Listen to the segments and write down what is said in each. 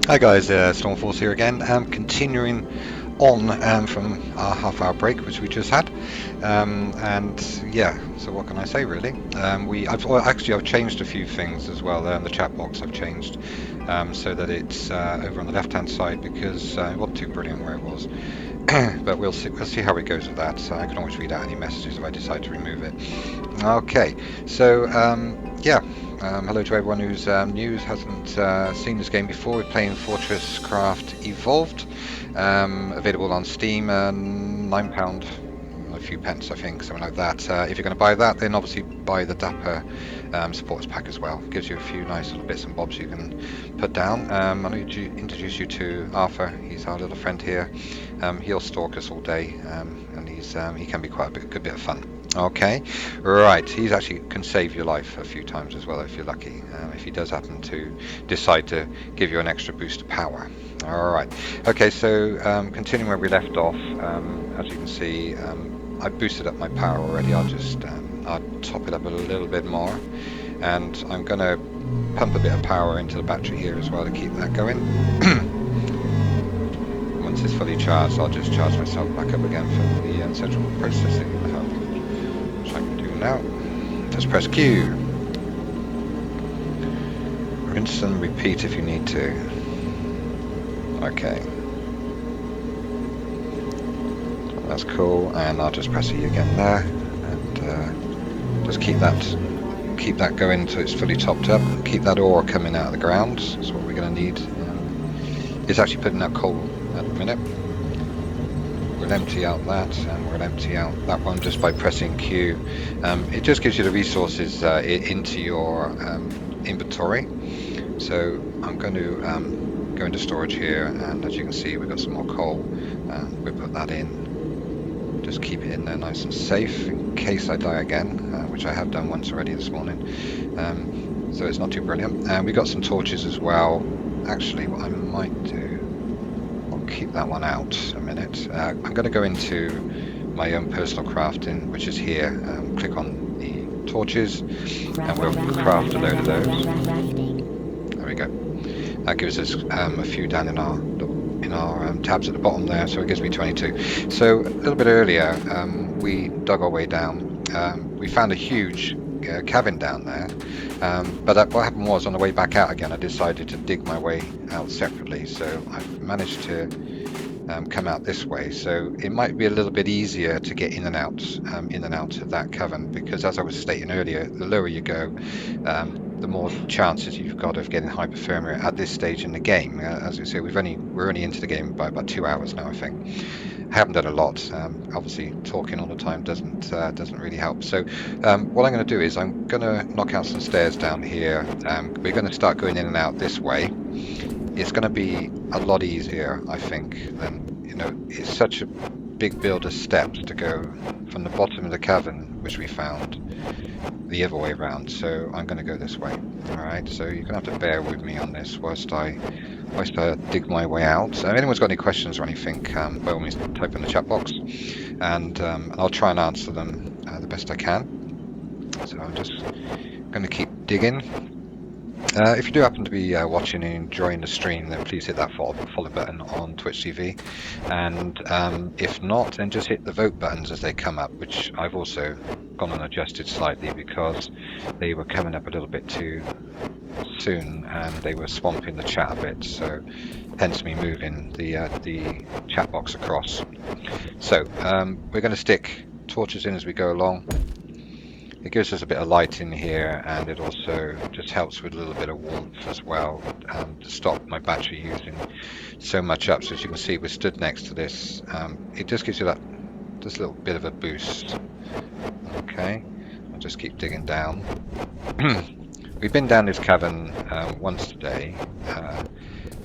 Hi guys, Stormforce here again. Continuing on from our half-hour break, which we just had, and yeah. So what can I say really? I've changed a few things as well. The chat box I've changed so that it's over on the left-hand side because it wasn't too brilliant where it was. But we'll see. We'll see how it goes with that. So I can always read out any messages if I decide to remove it. Okay, so yeah, hello to everyone who's new, hasn't seen this game before. We're playing FortressCraft Evolved, available on Steam, £9, a few pence, I think, something like that. If you're going to buy that, then obviously buy the Dapper supporters pack as well. Gives you a few nice little bits and bobs you can put down. I'll introduce you to Arthur. He's our little friend here. He'll stalk us all day, and he can be quite a good bit of fun. Okay, right. He's actually can save your life a few times as well if you're lucky. If he does happen to decide to give you an extra boost of power. All right. Okay, so continuing where we left off, as you can see, I boosted up my power already. I'll top it up a little bit more, and I'm gonna pump a bit of power into the battery here as well to keep that going. Once it's fully charged, I'll just charge myself back up again from the central processing hub. Which I can do now. Just press Q. Rinse and repeat if you need to. Okay. That's cool, and I'll just press E again there, and just keep that going until it's fully topped up. Keep that ore coming out of the ground. That's what we're going to need. It's actually putting out coal at the minute. We'll empty out that, and we'll empty out that one just by pressing Q. It just gives you the resources into your inventory. So I'm going to go into storage here, and as you can see, we've got some more coal. We'll put that in. Just keep it in there nice and safe in case I die again, which I have done once already this morning. So it's not too brilliant. And we've got some torches as well. Actually, what I might do, keep that one out a minute. I'm going to go into my own personal crafting, which is here. Click on the torches, and we'll craft a load of those. There we go. That gives us a few down in our tabs at the bottom there, so it gives me 22. So a little bit earlier, we dug our way down. We found a huge cavern down there, but what happened was on the way back out again I decided to dig my way out separately, so I've managed to come out this way, so it might be a little bit easier to get in and out of that cavern, because as I was stating earlier, the lower you go, the more chances you've got of getting hypothermia at this stage in the game. As we say, we're only into the game by about 2 hours now, I think. I haven't done a lot. Obviously, talking all the time doesn't really help. So what I'm going to do is I'm going to knock out some stairs down here. We're going to start going in and out this way. It's going to be a lot easier, I think, than, it's such a big build of steps to go from the bottom of the cavern, which we found, the other way around. So I'm going to go this way. All right, so you're going to have to bear with me on this whilst I dig my way out. If anyone's got any questions or anything, by all means type in the chat box, and I'll try and answer them the best I can. So I'm just going to keep digging. If you do happen to be watching and enjoying the stream, then please hit that follow button on Twitch TV, and if not, then just hit the vote buttons as they come up, which I've also gone and adjusted slightly because they were coming up a little bit too soon and they were swamping the chat a bit, so hence me moving the chat box across. So we're going to stick torches in as we go along. It gives us a bit of light in here, and it also just helps with a little bit of warmth as well, to stop my battery using so much up. So as you can see, we're stood next to this. It just gives you that just a little bit of a boost. Okay, I'll just keep digging down. We've been down this cavern once today.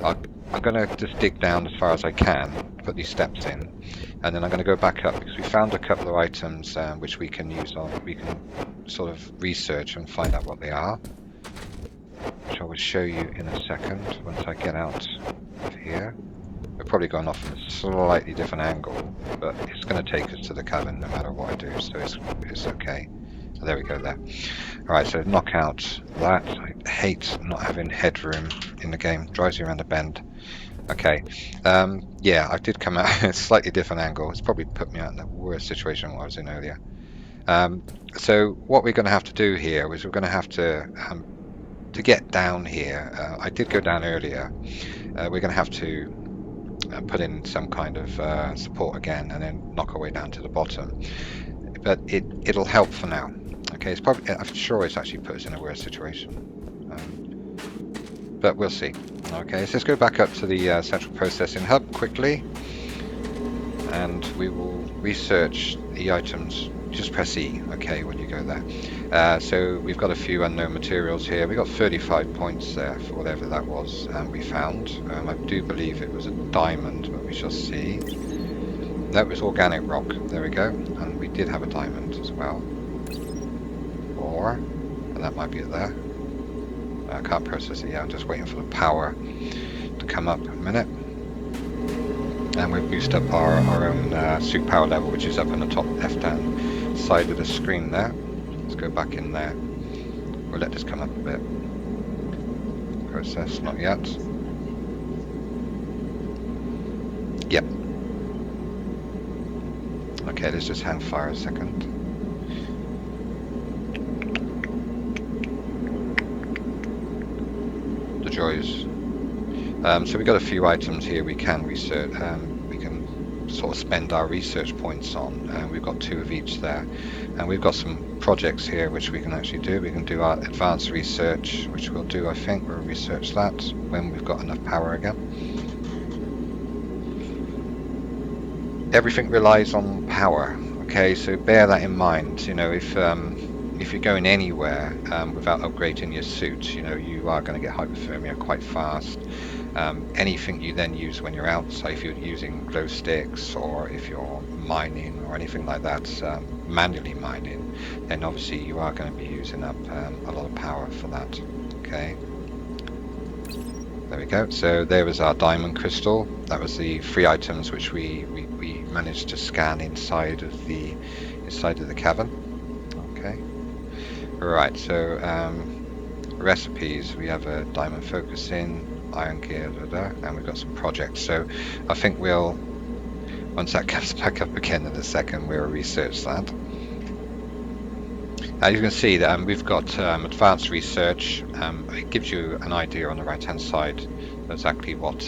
I'm going to just dig down as far as I can, put these steps in, and then I'm going to go back up because we found a couple of items which we can use we can sort of research and find out what they are, which I will show you in a second once I get out of here. We're probably going off from a slightly different angle, but it's going to take us to the cavern no matter what I do, so it's okay. So there we go there. Alright, so knock out that. I hate not having headroom in the game. Drives you around a bend. Okay. Yeah, I did come out at a slightly different angle. It's probably put me out in the worst situation I was in earlier. So what we're going to have to do here is we're going to have to get down here. I did go down earlier. We're going to have to put in some kind of support again, and then knock our way down to the bottom. But it'll help for now. Okay, it's probably, I'm sure it's actually put us in a worse situation, but we'll see. Okay, so let's go back up to the central processing hub quickly, and we will research the items. Just press E, okay, when you go there. So we've got a few unknown materials here. We got 35 points there for whatever that was we found. I do believe it was a diamond, but we shall see. That was organic rock. There we go. And we did have a diamond as well. Or, and that might be it there. I can't process it yet. I'm just waiting for the power to come up in a minute. And we've boosted up our own suit power level, which is up in the top left-hand side of the screen there. Let's go back in there. We'll let this come up a bit. Process, not yet. Yep. Okay, let's just hang fire a second. The joys. So we've got a few items here we can research. We can sort of spend our research points on. We've got 2 of each there, and we've got some projects here which we can actually do. We can do our advanced research, which we'll do. I think we'll research that when we've got enough power again. Everything relies on power. Okay, so bear that in mind. You know, if you're going anywhere without upgrading your suit, you know, you are going to get hypothermia quite fast. Anything you then use when you're out, so if you're using glow sticks or if you're mining or anything like that, manually mining, then obviously you are going to be using up a lot of power for that. Okay. There we go. So there was our diamond crystal. That was the 3 items which we managed to scan inside of the cavern. Okay. Right. So recipes. We have a diamond focusing, iron gear, and we've got some projects. So I think we'll, once that comes back up again in a second, we'll research that. As you can see that we've got advanced research. It gives you an idea on the right hand side of exactly what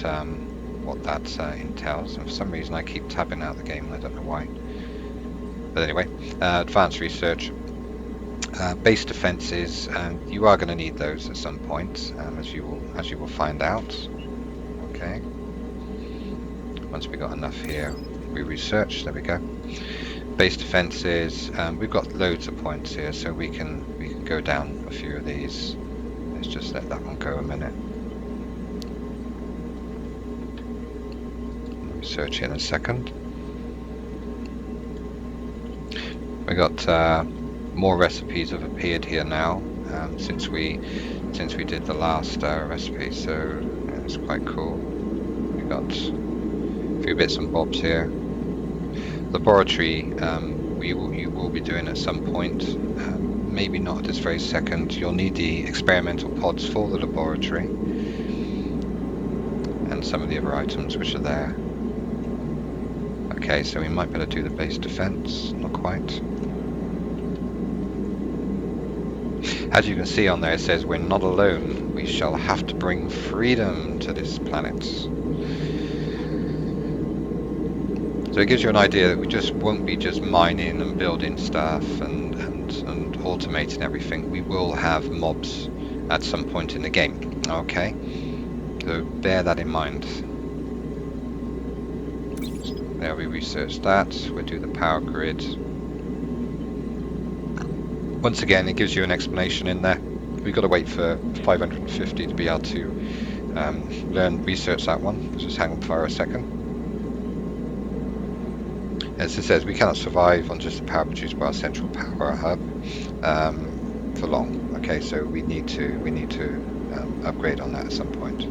that entails, and for some reason I keep tabbing out the game, I don't know why, but anyway, advanced research, base defenses, and you are going to need those at some point, as you will find out. Okay, once we got enough here, we research. There we go. Base defenses, we've got loads of points here, so we can go down a few of these. Let's just let that one go a minute. Research in a second. We got more recipes have appeared here now since we did the last recipe, so yeah, it's quite cool. We got a few bits and bobs here. Laboratory, you will be doing at some point, maybe not at this very second. You'll need the experimental pods for the laboratory and some of the other items which are there. Okay, so we might better do the base defense, not quite. As you can see on there, it says we're not alone. We shall have to bring freedom to this planet. So it gives you an idea that we just won't be just mining and building stuff and automating everything. We will have mobs at some point in the game. Okay, so bear that in mind. There, we researched that. We'll do the power grid. Once again, it gives you an explanation in there. We've got to wait for 550 to be able to research that one. Let's just hang on for a second. As it says, we cannot survive on just the power produced by our central power hub for long. Okay, so we need to upgrade on that at some point.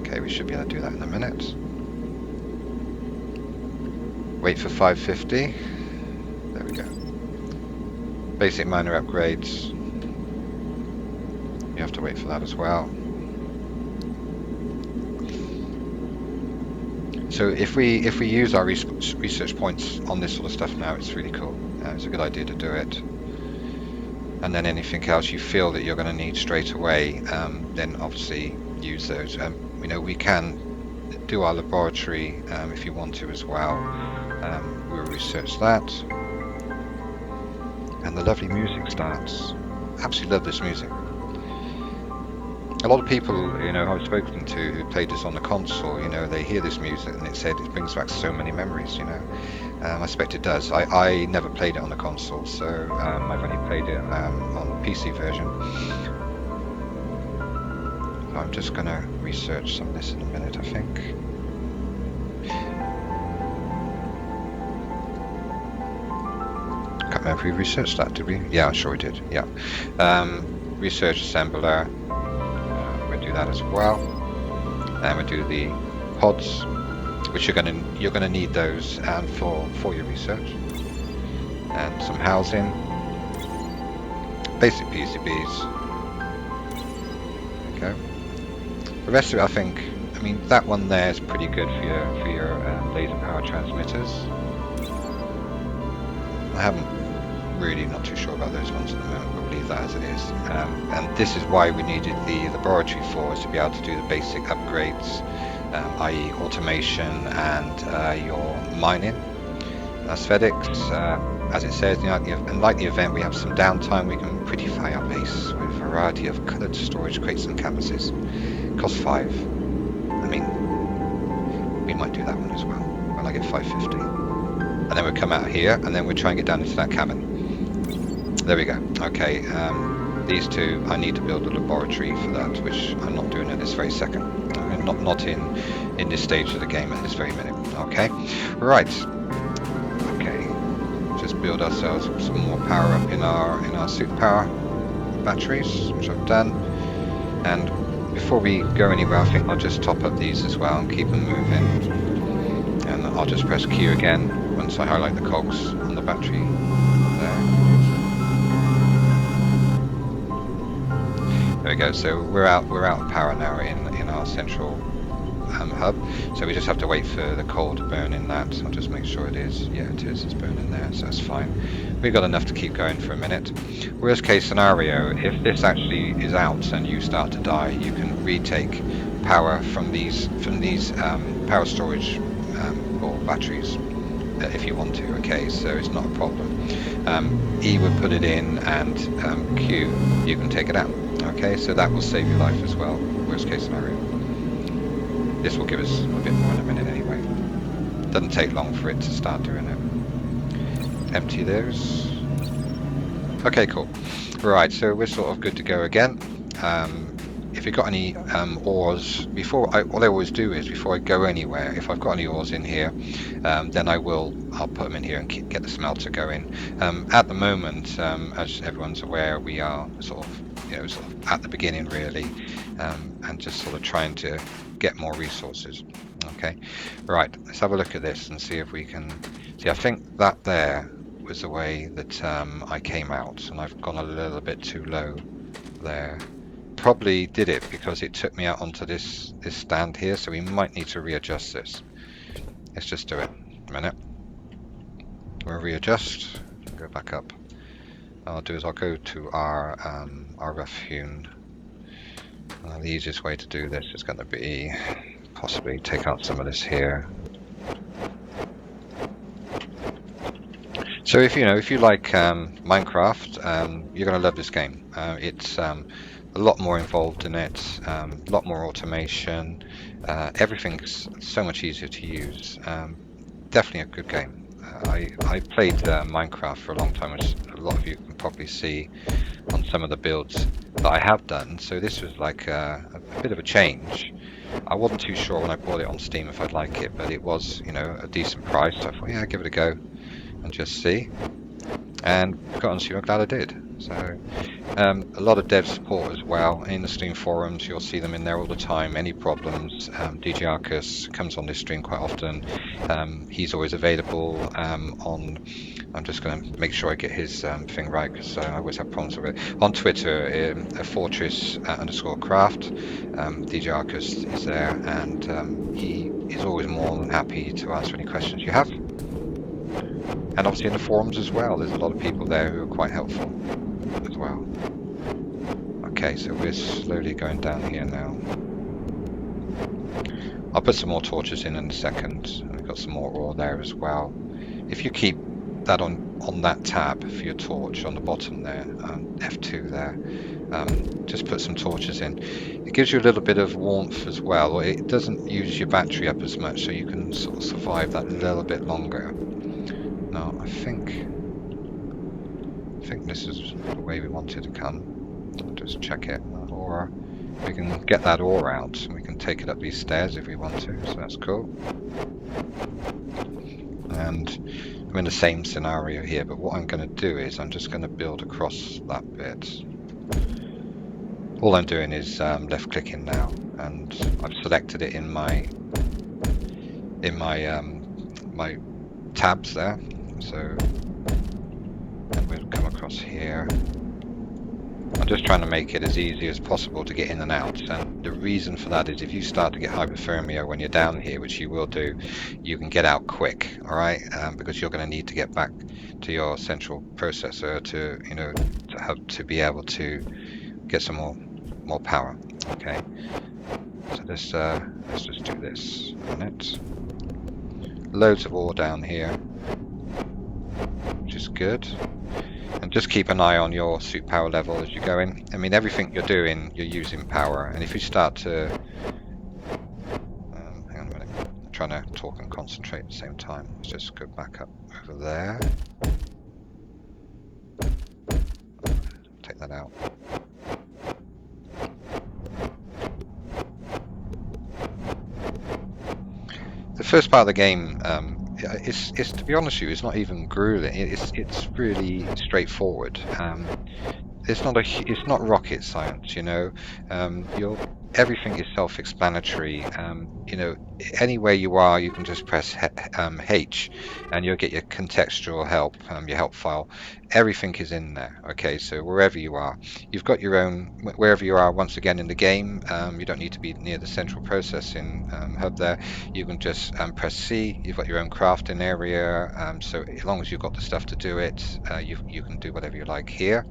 Okay, we should be able to do that in a minute. Wait for 550. There we go. Basic minor upgrades. You have to wait for that as well. So if we use our research points on this sort of stuff now, it's really cool. It's a good idea to do it. And then anything else you feel that you're going to need straight away, then obviously use those. You know, we can do our laboratory if you want to as well. We'll research that. And the lovely music starts. Absolutely love this music. A lot of people, you know, I've spoken to who played this on the console, you know, they hear this music and it said it brings back so many memories, you know. I suspect it does. I never played it on the console, so I've only played it on the PC version. So I'm just going to research some of this in a minute, I think. Can't remember if we researched that, did we? Yeah, sure we did, yeah. Research assembler. Do that as well, and we'll do the pods, which you're gonna need those for your research, and some housing, basic PCBs. Okay. The rest of it, I mean, that one there is pretty good for your laser power transmitters. I haven't really not too sure about those ones at the moment, but we'll leave that as it is. And this is why we needed the laboratory for, is to be able to do the basic upgrades, i.e. automation and your mining. Aesthetics, as it says, you know, and like the event, we have some downtime. We can prettify our base with a variety of coloured storage crates and canvases. Cost 5. I mean, we might do that one as well when I get 550. And then we'll come out here, and then we'll try and get down into that cabin. There we go. Okay, these two, I need to build a laboratory for that, which I'm not doing at this very second. I mean, not in this stage of the game at this very minute. Okay, right. Okay, just build ourselves some more power up in our superpower batteries, which I've done. And before we go anywhere, I think I'll just top up these as well and keep them moving. And I'll just press Q again once I highlight the cogs on the battery there. There we go. So we're out of power now in our central hub. So we just have to wait for the coal to burn in that. I'll just make sure it is. Yeah, it is. It's burning there, so that's fine. We've got enough to keep going for a minute. Worst case scenario, if this actually is out and you start to die, you can retake power from these power storage or batteries if you want to. Okay, so it's not a problem. E would put it in, and Q, you can take it out. Okay, so that will save your life as well, worst case scenario. This will give us a bit more in a minute anyway. Doesn't take long for it to start doing it. Empty those. Okay, cool. Right, so we're sort of good to go again. If you've got any ores, what I always do is, before I go anywhere, if I've got any ores in here, then I'll put them in here and get the smelter going. At the moment, as everyone's aware, we are sort of at the beginning really, and just sort of trying to get more resources. Okay, right, let's have a look at this and see if we can see. I think that there was the way that I came out, and I've gone a little bit too low there. Probably did it because it took me out onto this stand here, so we might need to readjust this. Let's just do it. A minute. We'll readjust. Go back up. What I'll do is I'll go to our rough hewn. The easiest way to do this is going to be possibly take out some of this here. So if you like Minecraft, you're going to love this game. It's a lot more involved in it, a lot more automation. Everything's so much easier to use. Definitely a good game. I played Minecraft for a long time, as a lot of you can probably see on some of the builds that I have done. So this was like a bit of a change. I wasn't too sure when I bought it on Steam if I'd like it, but it was, a decent price. So I thought, yeah, give it a go and just see. and got on soon. I'm glad I did. So a lot of dev support as well in the Steam forums. You'll see them in there all the time. Any problems, DJ Arcus comes on this stream quite often. He's always available on. I'm just going to make sure I get his thing right, because I always have problems with it. On Twitter, Fortress_Craft, DJ Arcus is there, and he is always more than happy to answer any questions you have. And obviously in the forums as well, there's a lot of people there who are quite helpful as well. Okay, so we're slowly going down here now. I'll put some more torches in a second. We've got some more ore there as well. If you keep that on that tab for your torch on the bottom there, F2 there, just put some torches in. It gives you a little bit of warmth as well. It doesn't use your battery up as much, so you can sort of survive that a little bit longer. Now, I think this is the way we wanted to come. I'll just check it. Or we can get that ore out and we can take it up these stairs if we want to, so that's cool. And I'm in the same scenario here, but what I'm going to do is I'm just going to build across that bit. All I'm doing is left clicking now, and I've selected it in my my tabs there. So, and we'll come across here. I'm just trying to make it as easy as possible to get in and out, and the reason for that is if you start to get hypothermia when you're down here, which you will do, you can get out quick, all right, because you're going to need to get back to your central processor to, you know, to be able to get some more power. Okay, so this let's just do this a minute. Loads of ore down here, which is good. And just keep an eye on your suit power level as you go in. I mean, everything you're doing, you're using power. And if you start to... hang on a minute. I'm trying to talk and concentrate at the same time. Let's just go back up over there. Take that out. The first part of the game, it's to be honest with you, it's not even grueling. It's really straightforward. It's not rocket science, you know. Everything is self-explanatory. You know, anywhere you are, you can just press H, and you'll get your contextual help, your help file. Everything is in there. Okay, so wherever you are, you've got your own. Wherever you are, once again in the game, you don't need to be near the central processing hub there. You can just press C. You've got your own crafting area. So as long as you've got the stuff to do it, you can do whatever you like here.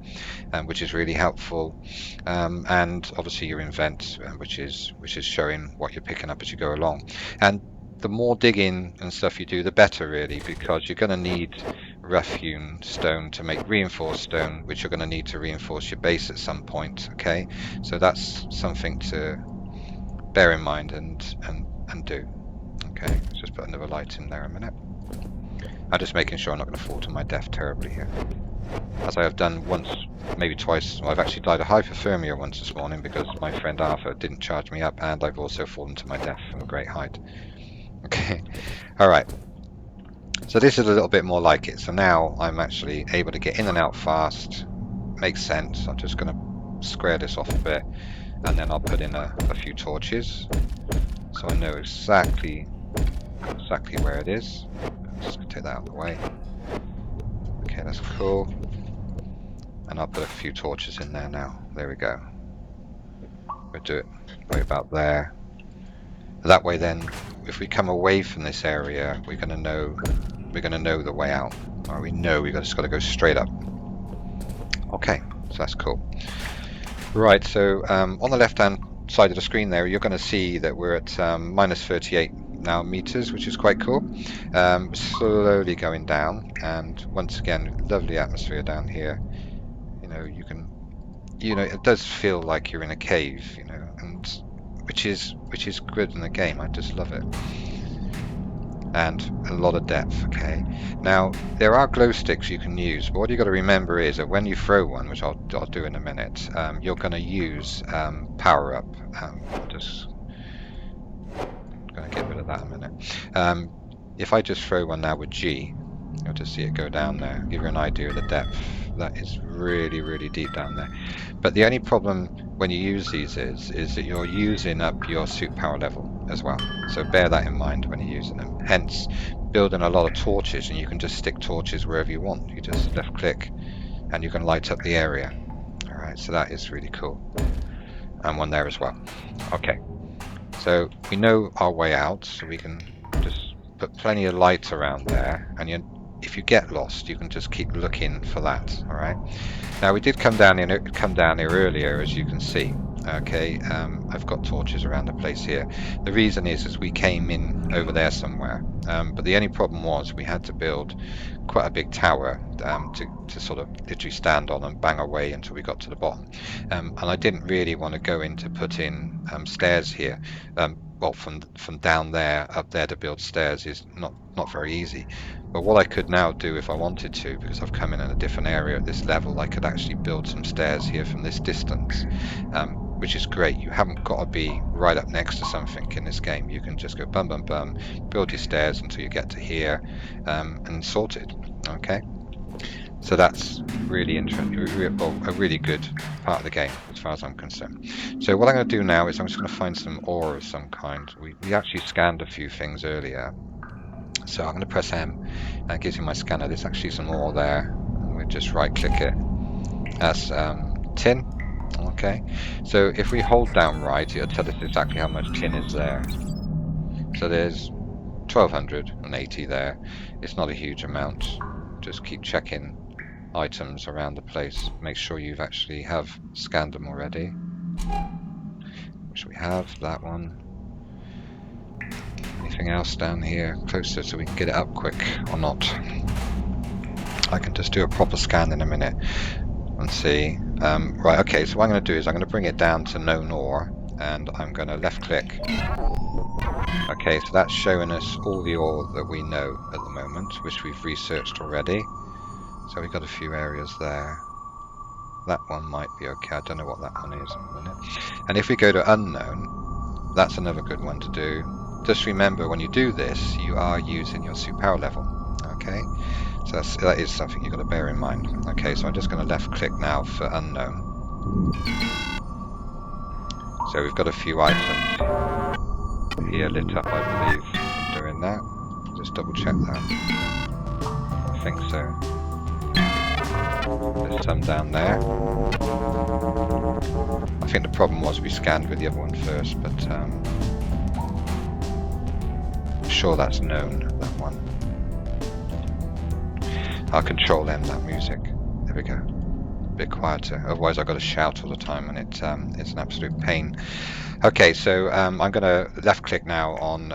Which is really helpful, and obviously your invent, which is showing what you're picking up as you go along. And the more digging and stuff you do, the better, really, because you're going to need rough-hewn stone to make reinforced stone, which you're going to need to reinforce your base at some point. Okay, so that's something to bear in mind and do. Okay, let's just put another light in there a minute. I'm just making sure I'm not going to fall to my death terribly here, as I have done once, maybe twice. Well, I've actually died of hypothermia once this morning because my friend Arthur didn't charge me up, and I've also fallen to my death from a great height. Okay, alright. So this is a little bit more like it. So now I'm actually able to get in and out fast. Makes sense. I'm just going to square this off a bit, and then I'll put in a few torches, so I know exactly where it is. I'm just going to take that out of the way. Okay, that's cool. And I'll put a few torches in there now. There we go. We'll do it right about there. That way then, if we come away from this area, we're gonna know the way out. Or we know we've just got to go straight up. Okay, so that's cool. Right, so on the left-hand side of the screen there, you're going to see that we're at minus 38 now meters, which is quite cool. Slowly going down, and once again, lovely atmosphere down here. You know, it does feel like you're in a cave, you know, and which is good in the game. I just love it. And a lot of depth. Okay, now there are glow sticks you can use, but what you got to remember is that when you throw one, which I'll do in a minute, you're going to use power up. Just going to get rid of that in a minute. If I just throw one now with G, You'll just see it go down there, give you an idea of the depth. That is really, really deep down there. But the only problem when you use these is that you're using up your suit power level as well. So bear that in mind when you're using them. Hence, building a lot of torches, and you can just stick torches wherever you want. You just left click and you can light up the area. All right, so that is really cool. And one there as well. Okay, so we know our way out, so we can just put plenty of light around there, and if you get lost, you can just keep looking for that. All right. Now we did come down here earlier, as you can see. Okay, I've got torches around the place here. The reason is we came in over there somewhere, but the only problem was we had to build quite a big tower to sort of literally stand on and bang away until we got to the bottom. And I didn't really want to go in to put in stairs here. Well, from down there up there to build stairs is not very easy. But what I could now do if I wanted to, because I've come in a different area at this level, I could actually build some stairs here from this distance, which is great. You haven't got to be right up next to something in this game. You can just go bum bum bum, build your stairs until you get to here, and sorted. Okay, so that's really interesting, a really good part of the game as far as I'm concerned. So what I'm going to do now is I'm just going to find some ore of some kind. We actually scanned a few things earlier. So I'm going to press M, and it gives me my scanner. There's actually some ore there. We'll just right click it. That's tin. Okay, so if we hold down right, it'll tell us exactly how much tin is there. So there's 1280 there. It's not a huge amount. Just keep checking items around the place. Make sure you've actually have scanned them already. Which we have, that one. Anything else down here closer so we can get it up quick or not? I can just do a proper scan in a minute and see. Right, okay, so what I'm going to do is I'm going to bring it down to known ore, and I'm going to left click. Okay, so that's showing us all the ore that we know at the moment, which we've researched already. So we've got a few areas there. That one might be okay. I don't know what that one is at the minute. And if we go to unknown, that's another good one to do. Just remember, when you do this, you are using your suit power level. Okay, so that is something you've got to bear in mind. Okay, so I'm just going to left click now for unknown. So we've got a few items here lit up, I believe, from doing that. Just double check that. I think so. There's some down there. I think the problem was we scanned with the other one first, but I'm sure that's known, that one. I'll control M, that music. There we go. A bit quieter. Otherwise I've got to shout all the time, and it's an absolute pain. Okay, so I'm going to left click now on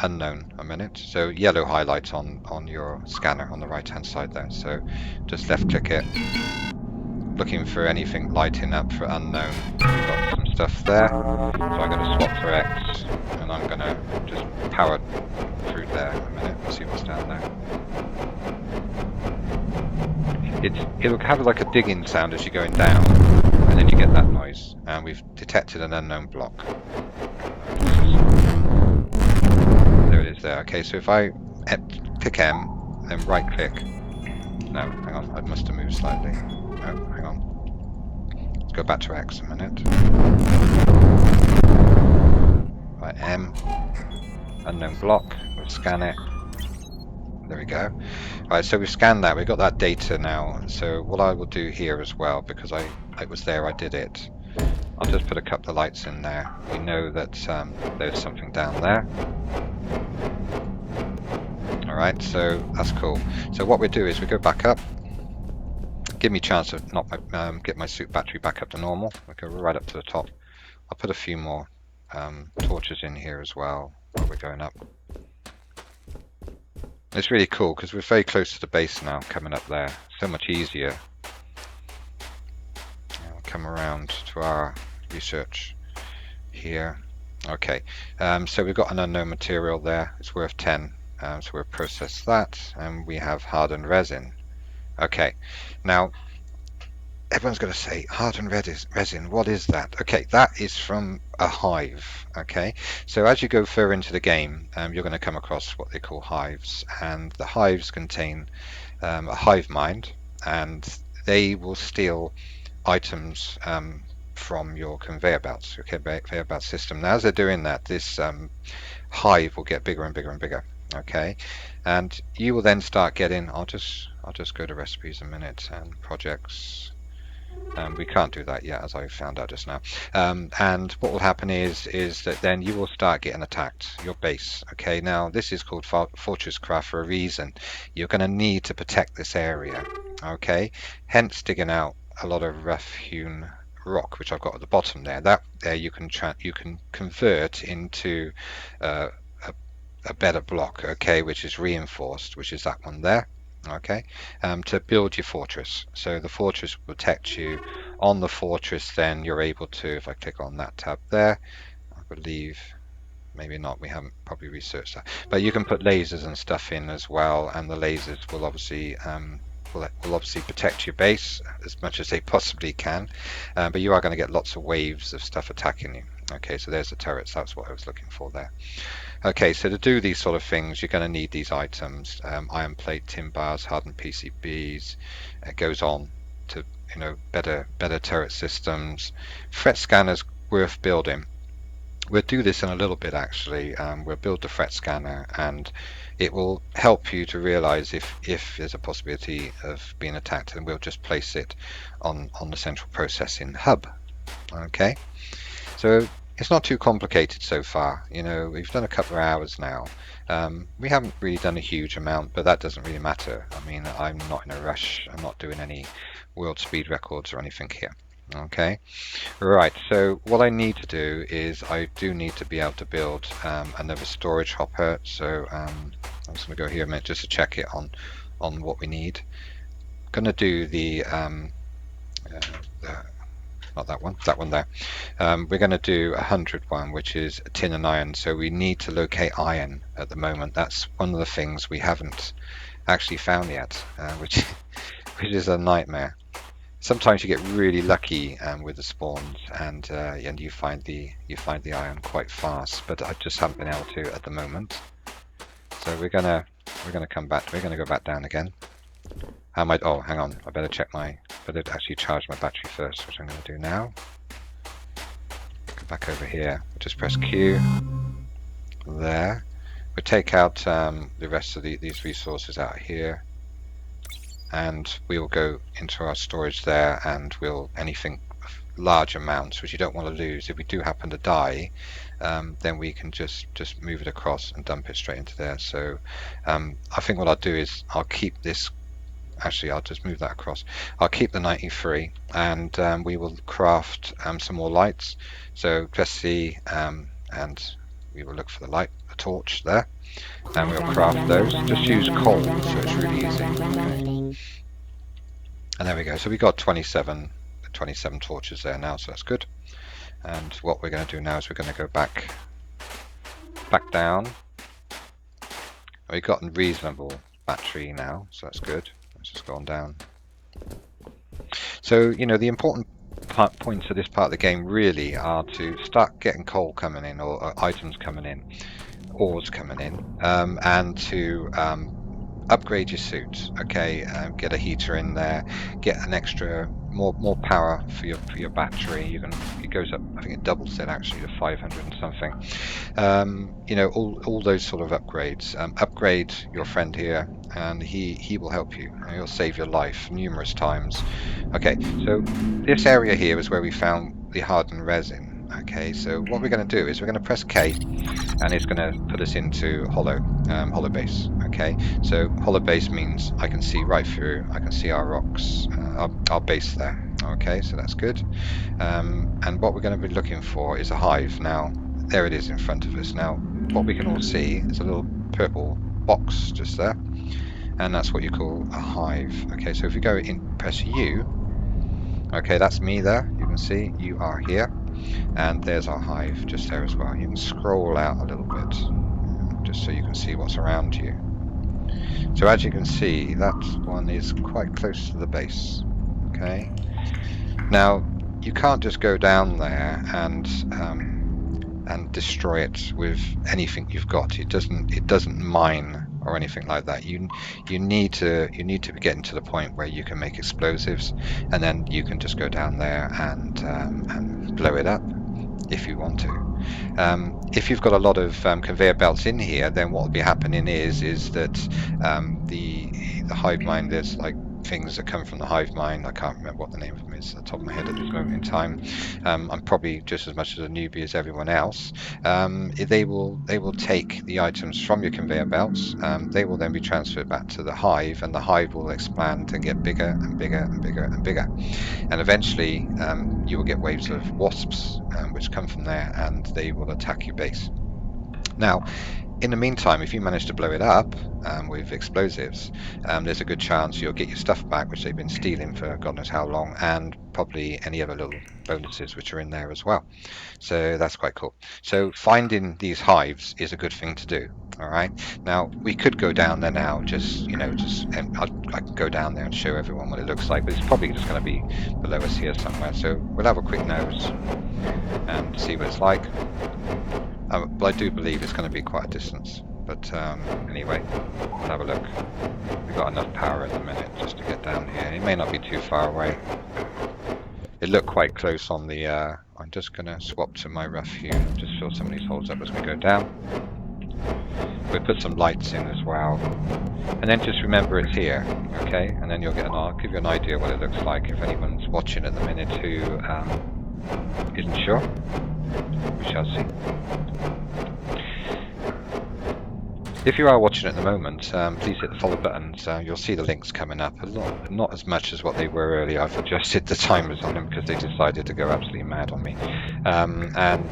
unknown a minute. So yellow highlight on your scanner on the right hand side there. So just left click it. Looking for anything lighting up for unknown. We've got some stuff there. So I'm going to swap for X, and I'm going to just power through there a minute and see what's down there. It'll have like a digging sound as you're going down, and then you get that noise. And we've detected an unknown block. There it is there. Okay, so if I pick M, then right click. No, hang on, I must have moved slightly. Oh, hang on. Let's go back to X a minute. Right, M, unknown block, we'll scan it. There we go. Right, so we've scanned that, we've got that data now. So what I will do here as well, because it was there, I did it. I'll just put a couple of lights in there. We know that there's something down there. Alright, so that's cool. So what we do is we go back up. Give me a chance to not get my suit battery back up to normal. We'll go right up to the top. I'll put a few more torches in here as well while we're going up. It's really cool because we're very close to the base now, coming up there. So much easier. I'll come around to our research here. Okay, so we've got an unknown material there. It's worth 10. So we'll process that, and we have hardened resin. Okay, now everyone's going to say, hardened resin, what is that? Okay, that is from a hive. Okay, so as you go further into the game, you're going to come across what they call hives, and the hives contain a hive mind, and they will steal items from your conveyor belts, your conveyor belt system. Now, as they're doing that, this hive will get bigger and bigger and bigger. Okay, and you will then start getting. I'll just go to recipes a minute and projects. We can't do that yet, as I found out just now. And what will happen is that then you will start getting attacked, your base. Okay, now this is called FortressCraft for a reason. You're going to need to protect this area. Okay, hence digging out a lot of rough-hewn rock, which I've got at the bottom there. That there you can convert into uh, a better block. Okay, which is reinforced, which is that one there. Okay, to build your fortress. So the fortress will protect you. On the fortress, then you're able to, if I click on that tab there, I believe, maybe not, we haven't probably researched that, but you can put lasers and stuff in as well, and the lasers will obviously protect your base as much as they possibly can, but you are going to get lots of waves of stuff attacking you. Okay, so there's the turrets. That's what I was looking for there. Okay, so to do these sort of things, you're going to need these items: iron plate, tin bars, hardened PCBs. It goes on to better turret systems. Threat scanners worth building. We'll do this in a little bit actually. We'll build the threat scanner, and it will help you to realize if there's a possibility of being attacked, and we'll just place it on the central processing hub. Okay, so it's not too complicated so far. We've done a couple of hours now. We haven't really done a huge amount, but that doesn't really matter. I mean, I'm not in a rush. I'm not doing any world speed records or anything here. Okay, right, so what I need to do is I do need to be able to build another storage hopper. So I'm just going to go here a minute just to check it on what we need. I'm going to do the not that one there. We're going to do 100 one, which is tin and iron. So we need to locate iron at the moment. That's one of the things we haven't actually found yet, which is a nightmare. Sometimes you get really lucky with the spawns, and you find the iron quite fast. But I just haven't been able to at the moment. So we're gonna come back. We're gonna go back down again. Oh, hang on. I better check better actually charge my battery first, which I'm going to do now. Go back over here. We'll just press Q. There. We'll take out the rest of these resources out here, and we will go into our storage there, and anything large amounts which you don't want to lose. If we do happen to die, then we can just move it across and dump it straight into there. So I think what I'll do is I'll keep this. Actually, I'll just move that across. I'll keep the 93, and we will craft some more lights. So press C, and we will look for the torch there, and we'll craft those. Just use coal, so it's really easy. Okay. And there we go. So we got 27 torches there now, so that's good. And what we're going to do now is we're going to go back down. We've got a reasonable battery now, so that's good. Let's just go on down. So the important points of this part of the game really are to start getting coal coming in, or items coming in, ores coming in, and to upgrade your suit. Okay, get a heater in there, get an extra more power for your battery. It goes up, I think it doubles it actually to 500 and something. All those sort of upgrades. Upgrade your friend here, and he will help you. He'll save your life numerous times. Okay, so this area here is where we found the hardened resin. Okay, so what we're going to do is we're going to press K, and it's going to put us into hollow base. Okay, so hollow base means I can see right through. I can see our rocks, our base there. Okay, so that's good. And what we're going to be looking for is a hive. Now, there it is in front of us. Now, what we can all see is a little purple box just there, and that's what you call a hive. Okay, so if you go in, press U. Okay, that's me there. You can see you are here. And there's our hive just there as well. You can scroll out a little bit just so you can see what's around you. So as you can see, that one is quite close to the base. Okay, Now, you can't just go down there and destroy it with anything you've got. It doesn't mine or anything like that. You need to be getting to the point where you can make explosives, and then you can just go down there and blow it up if you want to. If you've got a lot of conveyor belts in here, then what will be happening is that the hive mind, there's like things that come from the hive mind. I can't remember what the name of them is at the top of my head at this moment in time. I'm probably just as much as a newbie as everyone else. They will take the items from your conveyor belts. They will then be transferred back to the hive, and the hive will expand and get bigger and bigger and bigger and bigger. And eventually you will get waves of wasps which come from there, and they will attack your base. Now, in the meantime, if you manage to blow it up with explosives, there's a good chance you'll get your stuff back, which they've been stealing for God knows how long, and probably any other little bonuses which are in there as well. So that's quite cool. So finding these hives is a good thing to do. All right. Now we could go down there now, and I can go down there and show everyone what it looks like, but it's probably just going to be below us here somewhere. So we'll have a quick nose and see what it's like. But I do believe it's going to be quite a distance. But anyway, we'll have a look. We've got enough power at the minute just to get down here. It may not be too far away. It looked quite close on the... I'm just going to swap to my rough hew and just fill some of these holes up as we go down. We'll put some lights in as well. And then just remember it's here, okay? And then you'll get I'll give you an idea what it looks like if anyone's watching at the minute who isn't sure. We shall see. If you are watching at the moment, please hit the follow buttons. You'll see the links coming up. Not as much as what they were earlier. I've adjusted the timers on them because they decided to go absolutely mad on me. And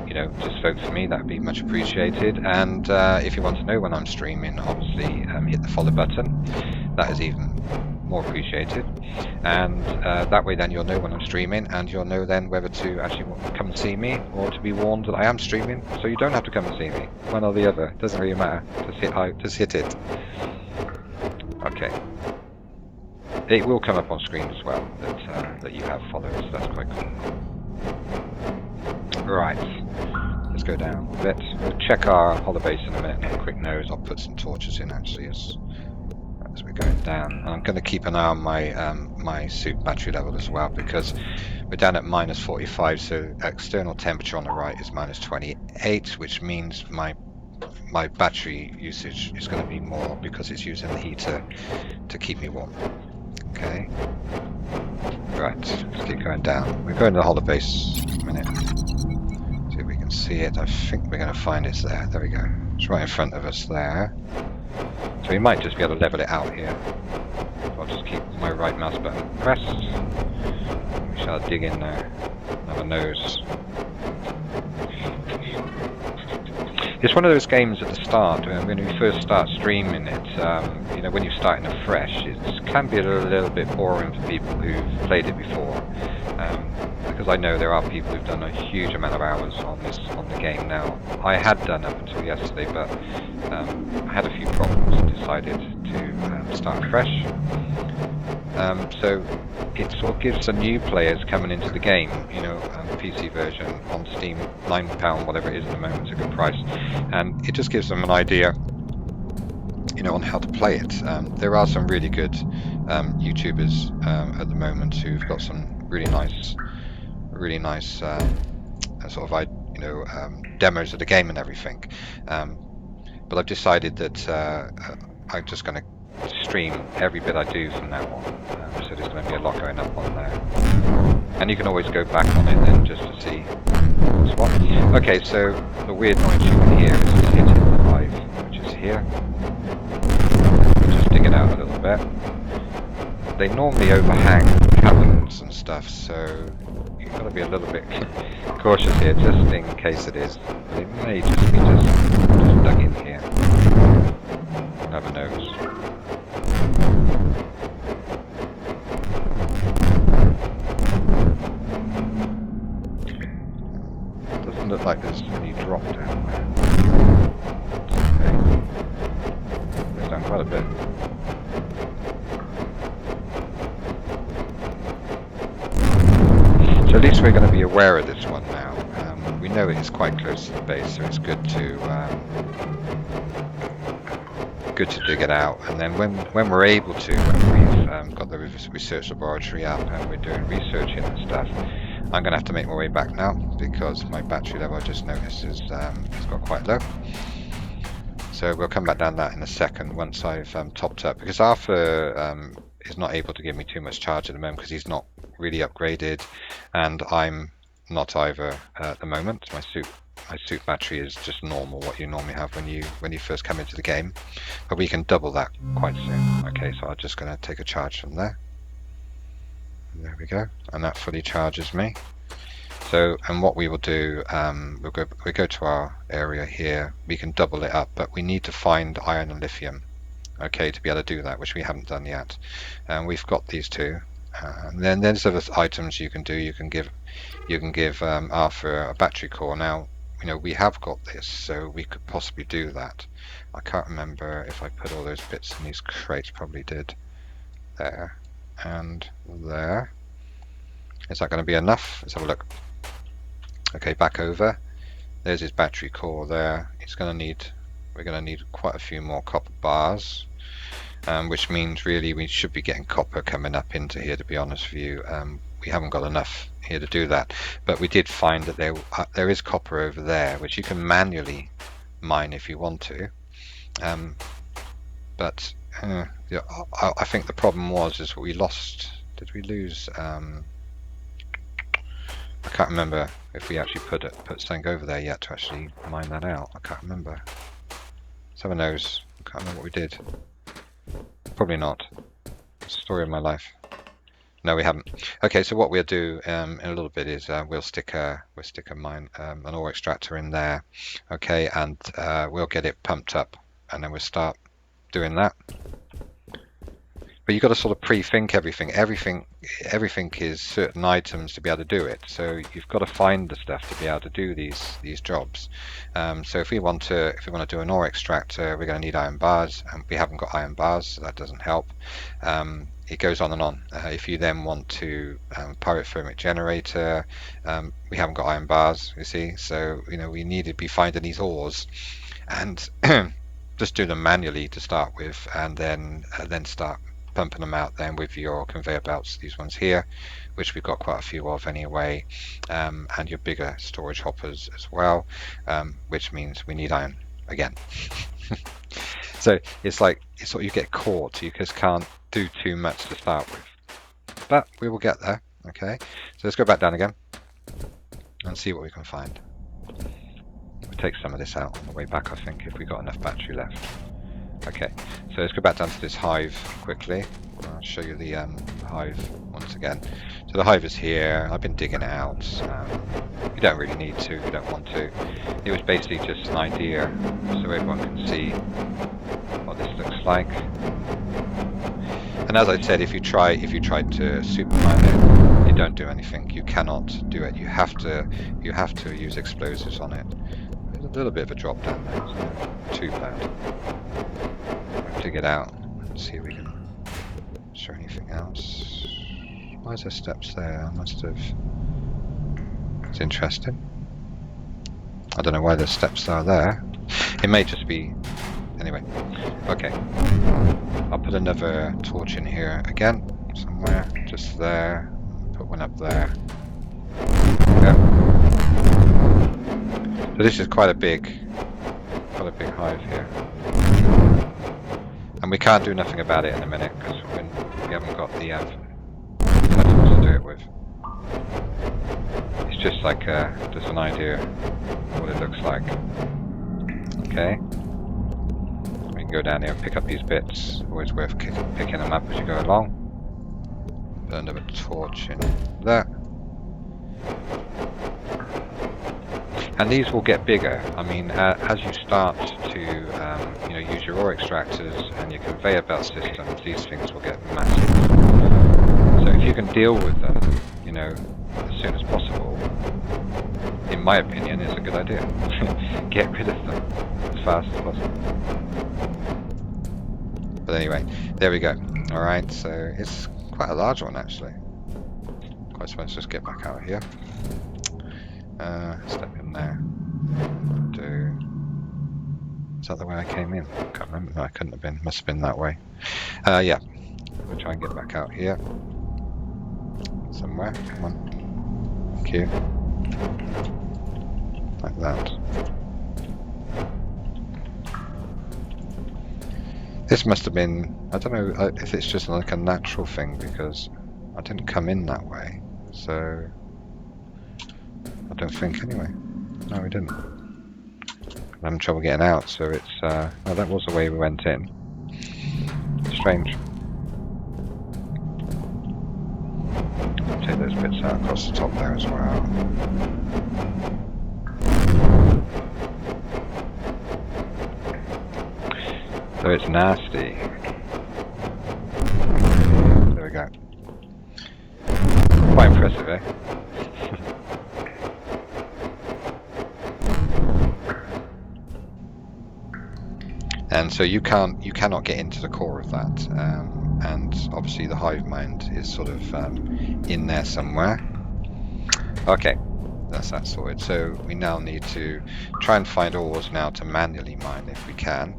you know, just vote for me. That would be much appreciated. And if you want to know when I'm streaming, obviously hit the follow button. That is even more appreciated. And that way then you'll know when I'm streaming, and you'll know then whether to actually come and see me or to be warned that I am streaming, so you don't have to come and see me. One or the other, doesn't really matter. Just hit it. Okay. It will come up on screen as well that you have followed, so that's quite cool. Right. Let's go down a bit. We'll check our hollow base in a minute and have a quick nose. I'll put some torches in actually as we're going down. And I'm going to keep an eye on my suit battery level as well, because we're down at -45, so external temperature on the right is -28, which means my battery usage is going to be more because it's using the heater to keep me warm. Okay. Right, let's keep going down. We're going to the hollow base in a minute. See if we can see it. I think we're going to find it's there. There we go. It's right in front of us there. So we might just be able to level it out here. So I'll just keep my right mouse button pressed. We shall dig in there. Have a nose. It's one of those games at the start, when you first start streaming it, you know, when you're starting afresh, it can be a little bit boring for people who've played it before. Because I know there are people who've done a huge amount of hours on the game now. I had done up until yesterday, but I had a few problems and decided to start fresh. So it sort of gives the new players coming into the game, you know, PC version on Steam, £9, whatever it is at the moment, it's a good price, and it just gives them an idea, you know, on how to play it. There are some really good YouTubers at the moment who've got some really nice sort of, you know, demos of the game and everything. But I've decided that I'm just going to stream every bit I do from now on. So there's going to be a lot going up on there. And you can always go back on it then just to see what's what. Okay, so the weird noise you can hear is it's hitting the hive, which is here. Just dig it out a little bit. They normally overhang caverns and stuff, so you've got to be a little bit cautious here, just in case it is. But it may just be just dug in here. Have a nose. Doesn't look like there's any drop down there. Okay. It's down quite a bit. at least we're going to be aware of this one now. We know it's quite close to the base, so it's good to dig it out. And then when we're able to, when we've got the research laboratory up and we're doing researching and stuff, I'm going to have to make my way back now because my battery level I just noticed is it's got quite low. So we'll come back down that in a second once I've topped up, because Arthur is not able to give me too much charge at the moment because he's not really upgraded, and I'm not either at the moment. My suit battery is just normal, what you normally have when you first come into the game, but we can double that quite soon. Okay, so I'm just going to take a charge from there. There we go, and that fully charges me. So, and what we will do, we'll go to our area here. We can double it up, but we need to find iron and lithium, okay, to be able to do that, which we haven't done yet. And we've got these two. And then there's other items you can do. You can give Arthur a battery core. Now, you know, we have got this, so we could possibly do that. I can't remember if I put all those bits in these crates. Probably did. There and there. Is that going to be enough? Let's have a look. Okay, back over. There's his battery core there. We're going to need quite a few more copper bars, which means really we should be getting copper coming up into here, to be honest with you. We haven't got enough here to do that, but we did find that there is copper over there, which you can manually mine if you want to. But yeah, I think the problem is we lost. Did we lose? I can't remember if we actually put something over there yet to actually mine that out. I can't remember. Someone knows. I can't remember what we did. Probably not. Story of my life. No, we haven't. Okay, so what we'll do in a little bit is we'll stick an ore extractor in there. Okay, and we'll get it pumped up, and then we'll start doing that. But you've got to sort of pre-think everything. Everything is certain items to be able to do it. So you've got to find the stuff to be able to do these jobs. So if we want to do an ore extractor, we're going to need iron bars, and we haven't got iron bars, so that doesn't help. It goes on and on. If you then want to pyrothermic generator, we haven't got iron bars, you see. So you know we need to be finding these ores, and just do them manually to start with, and then start pumping them out then with your conveyor belts, these ones here, which we've got quite a few of anyway, and your bigger storage hoppers as well, which means we need iron again. So it's like you get caught, you just can't do too much to start with, but we will get there. Okay, so let's go back down again and see what we can find. We'll take some of this out on the way back, I think, if we've got enough battery left. Okay, so let's go back down to this hive quickly. I'll show you the hive once again. So the hive is here. I've been digging it out. You don't really need to, you don't want to. It was basically just an idea so everyone can see what this looks like. And as I said, if you tried to supermine it, you don't do anything. You cannot do it. You have to use explosives on it. There's a little bit of a drop down there. It's not too bad. Dig it out and see if we can show anything else. Why is there steps there? I must have. It's interesting. I don't know why there's steps are there. It may just be. Anyway, okay. I'll put another torch in here again, somewhere, just there. Put one up there. Yeah. So this is quite a big hive here. And we can't do nothing about it in a minute because we haven't got the metals to do it with. It's just like just an idea of what it looks like. Okay. We can go down here and pick up these bits. Always worth picking them up as you go along. Put another torch in there. And these will get bigger. I mean, as you start to use your ore extractors and your conveyor belt systems, these things will get massive. So if you can deal with them, as soon as possible, in my opinion, it's a good idea. Get rid of them as fast as possible. But anyway, there we go. All right, so it's quite a large one actually. Quite so let's just get back out here. Step in there. Is that the way I came in? I can't remember. No, I couldn't have been. Must have been that way. Yeah. We'll try and get back out here. Somewhere. Come on. Thank you. Like that. This must have been, I don't know if it's just like a natural thing because I didn't come in that way. So, I don't think anyway. No, we didn't. I'm having trouble getting out, so it's, oh, that was the way we went in. Strange. I'll take those bits out across the top there as well. So it's nasty. There we go. Quite impressive, eh? And so you cannot get into the core of that, and obviously the hive mind is sort of in there somewhere. Okay, that's that sorted. So we now need to try and find ores now to manually mine if we can.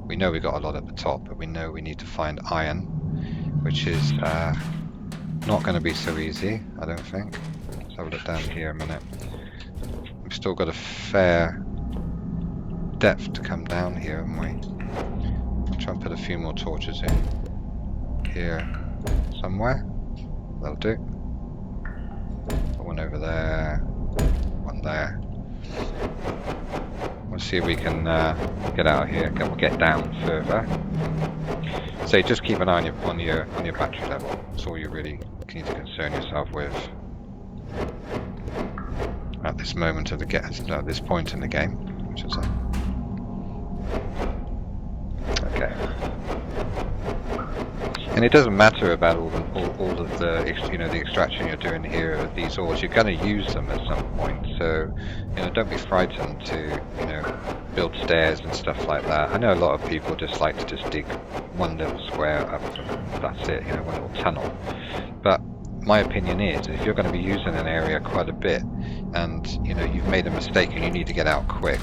We know we got a lot at the top, but we know we need to find iron, which is not going to be so easy, I don't think. Let's have a look down here a minute. We've still got a fair depth to come down here, haven't we? I'll try and put a few more torches in here somewhere. That'll do. One over there, one there. We'll see if we can get out of here. We'll get down further. So just keep an eye on your battery level. That's all you really need to concern yourself with at this moment of the at this point in the game, which is okay. And it doesn't matter about all of the the extraction you're doing here of these ores. You're going to use them at some point, so don't be frightened to build stairs and stuff like that. I know a lot of people just like to just dig one little square up and that's it, one little tunnel. But my opinion is, if you're going to be using an area quite a bit, and you've made a mistake and you need to get out quick,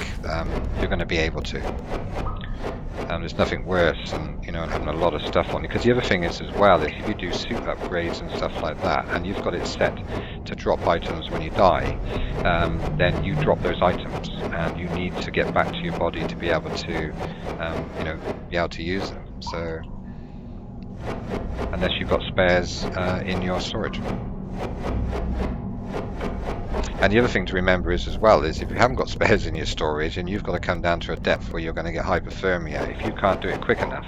you're going to be able to. There's nothing worse than having a lot of stuff on you. Because the other thing is as well, if you do suit upgrades and stuff like that, and you've got it set to drop items when you die, then you drop those items, and you need to get back to your body to be able to, be able to use them. So, unless you've got spares in your storage. And the other thing to remember is as well is if you haven't got spares in your storage and you've got to come down to a depth where you're going to get hypothermia, if you can't do it quick enough,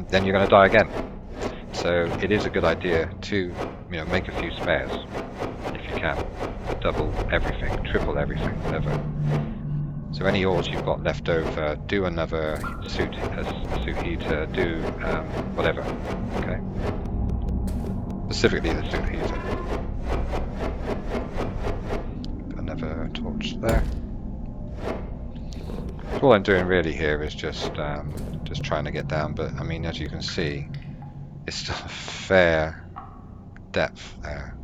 then you're going to die again. So it is a good idea to make a few spares if you can. Double everything, triple everything, whatever. So any ores you've got left over, do another suit heater, do whatever. Okay. Specifically the suit heater. Torch there. So all I'm doing really here is just trying to get down, but I mean, as you can see, it's still a fair depth there,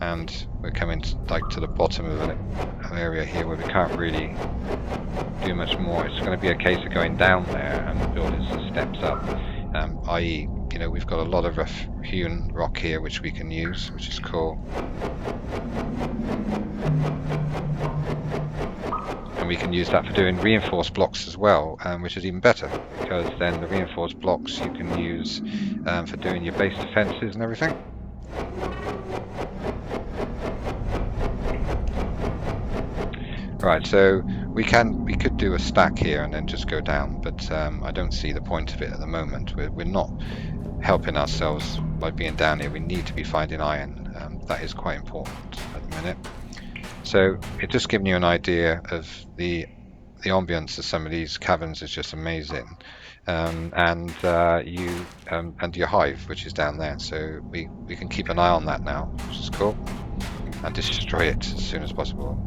and we're coming to the bottom of an area here where we can't really do much more. It's going to be a case of going down there and building some steps up, i.e. we've got a lot of hewn rock here which we can use, which is cool. And we can use that for doing reinforced blocks as well, which is even better, because then the reinforced blocks you can use for doing your base defenses and everything. Right, so we could do a stack here and then just go down, but I don't see the point of it at the moment. We're not helping ourselves by being down here. We need to be finding iron. That is quite important at the minute. So it's just giving you an idea of the ambience of some of these caverns is just amazing, and your hive, which is down there. So we can keep an eye on that now, which is cool, and destroy it as soon as possible.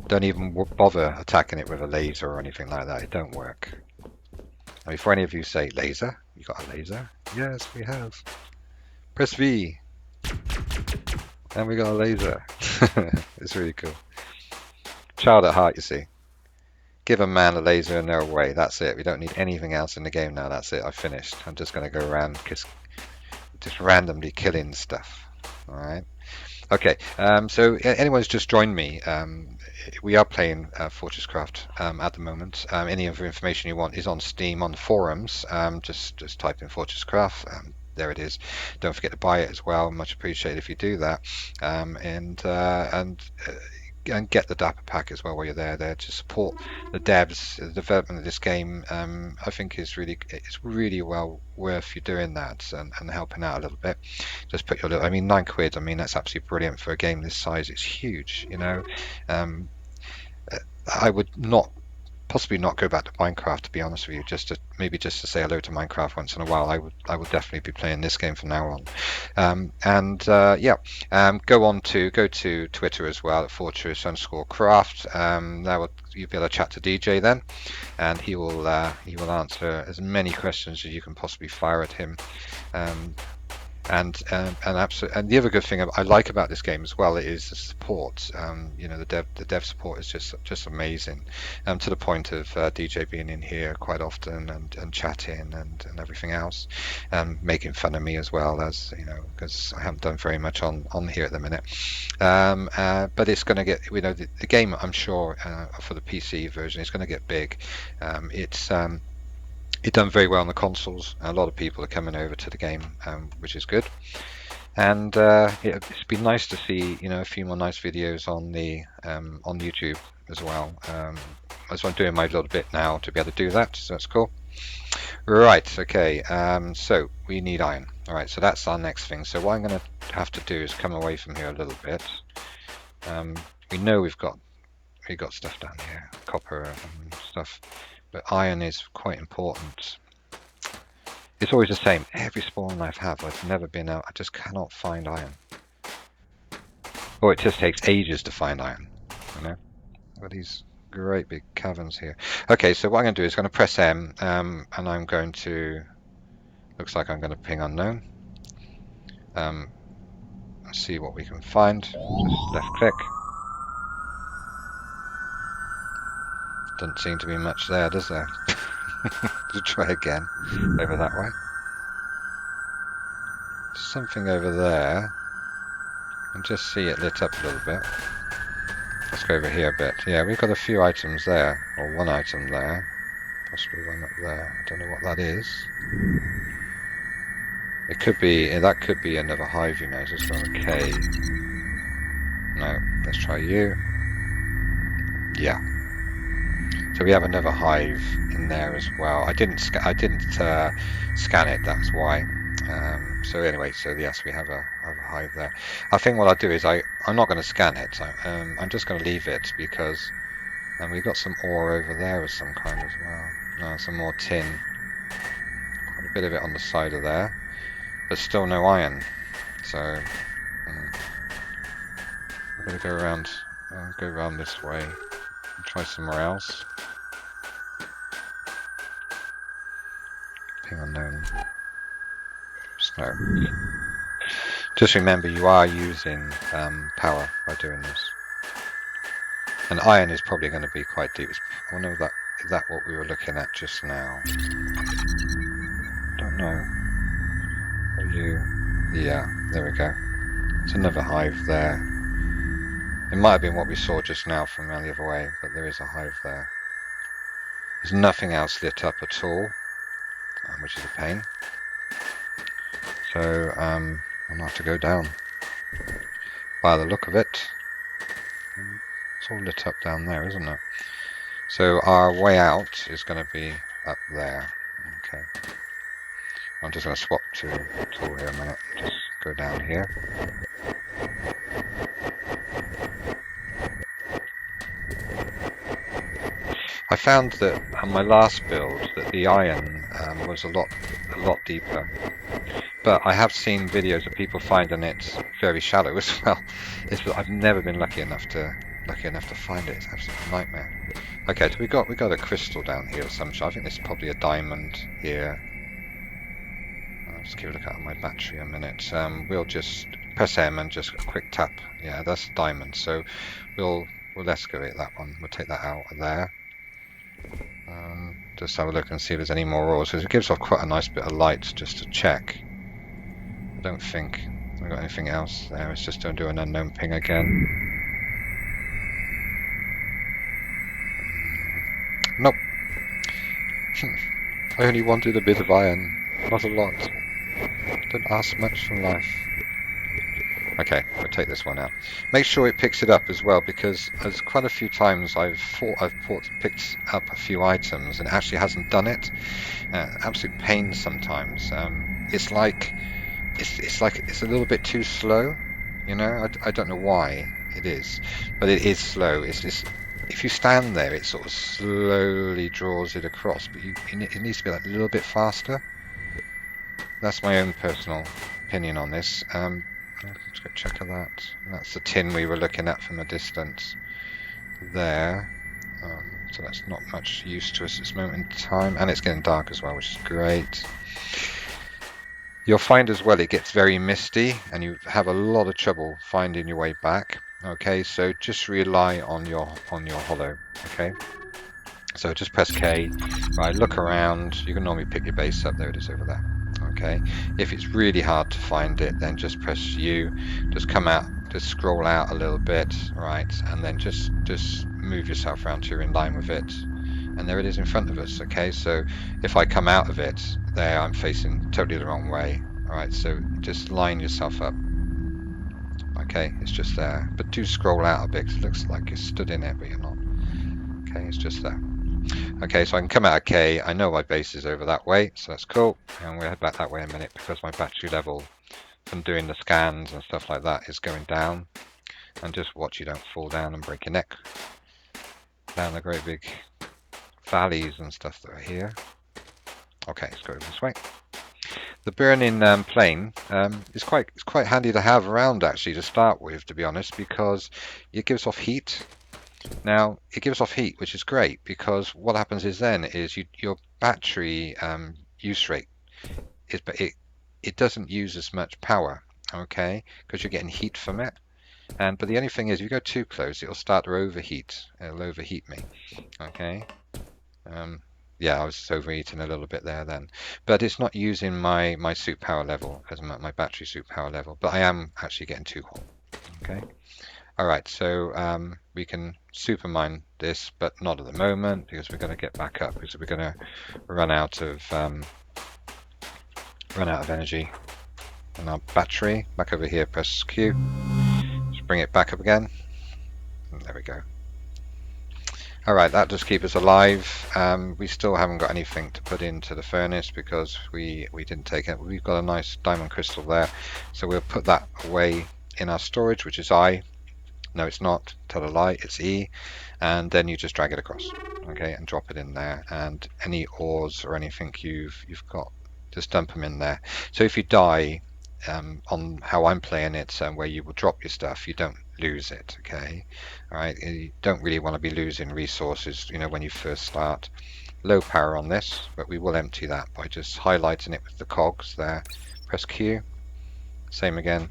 Don't even bother attacking it with a laser or anything like that. It don't work. I mean, for any of you say laser, you got a laser? Yes, we have. Press V. And we got a laser. It's really cool. Child at heart, you see. Give a man a laser and they're away. That's it. We don't need anything else in the game now. That's it. I've finished. I'm just going to go around just randomly killing stuff. All right. Okay. So anyone's just joined me. We are playing FortressCraft at the moment. Any other information you want is on Steam on the forums. Just type in FortressCraft. There it is. Don't forget to buy it as well. Much appreciated if you do that. And get the Dapper pack as well while you're there to support the devs. The development of this game, I think it's really well worth you doing that and helping out a little bit. Just put your little, I mean, £9. I mean, that's absolutely brilliant for a game this size. It's huge, you know. I would possibly not go back to Minecraft, to be honest with you. Maybe just to say hello to Minecraft once in a while. I would definitely be playing this game from now on. Go to Twitter as well at Fortress_Craft. You'll be able to chat to DJ then, and he will answer as many questions as you can possibly fire at him. And the other good thing I like about this game as well is the support. You know, the dev support is just amazing, to the point of DJ being in here quite often and chatting and everything else, making fun of me as well, as you know, because I haven't done very much on here at the minute. But it's going to get, you know, the game, I'm sure, for the PC version is going to get big. It's done very well on the consoles. A lot of people are coming over to the game, which is good. And it's been nice to see, you know, a few more nice videos on YouTube as well. As I'm doing my little bit now to be able to do that, so that's cool. Right, okay. So we need iron. All right, so that's our next thing. So what I'm going to have to do is come away from here a little bit. We know we've got stuff down here, copper and stuff. But iron is quite important. It's always the same. Every spawn I've never been out. I just cannot find iron. Or it just takes ages to find iron. You know? Got these great big caverns here. Okay, so what I'm going to do is going to press M, and I'm going to. Looks like I'm going to ping unknown. See what we can find. Just left click. Doesn't seem to be much there, does there? We'll try again over that way. Something over there. And just see it lit up a little bit. Let's go over here a bit. Yeah, we've got a few items there, or one item there. Possibly one up there. I don't know what that is. It could be, that could be another hive, you know. It's just on a K. No, let's try you. Yeah. So we have another hive in there as well. I didn't scan it. That's why. So anyway, so yes, we have a hive there. I think what I'll do is I'm not going to scan it. I'm just going to leave it because we've got some ore over there of some kind as well. No, some more tin. Quite a bit of it on the side of there, but still no iron. So I'm going to go around this way and try somewhere else. Ping unknown. Snow. Just remember, you are using power by doing this. And iron is probably going to be quite deep. I wonder if that what we were looking at just now. Don't know. Are you? Yeah, there we go. It's another hive there. It might have been what we saw just now from around the other way, but there is a hive there. There's nothing else lit up at all, which is a pain. So I'm going to have to go down. By the look of it, it's all lit up down there, isn't it? So our way out is going to be up there. Okay. I'm just going to swap to tool here a minute. Just go down here. I found that on my last build that the iron was a lot deeper, but I have seen videos of people finding it very shallow as well. I've never been lucky enough to find it. It's an absolute nightmare. Okay, so we got a crystal down here of some sort. I think this is probably a diamond here. Just give a look at my battery a minute. We'll just press M and just a quick tap. Yeah, that's diamond. So we'll excavate that one. We'll take that out of there. Just have a look and see if there's any more ores. Because it gives off quite a nice bit of light just to check. I don't think we've got anything else there. It's just going to do an unknown ping again. Nope. I only wanted a bit of iron, not a lot. Don't ask much from life. Okay, we'll take this one out. Make sure it picks it up as well, because there's quite a few times I've picked up a few items and it actually hasn't done it. Absolute pain sometimes. It's like it's a little bit too slow. You know, I don't know why it is, but it is slow. It's just, if you stand there, it sort of slowly draws it across, but it needs to be like a little bit faster. That's my own personal opinion on this. Let's go check of that. That's the tin we were looking at from a distance there. So that's not much use to us at this moment in time, and it's getting dark as well, which is great. You'll find as well it gets very misty, and you have a lot of trouble finding your way back. Okay, so just rely on your holo. Okay, so just press K. Right, look around. You can normally pick your base up. There it is over there. Okay, if it's really hard to find it, then just press U. Just come out. Just scroll out a little bit, right, and then just move yourself around till you're in line with it. And there it is in front of us. Okay, so if I come out of it, there I'm facing totally the wrong way. All right, so just line yourself up. Okay, it's just there, but do scroll out a bit, 'cause it looks like you're stood in it, but you're not. Okay, it's just there. Okay, so I can come out of K. I know my base is over that way, so that's cool. And we'll head back that way in a minute, because my battery level from doing the scans and stuff like that is going down. And just watch you don't fall down and break your neck down the great big valleys and stuff that are here. Okay, let's go this way. The burning plane is quite handy to have around, actually, to start with, to be honest, because it gives off heat. Now, it gives off heat, which is great, because what happens is then is your battery use rate is, but it doesn't use as much power, okay, because you're getting heat from it. But the only thing is, if you go too close, it'll start to overheat. It'll overheat me, okay. Yeah, I was just overheating a little bit there then, but it's not using my suit power level as my battery suit power level, but I am actually getting too hot. Okay. All right, so we can super mine this, but not at the moment, because we're going to get back up, because we're going to run out of energy on our battery. Back over here, press Q. Just bring it back up again. And there we go. All right, that does keep us alive. We still haven't got anything to put into the furnace because we didn't take it. We've got a nice diamond crystal there, so we'll put that away in our storage, which is I. No, it's not. Tell a lie. It's E, and then you just drag it across, okay, and drop it in there. And any ores or anything you've got, just dump them in there. So if you die, on how I'm playing it, where you will drop your stuff, you don't lose it, okay. All right, you don't really want to be losing resources, you know, when you first start. Low power on this, but we will empty that by just highlighting it with the cogs there. Press Q. Same again.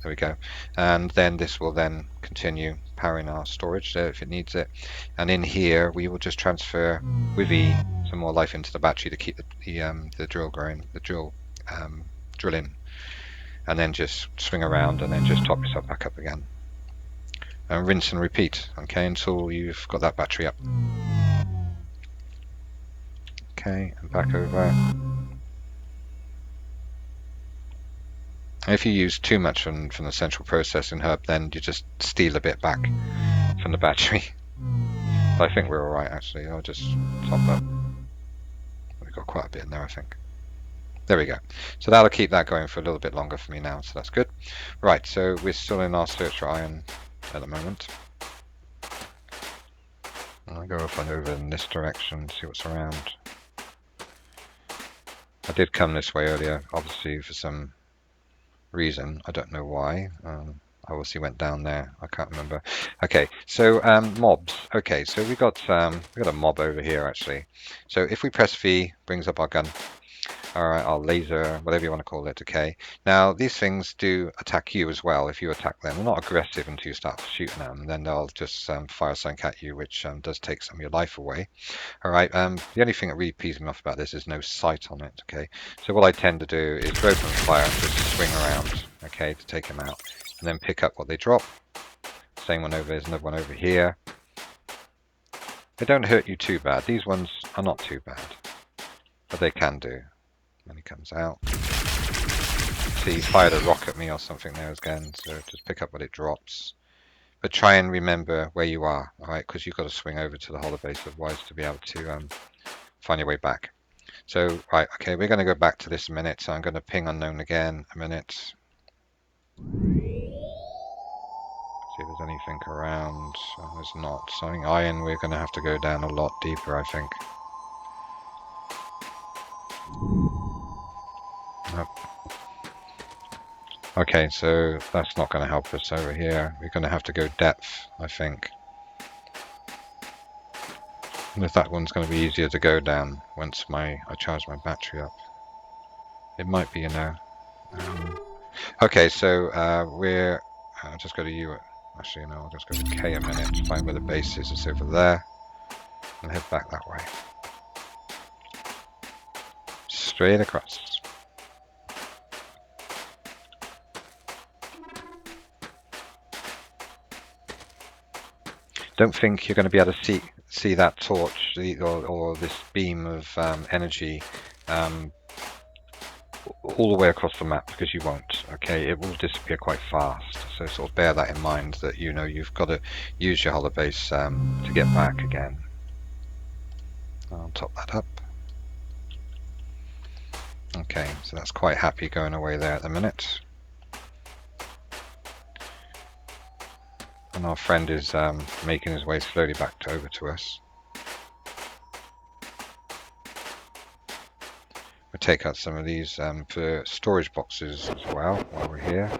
There we go. And then this will then continue powering our storage there if it needs it. And in here we will just transfer with E some more life into the battery to keep the drill going, the drilling, and then just swing around and then just top yourself back up again. And rinse and repeat, okay, until you've got that battery up. Okay, and back over. If you use too much from the central processing hub, then you just steal a bit back from the battery. But I think we're alright, actually. I'll just top up. We've got quite a bit in there, I think. There we go. So that'll keep that going for a little bit longer for me now, so that's good. Right, so we're still in our search for iron at the moment. I'll go up and over in this direction, see what's around. I did come this way earlier, obviously for some reason. I don't know why. I obviously went down there. I can't remember. Okay, so mobs. Okay, so we got a mob over here actually. So if we press V, brings up our gun. Alright, I'll laser, whatever you want to call it, okay? Now, these things do attack you as well if you attack them. They're not aggressive until you start shooting them. Then they'll just fire something at you, which does take some of your life away. Alright, the only thing that really pees me off about this is no sight on it, okay? So what I tend to do is open fire and just swing around, okay, to take them out. And then pick up what they drop. Same one over, there's another one over here. They don't hurt you too bad. These ones are not too bad. But they can do. When he comes out. See, he fired a rock at me or something there again, so just pick up what it drops. But try and remember where you are, alright, because you've got to swing over to the hollow base otherwise to be able to find your way back. So, right, okay, we're going to go back to this a minute, so I'm going to ping unknown again a minute. See if there's anything around. Oh, there's not. So I think iron, we're going to have to go down a lot deeper, I think. Nope. Okay, so that's not going to help us over here. We're going to have to go depth, I think. And if that one's going to be easier to go down once I charge my battery up. It might be, you know. Okay, so I'll just go to U. Actually, no, I'll just go to K a minute to find where the base is. It's over there. And head back that way. Straight across. Don't think you're going to be able to see that torch or this beam of energy all the way across the map, because you won't. Okay, it will disappear quite fast. So sort of bear that in mind, that you know you've got to use your hollow base to get back again. I'll top that up. Okay, so that's quite happy going away there at the minute. And our friend is making his way slowly back over to us. We'll take out some of these for storage boxes as well while we're here.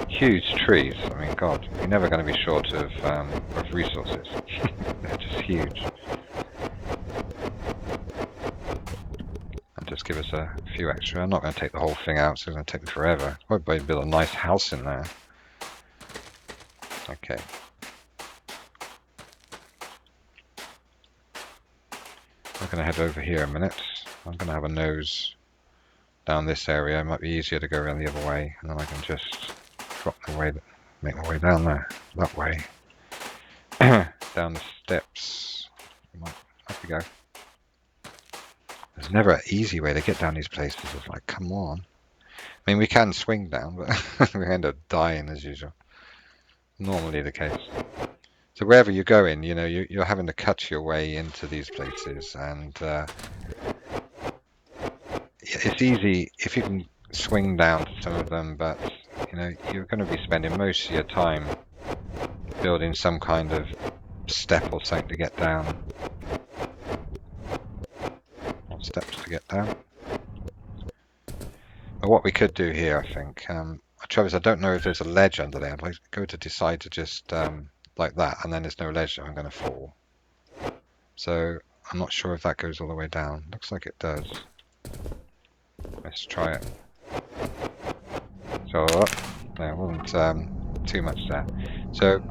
Huge trees. I mean, God, you're never going to be short of resources. They're just huge. And just give us a few extra. I'm not going to take the whole thing out, so it's going to take me forever. I'll probably build a nice house in there. Okay. I'm going to head over here a minute. I'm going to have a nose down this area. It might be easier to go around the other way, and then I can just drop my way, make my way down there, that way. Down the steps. Up we go. There's never an easy way to get down these places. It's like, come on. I mean, we can swing down, but we end up dying as usual. Normally the case. So wherever you're going, you know, you're having to cut your way into these places, and it's easy if you can swing down to some of them, but you know, you're going to be spending most of your time building some kind of step or something to get down. Or steps to get down. But what we could do here, I think, Travis, I don't know if there's a ledge under there. If I go to decide to just like that, and then there's no ledge, I'm going to fall. So I'm not sure if that goes all the way down. Looks like it does. Let's try it. So there wasn't too much there. So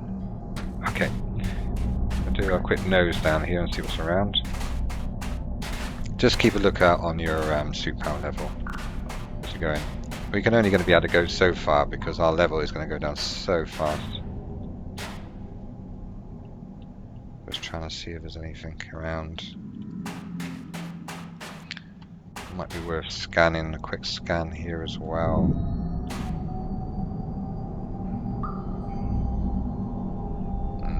okay, I'll do a quick nose down here and see what's around. Just keep a lookout on your suit power level as you're going. We're only going to be able to go so far because our level is going to go down so fast. Just trying to see if there's anything around. It might be worth scanning, a quick scan here as well.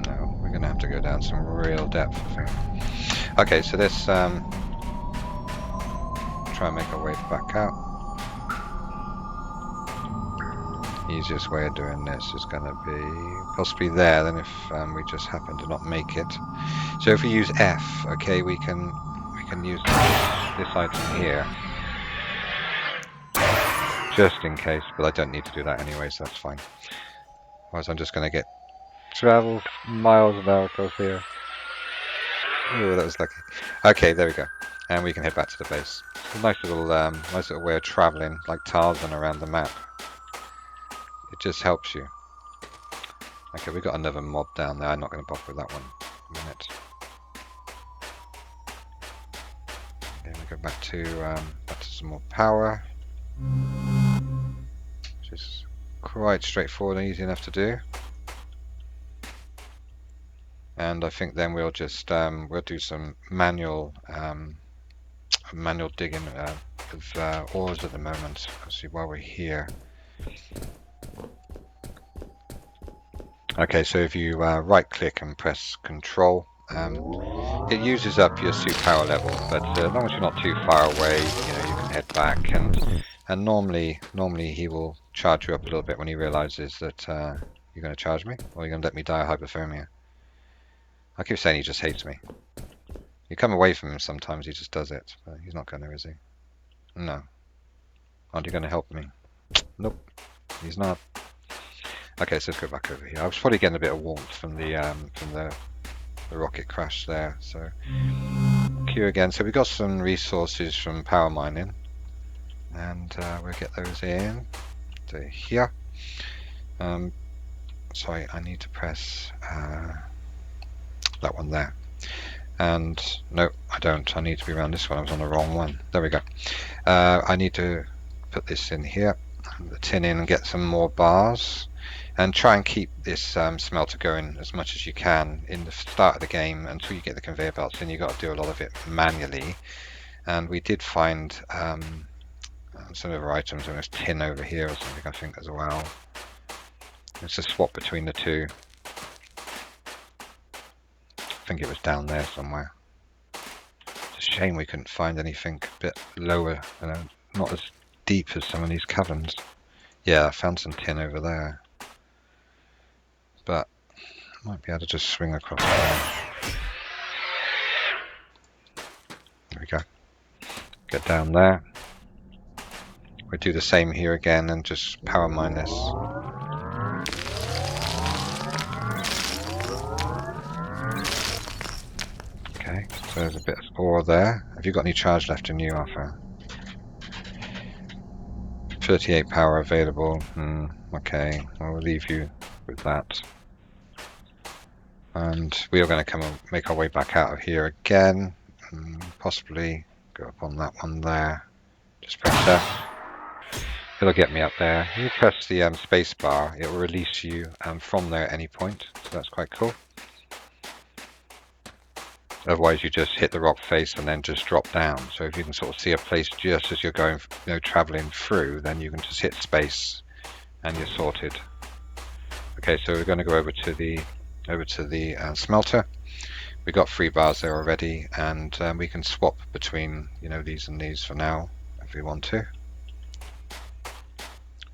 No, we're going to have to go down some real depth, I think. Okay, so let's try and make our way back out. Easiest way of doing this is going to be possibly there, then if we just happen to not make it. So if we use F, okay, we can use this item here just in case, but I don't need to do that anyway, so that's fine. Otherwise I'm just going to travel miles an hour across here. Oh, that was lucky. Okay, there we go. And we can head back to the base. It's a nice little way of traveling, like Tarzan around the map. It just helps you. Okay, we got another mob down there. I'm not going to bother with that one. A minute. Okay, we go back to some more power, which is quite straightforward and easy enough to do. And I think then we'll just we'll do some manual digging of ores at the moment. Let's see while we're here. Okay, so if you right click and press Control, it uses up your suit power level, but as long as you're not too far away, you can head back, and normally he will charge you up a little bit when he realizes that you're going to charge me, or you're going to let me die of hypothermia. I keep saying he just hates me. You come away from him sometimes, he just does it, but he's not going to, is he? No. Aren't you going to help me? Nope, he's not. Okay, so let's go back over here. I was probably getting a bit of warmth from the rocket crash there. So Q again. So we got some resources from power mining, and we'll get those in to here. Sorry, I need to press that one there. And no, I don't. I need to be around this one. I was on the wrong one. There we go. I need to put this in here, the tin in, and get some more bars. And try and keep this smelter going as much as you can in the start of the game until you get the conveyor belts in. You've got to do a lot of it manually. And we did find some other items. There's tin over here or something, I think, as well. It's a swap between the two. I think it was down there somewhere. It's a shame we couldn't find anything a bit lower, not as deep as some of these caverns. Yeah, I found some tin over there. But I might be able to just swing across there. There we go. Get down there. We'll do the same here again and just power mine this. Okay, so there's a bit of ore there. Have you got any charge left in you, Arthur? 38 power available. Okay, I'll leave you with that. And we are going to come and make our way back out of here again. Possibly go up on that one there. Just press that. It'll get me up there. You press the space bar, it will release you from there at any point. So that's quite cool. Otherwise you just hit the rock face and then just drop down. So if you can sort of see a place just as you're going, traveling through, then you can just hit space and you're sorted. Okay, so we're going to go over to the smelter. We got 3 bars there already, and we can swap between these and these for now if we want to.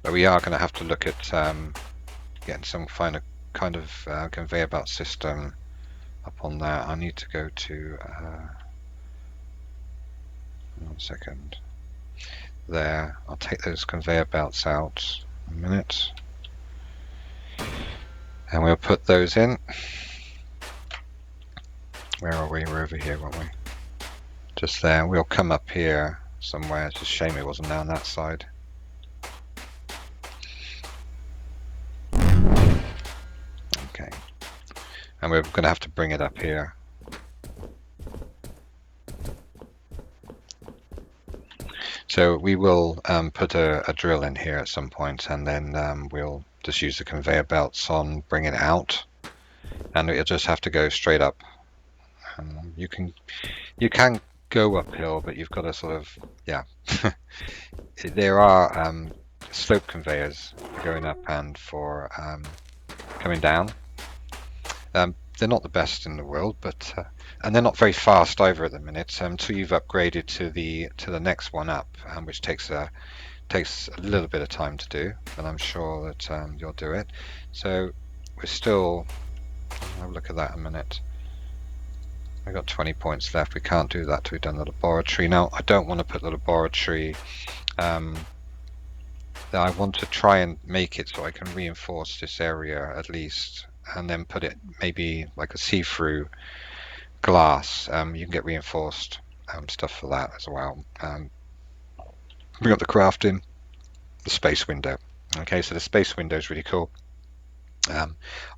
But we are going to have to look at getting some kind of conveyor belt system up on there. I need to go to 1 second there. I'll take those conveyor belts out in a minute, and we'll put those in. Where are we? We're over here, weren't we? Just there. We'll come up here somewhere. It's a shame it wasn't down that side. Okay. And we're going to have to bring it up here. So we will put a drill in here at some point, and then we'll just use the conveyor belts on bringing it out, and it'll just have to go straight up. You can go uphill, but you've got to sort of, yeah. There are slope conveyors for going up and for coming down. They're not the best in the world, but and they're not very fast either at the minute. Until you've upgraded to the next one up, which takes a little bit of time to do, and I'm sure that you'll do it. So we're still. I'll have a look at that in a minute. I've got 20 points left. We can't do that till we've done the laboratory. Now, I don't want to put the laboratory. I want to try and make it so I can reinforce this area at least, and then put it maybe like a see-through glass. You can get reinforced stuff for that as well. Bring up the crafting, the space window. Okay, so the space window is really cool.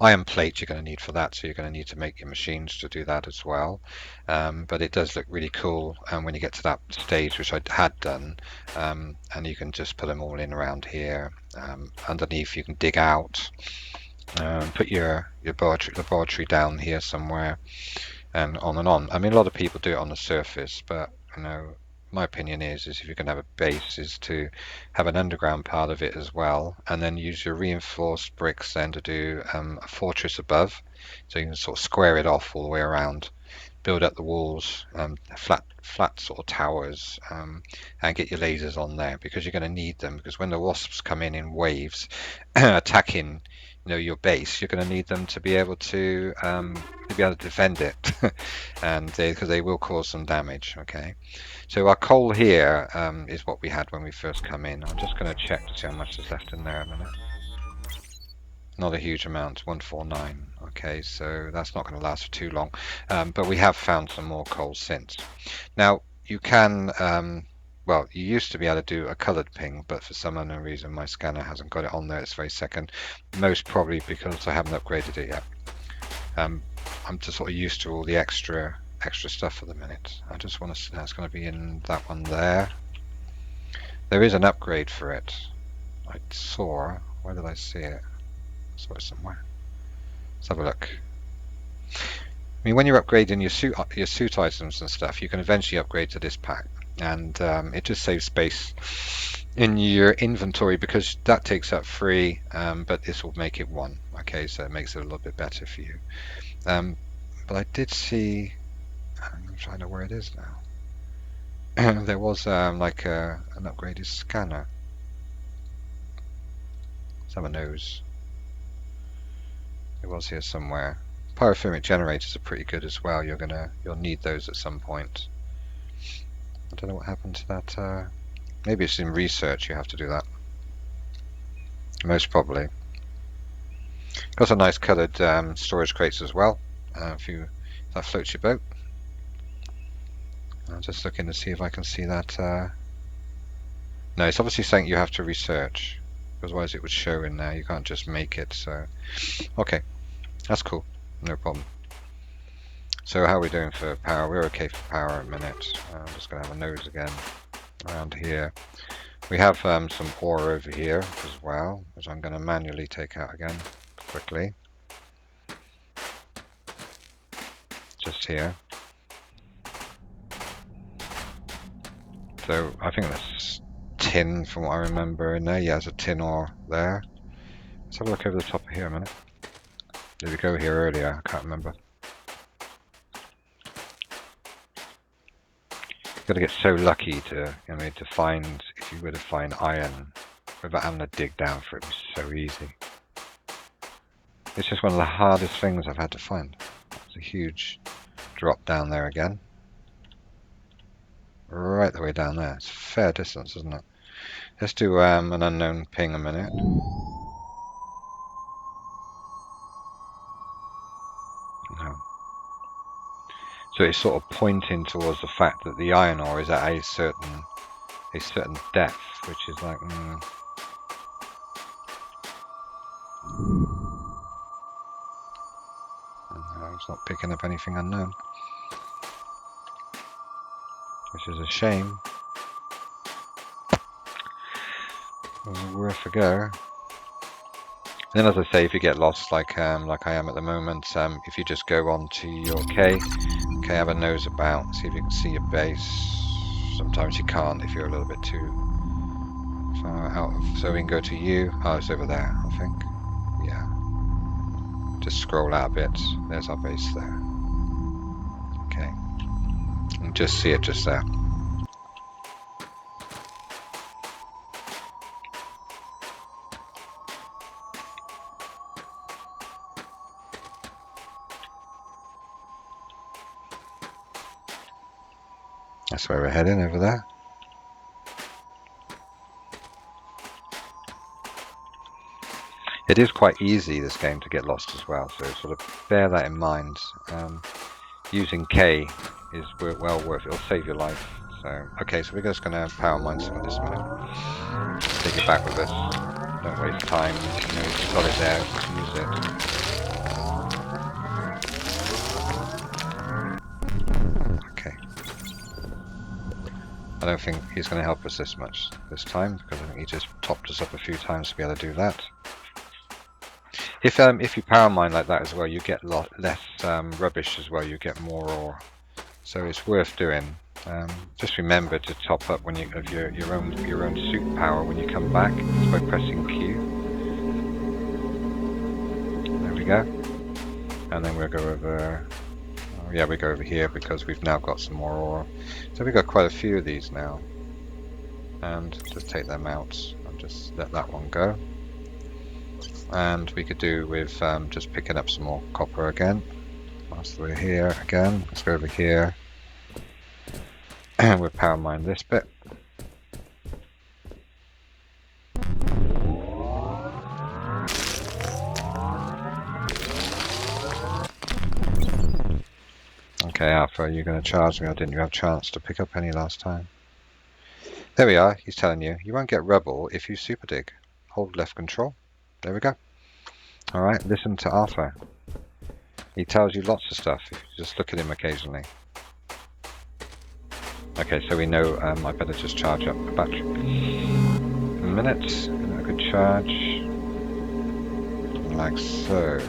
Iron plate you're going to need for that, so you're going to need to make your machines to do that as well. But it does look really cool when you get to that stage, which I had done, and you can just put them all in around here. Underneath you can dig out, put your laboratory down here somewhere, and on and on. I mean, a lot of people do it on the surface, but you know, my opinion is if you're going to have a base, is to have an underground part of it as well, and then use your reinforced bricks then to do a fortress above, so you can sort of square it off all the way around, build up the walls, flat sort of towers, and get your lasers on there, because you're going to need them, because when the wasps come in waves attacking your base, you're going to need them to be able to defend it, and because they will cause some damage. Okay, so our coal here is what we had when we first come in. I'm just going to check to see how much is left in there a minute. Not a huge amount, 149. Okay, so that's not going to last for too long, but we have found some more coal since. Now you can well, you used to be able to do a coloured ping, but for some unknown reason my scanner hasn't got it on there this very second, most probably because I haven't upgraded it yet. I'm just sort of used to all the extra stuff for the minute. I just want to, that's going to be in that one there. There is an upgrade for it. I saw, where did I see it? I saw it somewhere. Let's have a look. I mean, when you're upgrading your suit items and stuff, you can eventually upgrade to this pack, and it just saves space in your inventory because that takes up 3, but this will make it 1. Okay, so it makes it a little bit better for you. But I did see, I'm trying to know where it is now. There was like an upgraded scanner. Let's have a nose. It was here somewhere. Pyrothermic generators are pretty good as well. You'll need those at some point. I don't know what happened to that. Maybe it's in research you have to do that. Most probably. Got some nice coloured storage crates as well. If that floats your boat. I'm just looking to see if I can see that. No, it's obviously something you have to research. Otherwise it would show in there. You can't just make it. So, okay, that's cool. No problem. So how are we doing for power? We're okay for power in a minute. I'm just going to have a nose again around here. We have some ore over here as well, which I'm going to manually take out again quickly. Just here. So I think that's tin from what I remember in there. Yeah, there's a tin ore there. Let's have a look over the top of here a minute. Did we go here earlier? I can't remember. You've got to get so lucky to find, if you were to find iron without having to dig down for it. It was so easy. It's just one of the hardest things I've had to find. It's a huge drop down there again. Right the way down there. It's a fair distance, isn't it? Let's do an unknown ping a minute. No. So it's sort of pointing towards the fact that the iron ore is at a certain depth, which is like no, it's not picking up anything unknown, which is a shame. It was worth a go. And then, as I say, if you get lost like I am at the moment, if you just go on to your K, have a nose about, see if you can see your base. Sometimes you can't if you're a little bit too far out. So we can go to U. Oh, it's over there, I think. Yeah. Just scroll out a bit. There's our base there. Okay. And just see it just there. That's where we're heading, over there. It is quite easy, this game, to get lost as well, so sort of bear that in mind. using K is well worth it. It'll save your life. So, okay, so we're just going to power mine some of this a minute. Take it back with us. Don't waste time. You know, you've got it there. Use it. Okay. I don't think he's going to help us this much this time, because I think he just topped us up a few times to be able to do that. If you power mine like that as well, you get less rubbish as well. You get more ore, so it's worth doing. Just remember to top up when of your own suit power when you come back. It's by pressing Q. There we go. And then we'll go over. Oh, yeah, we go over here because we've now got some more ore. So we've got quite a few of these now. And just take them out and just let that one go. And we could do with just picking up some more copper again. Whilst we're here again, let's go over here. And we'll power mine this bit. Okay, Alpha, you're going to charge me, or didn't you have a chance to pick up any last time? There we are, he's telling you. You won't get rubble if you super dig. Hold left control. There we go. Alright, listen to Alpha. He tells you lots of stuff if you just look at him occasionally. Okay, so we know I better just charge up the battery. A minute, a good charge. Like so.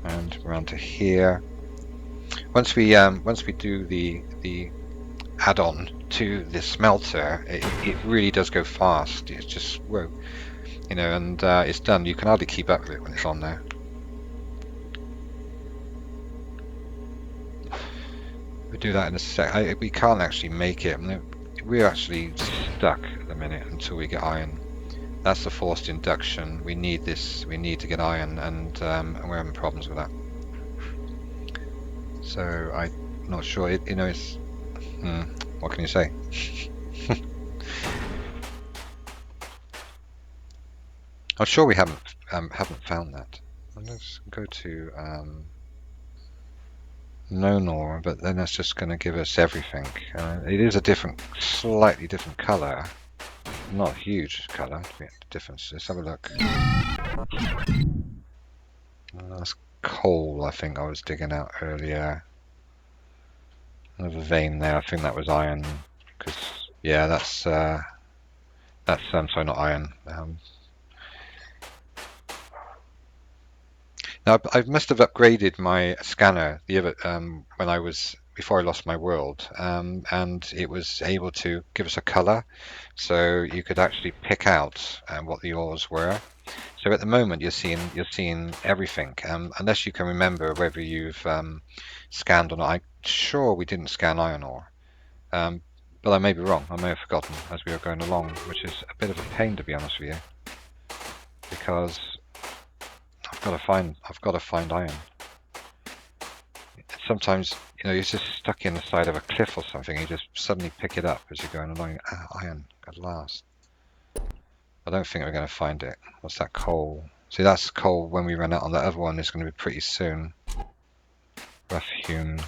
And we're on to here. Once we do the add-on to the smelter, it really does go fast. It's just whoa, you know, and it's done. You can hardly keep up with it when it's on there. We'll do that in a sec. We can't actually make it. I mean, we're actually stuck at the minute until we get iron. That's the forced induction. We need this. We need to get iron, and we're having problems with that. So I'm not sure. You know, it's. What can you say? I'm sure we haven't found that. Let's go to no nor, but then that's just going to give us everything. It is a slightly different color. Not a huge color difference. Let's have a look. That's coal, I think I was digging out earlier. Another vein there. I think that was iron. Because yeah, that's sorry, not iron. Now I must have upgraded my scanner the other before I lost my world, and it was able to give us a color, so you could actually pick out what the ores were. So at the moment you're seeing everything, unless you can remember whether you've scanned or not. I'm sure we didn't scan iron ore, but I may be wrong. I may have forgotten as we were going along, which is a bit of a pain, to be honest with you, because I've got to find iron. Sometimes, you know, you're just stuck in the side of a cliff or something, and you just suddenly pick it up as you're going along. Iron, at last. I don't think we're going to find it. What's that? Coal. See, that's coal when we run out on the other one. It's going to be pretty soon. Rough hewn.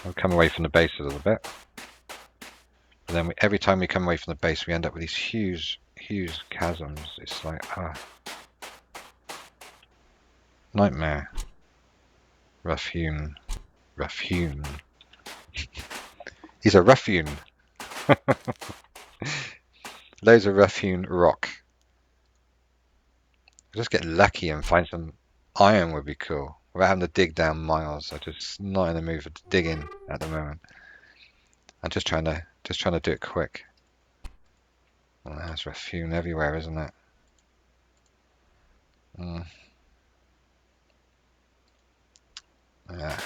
We'll come away from the base a little bit. But then every time we come away from the base, we end up with these huge chasms. It's like, nightmare. Rough hewn. Rough hewn. He's a rough hewn. Loads of rough hewn rock. Just get lucky and find some iron would be cool. Without having to dig down miles. I'm just not in the mood for digging at the moment. I'm just trying to do it quick. Well, there's rough hewn everywhere, isn't it? Yeah.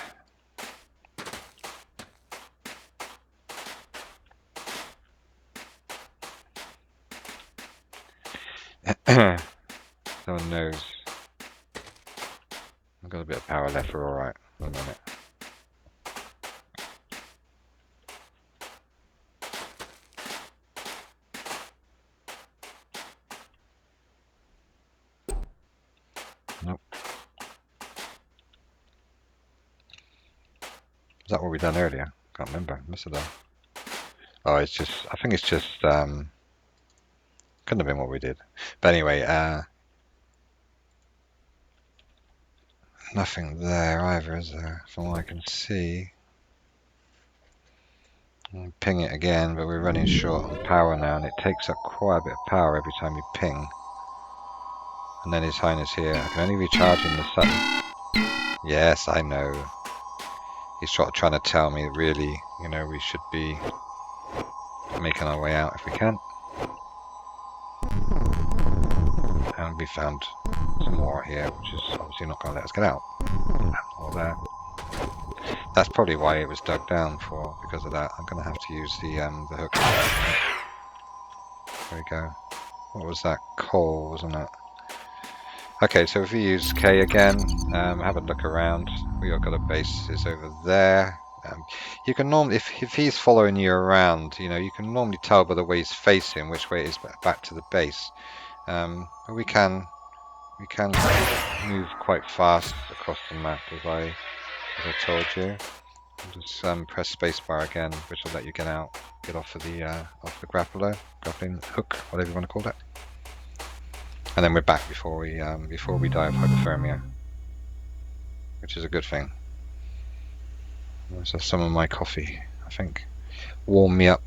Someone knows. I've got a bit of power left, we're alright for a minute. Nope. Is that what we done earlier? Can't remember. Must have done. Oh, it's just. I think it's just. Couldn't have been what we did. But anyway, nothing there either, is there? From what I can see. I'll ping it again, but we're running short on power now, and it takes up quite a bit of power every time you ping. And then His Highness here. I can only recharge in the sun. Yes, I know. He's sort of trying to tell me, really, you know, we should be making our way out if we can. And we found some more here, which is obviously not going to let us get out. Or there. That's probably why it was dug down for, because of that. I'm going to have to use the hook. There we go. What was that? Coal, wasn't it? Okay, so if we use K again, have a look around. We got a base is over there. You can normally, if he's following you around, you know, you can normally tell by the way he's facing which way it is back to the base. But we can move quite fast across the map, as I told you. I'll just press spacebar again, which will let you get off of the grappling hook, whatever you want to call it. And then we're back before we die of hypothermia, which is a good thing. So some of my coffee, I think, warm me up.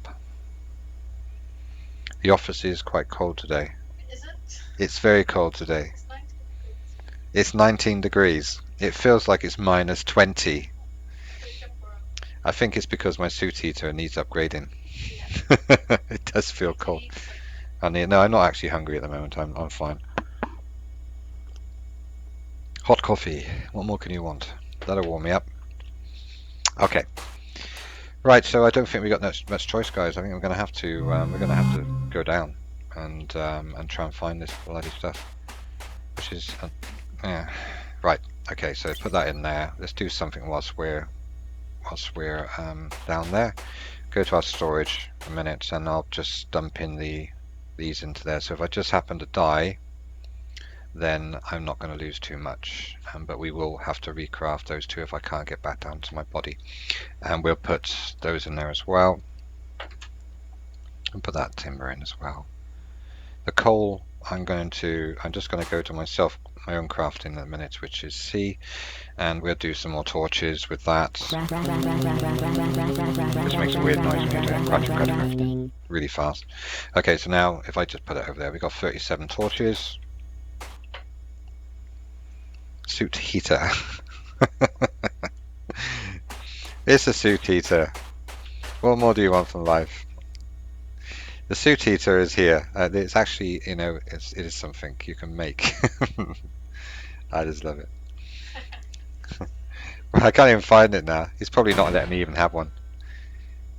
The office is quite cold today. Is it? It's very cold today. It's 19 degrees. It's 19 degrees. It feels like it's minus 20. I think it's because my suit heater needs upgrading. Yeah. It does feel cold. No, I'm not actually hungry at the moment. I'm fine. Hot coffee. What more can you want? That'll warm me up. Okay. Right. So I don't think we got much choice, guys. I think we're going to have to go down and try and find this bloody stuff, which is yeah. Right. Okay. So put that in there. Let's do something whilst we're down there. Go to our storage a minute, and I'll just dump in these into there. So if I just happen to die, then I'm not going to lose too much, but we will have to recraft those two if I can't get back down to my body. And we'll put those in there as well, and put that timber in as well. The coal, I'm just going to go to my own crafting in a minute, which is C, and we'll do some more torches with that. This makes a weird noise when you're doing crafting really fast. Okay, so now if I just put it over there, we've got 37 torches. Suit heater. It's a suit heater. What more do you want from life? The suit heater is here. It's actually, you know, it is something you can make. I just love it. I can't even find it now. He's probably not letting me even have one.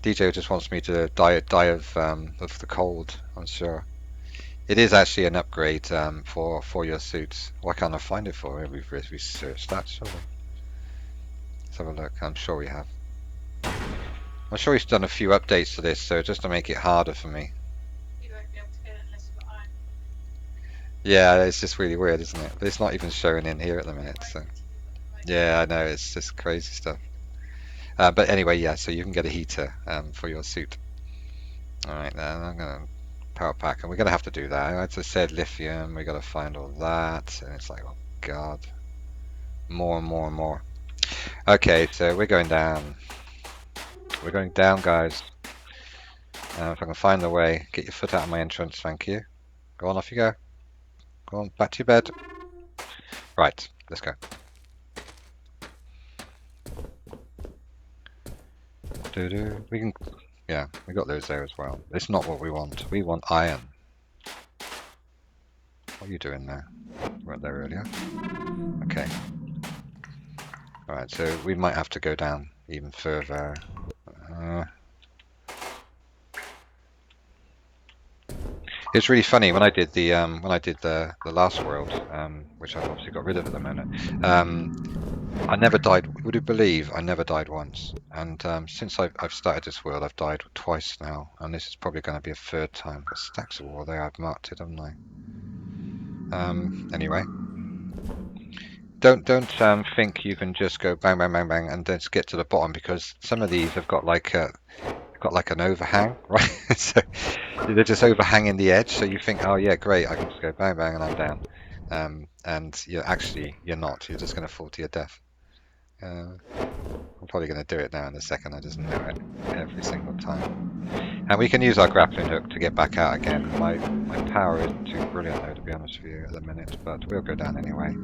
DJ just wants me to die of the cold, I'm sure. It is actually an upgrade for your suits. Why can't I find it for? We've researched that, shall we? Let's have a look. I'm sure we have. I'm sure he's done a few updates to this, so just to make it harder for me. You won't be able to get it unless you've got iron. Yeah, it's just really weird, isn't it? But it's not even showing in here at the minute, so. Yeah, I know, it's just crazy stuff. But anyway, yeah, so you can get a heater for your suit. Alright, then I'm going to power pack, and we're going to have to do that. As I said, lithium, we've got to find all that, and it's like, oh god. More and more and more. Okay, so we're going down. We're going down, guys. If I can find the way, get your foot out of my entrance, thank you. Go on, off you go. Go on, back to your bed. Right, let's go. We can, yeah, we got those there as well. It's not what we want. We want iron. What are you doing there? You weren't there earlier. Okay. Alright, so we might have to go down even further. It's really funny when I did the last world, which I've obviously got rid of at the moment. I never died. Would you believe I never died once? And since I've started this world, I've died twice now, and this is probably going to be a third time. Got stacks of ore there. I've marked it, haven't I? Anyway, don't think you can just go bang bang bang bang and then just get to the bottom, because some of these have got like an overhang, right? So they're just overhanging the edge. So you think, oh yeah, great, I can just go bang bang and I'm down. And you're not. You're just going to fall to your death. I'm probably going to do it now in a second. I just know it every single time. And we can use our grappling hook to get back out again. My power isn't too brilliant though, to be honest with you, at the minute, but we'll go down anyway.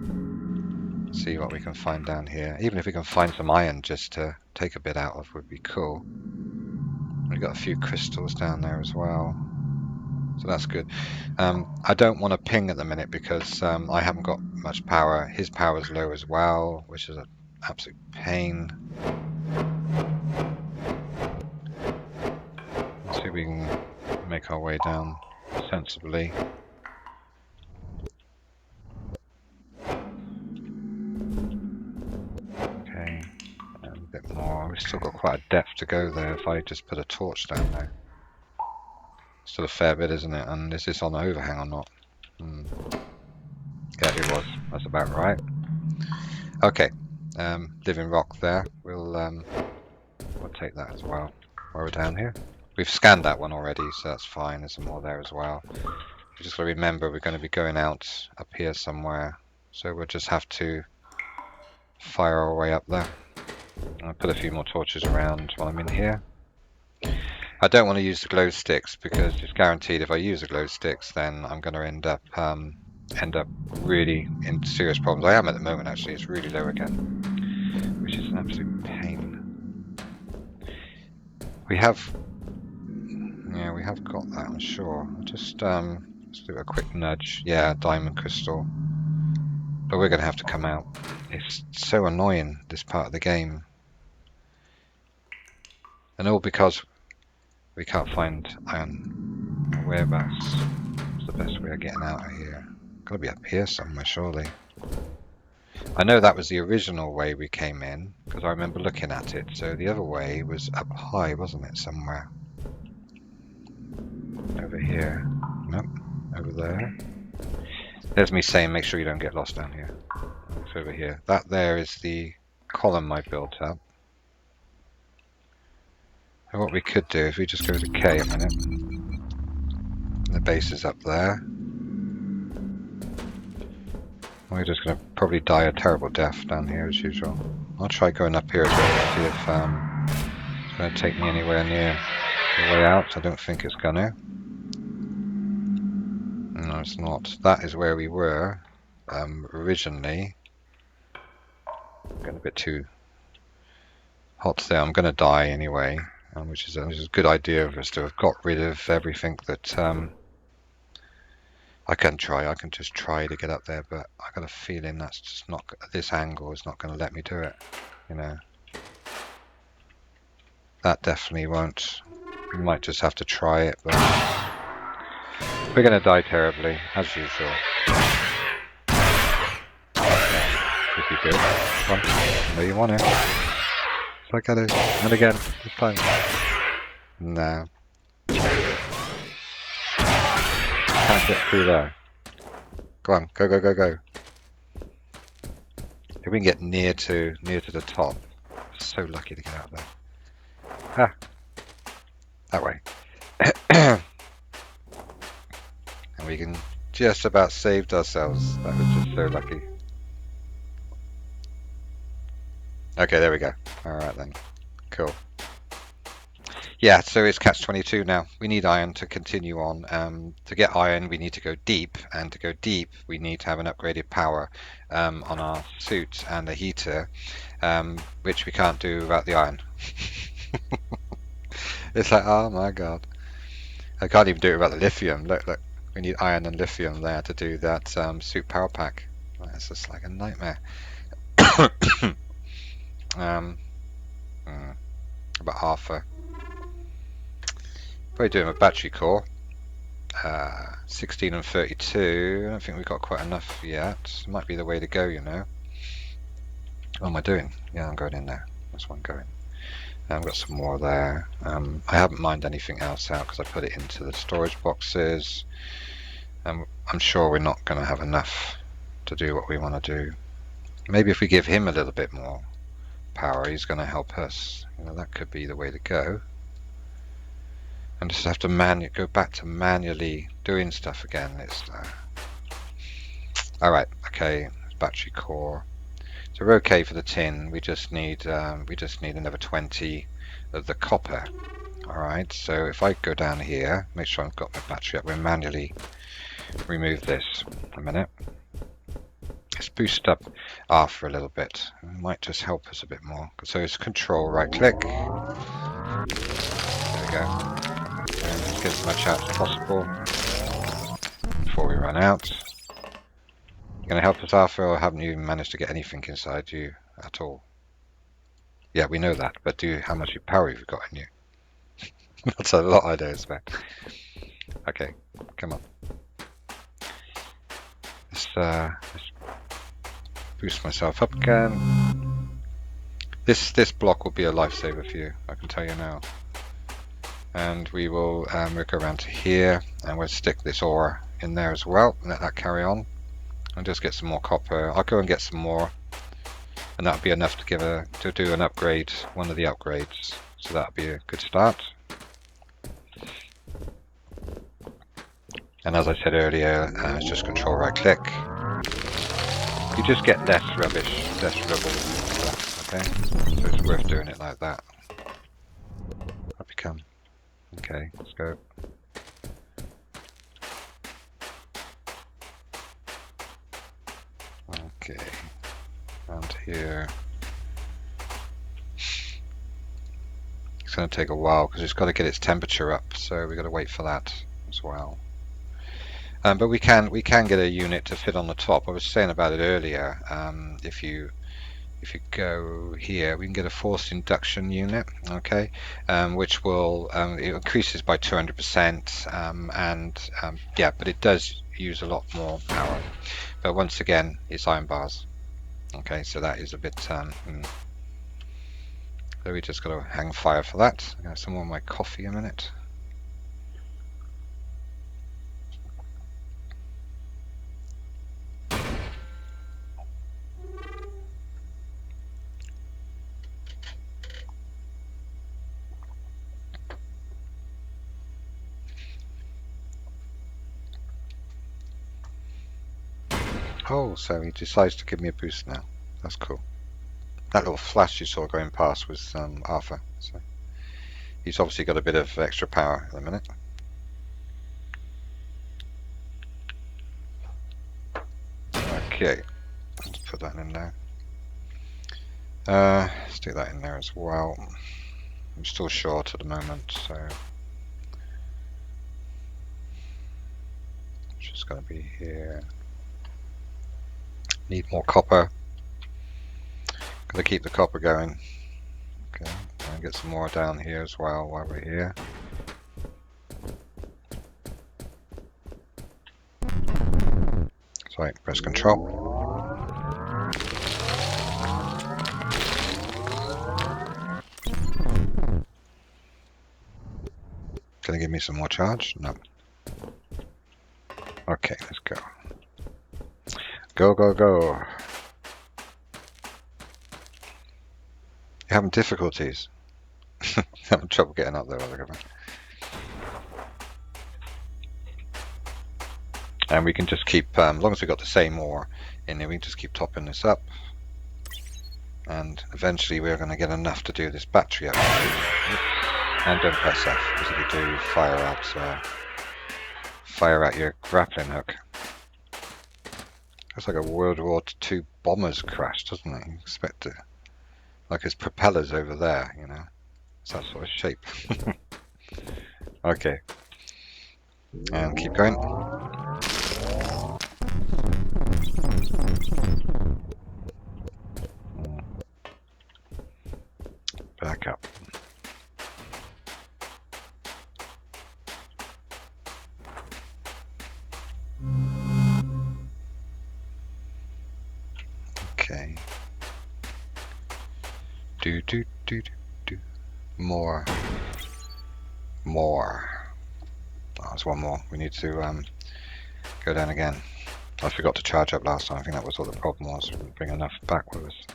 See what we can find down here. Even if we can find some iron just to take a bit out of would be cool. We've got a few crystals down there as well, so that's good. I don't want to ping at the minute because I haven't got much power. His power is low as well, which is an absolute pain. Let's see if we can make our way down sensibly. Okay, a bit more. We've still got quite a depth to go there. If I just put a torch down there, still a fair bit, isn't it? And is this on the overhang or not? Yeah, it was. That's about right. Okay, living rock there. We'll take that as well. While we're down here, we've scanned that one already, so that's fine. There's some more there as well. We just got to remember we're going to be going out up here somewhere, so we'll just have to fire our way up there. I'll put a few more torches around while I'm in here. I don't want to use the glow sticks because it's guaranteed if I use the glow sticks, then I'm going to end up really in serious problems. I am at the moment, actually. It's really low again, which is an absolute pain. We have got that, I'm sure. I'll just do a quick nudge. Yeah, diamond crystal. But we're going to have to come out. It's so annoying, this part of the game. And all because we can't find iron. Whereabouts? What's the best way of getting out of here? Got to be up here somewhere, surely. I know that was the original way we came in, because I remember looking at it. So the other way was up high, wasn't it, somewhere? Over here. Nope. Over there. There's me saying make sure you don't get lost down here. It's over here. That there is the column I built up. And what we could do is we just go to K a minute. The base is up there. We're just going to probably die a terrible death down here as usual. I'll try going up here as well, see if it's going to take me anywhere near the way out. I don't think it's going to. No, it's not. That is where we were originally. Getting a bit too hot there. I'm going to die anyway, which is a good idea of us to have got rid of everything that I can just try to get up there, but I got a feeling that's just not, this angle is not going to let me do it, you know. That definitely won't. We might just have to try it, but we're going to die terribly, as usual. Could be good. Come on, no, you want it. So I got it. And again, this time. No. Can't get through there. Go on, go, go, go, go. If we can get near to the top. So lucky to get out there. Ah. That way. And we can just about saved ourselves. That was just so lucky. Okay, there we go. Alright then. Cool. Yeah, so it's catch-22 now. We need iron to continue on. To get iron, we need to go deep, and to go deep, we need to have an upgraded power on our suit and a heater, which we can't do without the iron. It's like, oh my god. I can't even do it without the lithium. Look, look. We need iron and lithium there to do that suit power pack. It's just like a nightmare. About half a... Probably doing a battery core. 16 and 32. I don't think we've got quite enough yet. Might be the way to go, you know. What am I doing? Yeah, I'm going in there. That's where I'm going. I've got some more there. I haven't mined anything else out because I put it into the storage boxes. I'm sure we're not going to have enough to do what we want to do. Maybe if we give him a little bit more power, he's going to help us. You know, that could be the way to go. And just have to go back to manually doing stuff again. It's all right. Okay, battery core. So we're okay for the tin. We just need another 20 of the copper. All right. So if I go down here, make sure I've got my battery up. We'll manually remove this. A minute. Let's boost up R for a little bit. It might just help us a bit more. So it's control right click. There we go. And let's get as much out as possible before we run out. You gonna help us, Arthur, or haven't you managed to get anything inside you at all? Yeah, we know that, but how much power have you got in you? That's a lot, I don't expect. Okay, come on. Let's boost myself up again. This block will be a lifesaver for you, I can tell you now. And we'll go around to here, and we'll stick this ore in there as well. Let that carry on, and just get some more copper. I'll go and get some more, and that'll be enough to do an upgrade, one of the upgrades. So that'll be a good start. And as I said earlier, it's just control right click. You just get less rubbish, less rubble stuff, okay? So it's worth doing it like that. Up you come. Okay, let's go. Okay, around here. It's going to take a while because it's got to get its temperature up, so we've got to wait for that as well. But we can get a unit to fit on the top. I was saying about it earlier. If you go here, we can get a forced induction unit, okay, which will it increases by 200%, yeah, but it does use a lot more power. But once again, it's iron bars, okay, so that is a bit. So we just got to hang fire for that. I'm gonna have some more of my coffee a minute. Oh, so he decides to give me a boost now. That's cool. That little flash you saw going past was Arthur. So he's obviously got a bit of extra power at the minute. Okay, let's put that in there. Stick that in there as well. I'm still short at the moment, so it's just going to be here. Need more copper. Gonna keep the copper going. Okay, and get some more down here as well while we're here. Sorry, press control. Gonna give me some more charge? No. Okay, let's go. Go, go, go. You're having difficulties. Having trouble getting up there, and we can just keep, as long as we've got the same ore in there, we can just keep topping this up. And eventually we're going to get enough to do this battery upgrade. And don't press F, because if you do, fire out your grappling hook. Looks like a World War II bomber's crash, doesn't it? You expect it. Like his propellers over there, you know. It's that sort of shape. Okay. And keep going. Back up. Okay. Do. More. Oh, there's one more. We need to go down again. I forgot to charge up last time. I think that was what the problem was. We didn't bring enough back with us.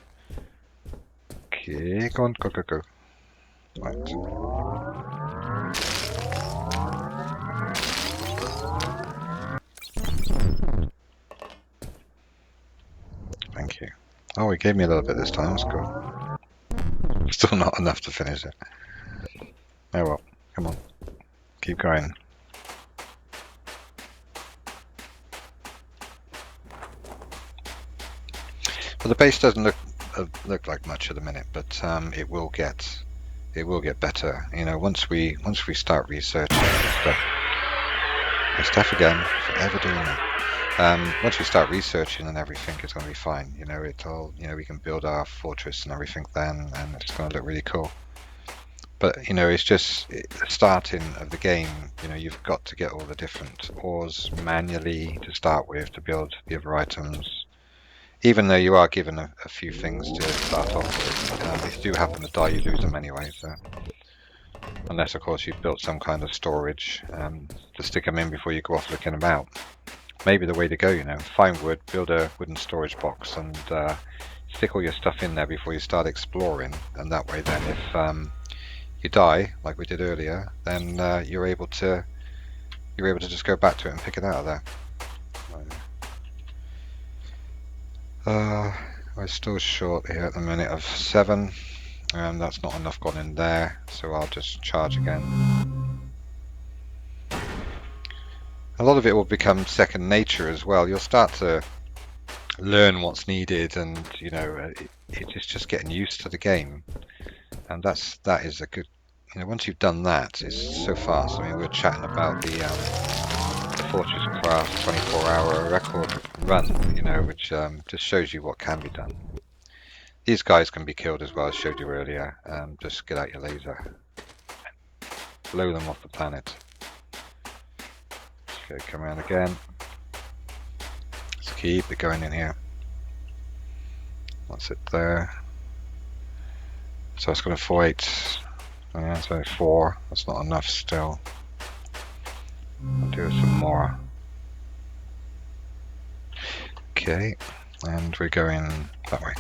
Okay, go on, go, go, go. Right. Thank you. Oh, he gave me a little bit this time. That's cool. Still not enough to finish it. Oh well. Come on. Keep going. Well, the base doesn't look like much at the minute, but it will get better. You know, once we start researching stuff again, forever doing that. Once we start researching and everything, it's going to be fine. You know, we can build our fortress and everything then, and it's going to look really cool. But you know, it's just the starting of the game. You know, you've got to get all the different ores manually to start with to build the other items. Even though you are given a few things to start off with, if you do happen to die, you lose them anyway. So, unless of course you've built some kind of storage to stick them in before you go off looking about. Maybe the way to go, you know, find wood, build a wooden storage box, and stick all your stuff in there before you start exploring. And that way, then, if you die, like we did earlier, then you're able to just go back to it and pick it out of there. We're still short here at the minute of 7, and that's not enough gone in there, so I'll just charge again. A lot of it will become second nature as well. You'll start to learn what's needed, and you know, it's just getting used to the game, and that is a good. You know, once you've done that, it's so fast. I mean, we were chatting about the FortressCraft 24-hour record run, you know, which just shows you what can be done. These guys can be killed as well, as I showed you earlier. Just get out your laser, blow them off the planet. Okay, come around again. Let's keep it going in here. That's it there. So it's got a 4.8. Yeah, so 4. That's not enough still. I'll do some more. Okay, and we're going that way.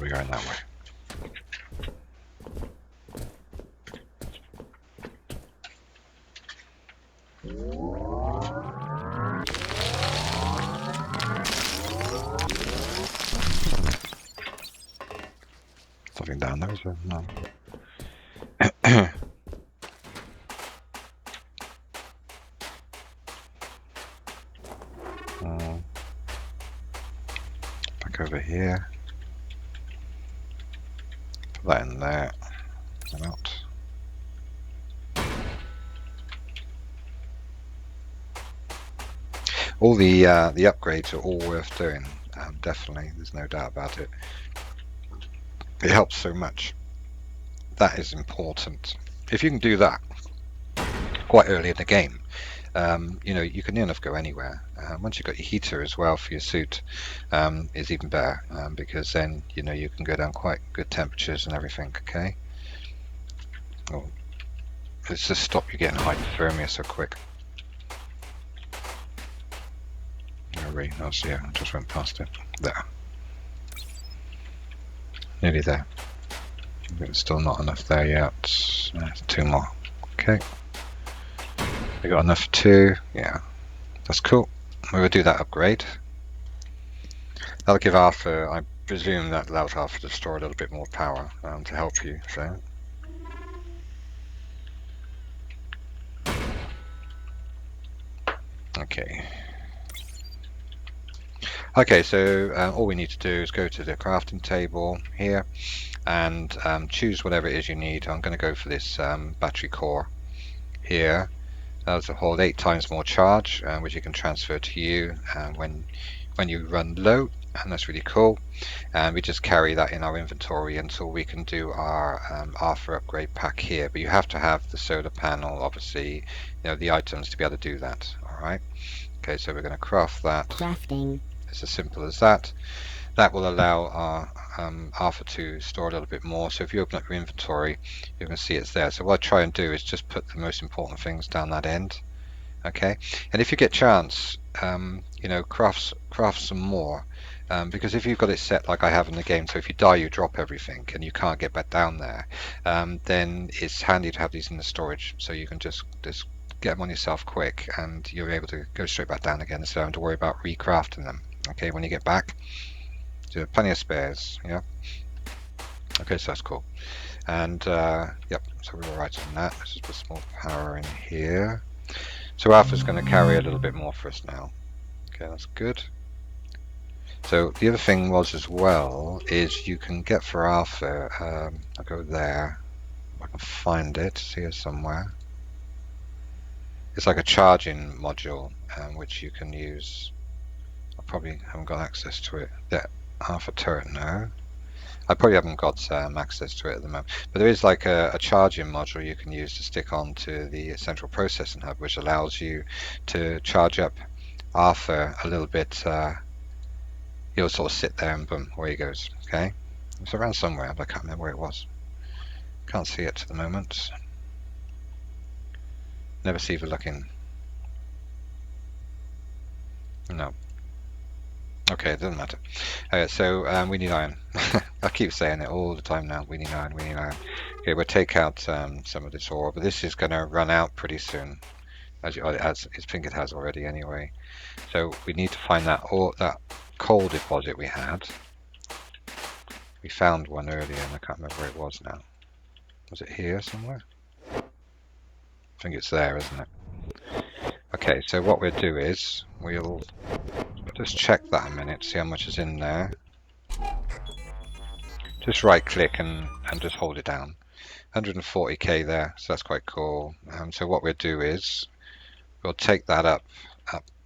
We're going that way. Something down there, is there? No. Back over here. Put that in there. And out. All the upgrades are all worth doing. Definitely, there's no doubt about it. It helps so much. That is important. If you can do that quite early in the game, you know, you can near enough go anywhere. Once you've got your heater as well for your suit, is even better, because then you know you can go down quite good temperatures and everything. Okay. Oh, let's just stop you getting hypothermia so quick. Really, I just went past it. There. Nearly there. But still not enough there yet. 2 more. Okay. We got enough for 2. Yeah. That's cool. We will do that upgrade. That'll give Arthur, I presume that allows Arthur to store a little bit more power to help you. So. Okay. Okay, so all we need to do is go to the crafting table here and choose whatever it is you need. I'm going to go for this battery core here. That'll hold 8 times more charge, which you can transfer to you when you run low, and that's really cool. And we just carry that in our inventory until we can do our Arthur upgrade pack here. But you have to have the solar panel, obviously, you know, the items to be able to do that. All right. Okay, so we're going to craft that. Crafting. It's as simple as that. That will allow our Arthur to store a little bit more. So if you open up your inventory, you can see it's there. So what I try and do is just put the most important things down that end, Okay, and if you get chance, you know, craft some more, because if you've got it set like I have in the game, so if you die you drop everything and you can't get back down there, then it's handy to have these in the storage, so you can just get them on yourself quick and you're able to go straight back down again instead of having to worry about recrafting them. Okay, when you get back, so plenty of spares. Yeah. Okay, so that's cool. And yep, so we were right on that. Let's just put some more power in here. So Alpha's going to carry a little bit more for us now. Okay, that's good. So the other thing was as well is you can get for Alpha, I'll go there, if I can find it, it's here somewhere. It's like a charging module which you can use. I probably haven't got access to it. Yeah, Alpha turret now. I probably haven't got access to it at the moment, but there is like a charging module you can use to stick onto the central processing hub, which allows you to charge up Arthur a little bit. He'll sort of sit there and boom, away he goes. Okay, it's around somewhere, but I can't remember where it was. Can't see it at the moment. Never see for looking. No. Okay, it doesn't matter. So we need iron. I keep saying it all the time now. We need iron. We need iron. Okay, we'll take out some of this ore, but this is going to run out pretty soon. As I think it has already anyway. So we need to find that ore, that coal deposit we had. We found one earlier, and I can't remember where it was now. Was it here somewhere? I think it's there, isn't it? Okay, so what we'll do is we'll just check that a minute, see how much is in there. Just right click and just hold it down. 140k there, so that's quite cool. So what we'll do is we'll take that up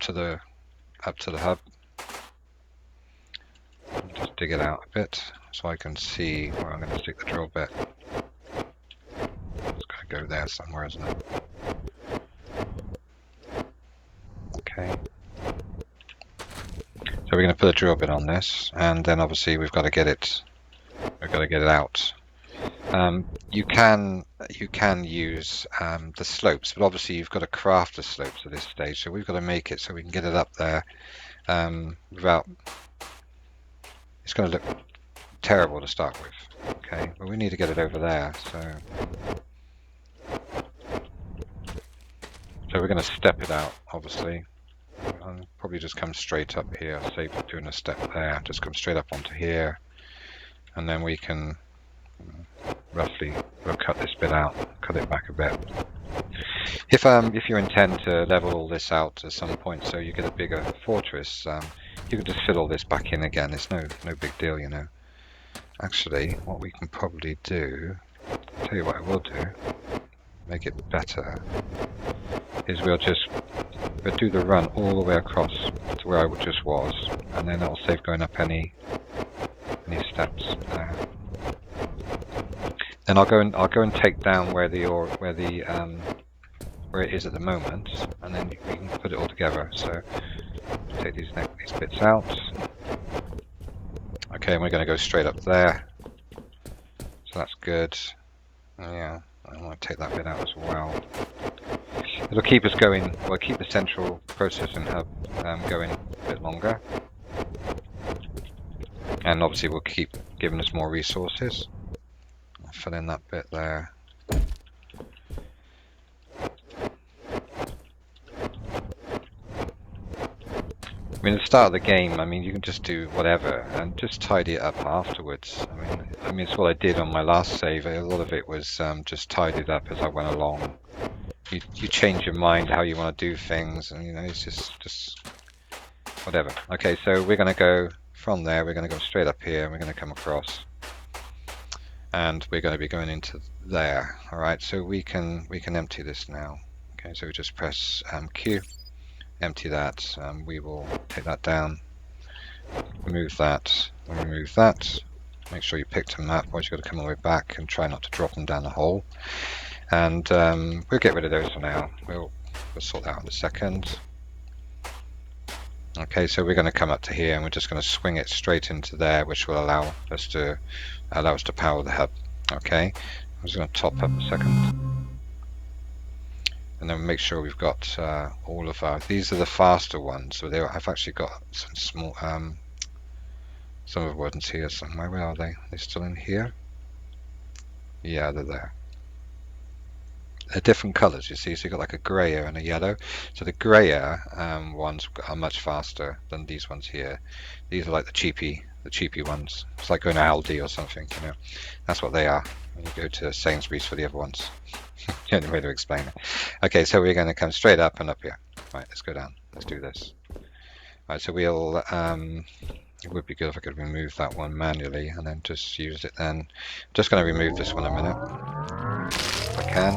to the hub. Just dig it out a bit so I can see where I'm going to stick the drill bit. It's going to go there somewhere, isn't it? Okay. So we're going to put a drill bit on this, and then obviously we've got to get it. We've got to get it out. You can use the slopes, but obviously you've got to craft the slopes at this stage. So we've got to make it so we can get it up there without. It's going to look terrible to start with. Okay, but we need to get it over there. So we're going to step it out, obviously. I'll probably just come straight up here. Save doing a step there. Just come straight up onto here, and then we can roughly we'll cut this bit out, cut it back a bit. If you intend to level all this out at some point, so you get a bigger fortress, you can just fill all this back in again. It's no big deal, you know. Actually, what we can probably do, I'll tell you what I will do, make it better, is we'll do the run all the way across to where I just was, and then that'll save going up any steps there. Then I'll go and take down where it is at the moment, and then we can put it all together. So take these bits out. Okay, and we're going to go straight up there. So that's good. Yeah, I want to take that bit out as well. It'll keep us going. We'll keep the central processing hub going a bit longer, and obviously we'll keep giving us more resources. I'll fill in that bit there. I mean, at the start of the game, I mean, you can just do whatever and just tidy it up afterwards. I mean, it's what I did on my last save. A lot of it was just tidied up as I went along. You change your mind how you want to do things, and you know, it's just whatever. Okay, so we're going to go from there. We're going to go straight up here, and we're going to come across, and we're going to be going into there. All right, so we can empty this now. Okay, so we just press Q. Empty that. We will take that down, remove that, and remove that. Make sure you picked them up, otherwise you've got to come all the way back and try not to drop them down the hole. And we'll get rid of those for now. We'll sort that out in a second. Okay, so we're going to come up to here and we're just going to swing it straight into there, which will allow us to power the hub. Okay, I'm just going to top up a second. and then make sure we've got all of our. These are the faster ones. So I've actually got some small, some of the ones here somewhere. Where are they? They're still in here. Yeah, they're there. They're different colours, you see. So you've got like a grayer and a yellow. So the grayer ones are much faster than these ones here. These are like the cheapy ones. It's like going to Aldi or something, you know. That's what they are. When you go to Sainsbury's for the other ones. The only way to explain it. Okay, so we're going to come straight up and up here. Right, let's go down. Let's do this. Right, so we'll. It would be good if I could remove that one manually and then just use it then. Just going to remove this one a minute. If I can.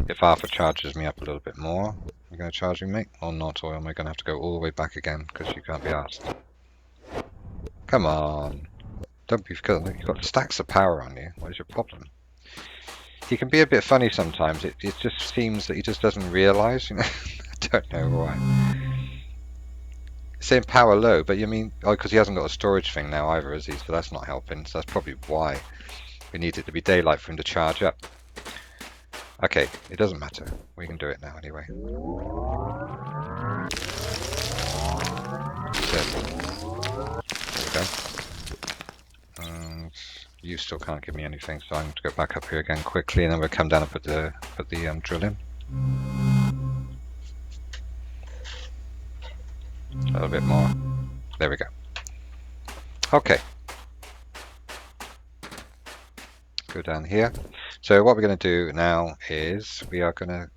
If Arthur charges me up a little bit more, you're going to charge me, mate? Or not? Or am I going to have to go all the way back again because you can't be asked? Come on. Don't be. You've got stacks of power on you. What is your problem? He can be a bit funny sometimes. It just seems that he just doesn't realise. You know, I don't know why. Saying power low, but you mean because he hasn't got a storage thing now either, is he? So that's not helping. So that's probably why we need it to be daylight for him to charge up. Okay, it doesn't matter. We can do it now anyway. There we go. And you still can't give me anything, so I'm going to go back up here again quickly, and then we'll come down and put the drill in. A little bit more. There we go. Okay. Go down here. So what we're going to do now is we are going to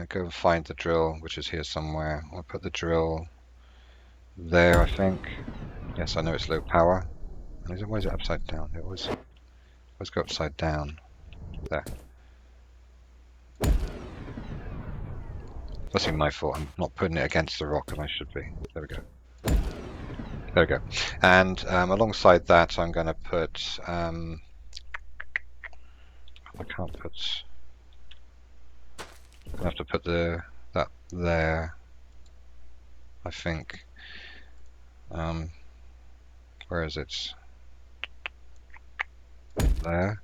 go and find the drill, which is here somewhere. I'll put the drill there, I think. Yes, I know it's low power. Why is it upside down? It always go upside down. There. That's even my fault. I'm not putting it against the rock, and I should be. There we go. There we go. And alongside that, I'm going to put. I can't put. I have to put that there. I think. Where is it? There.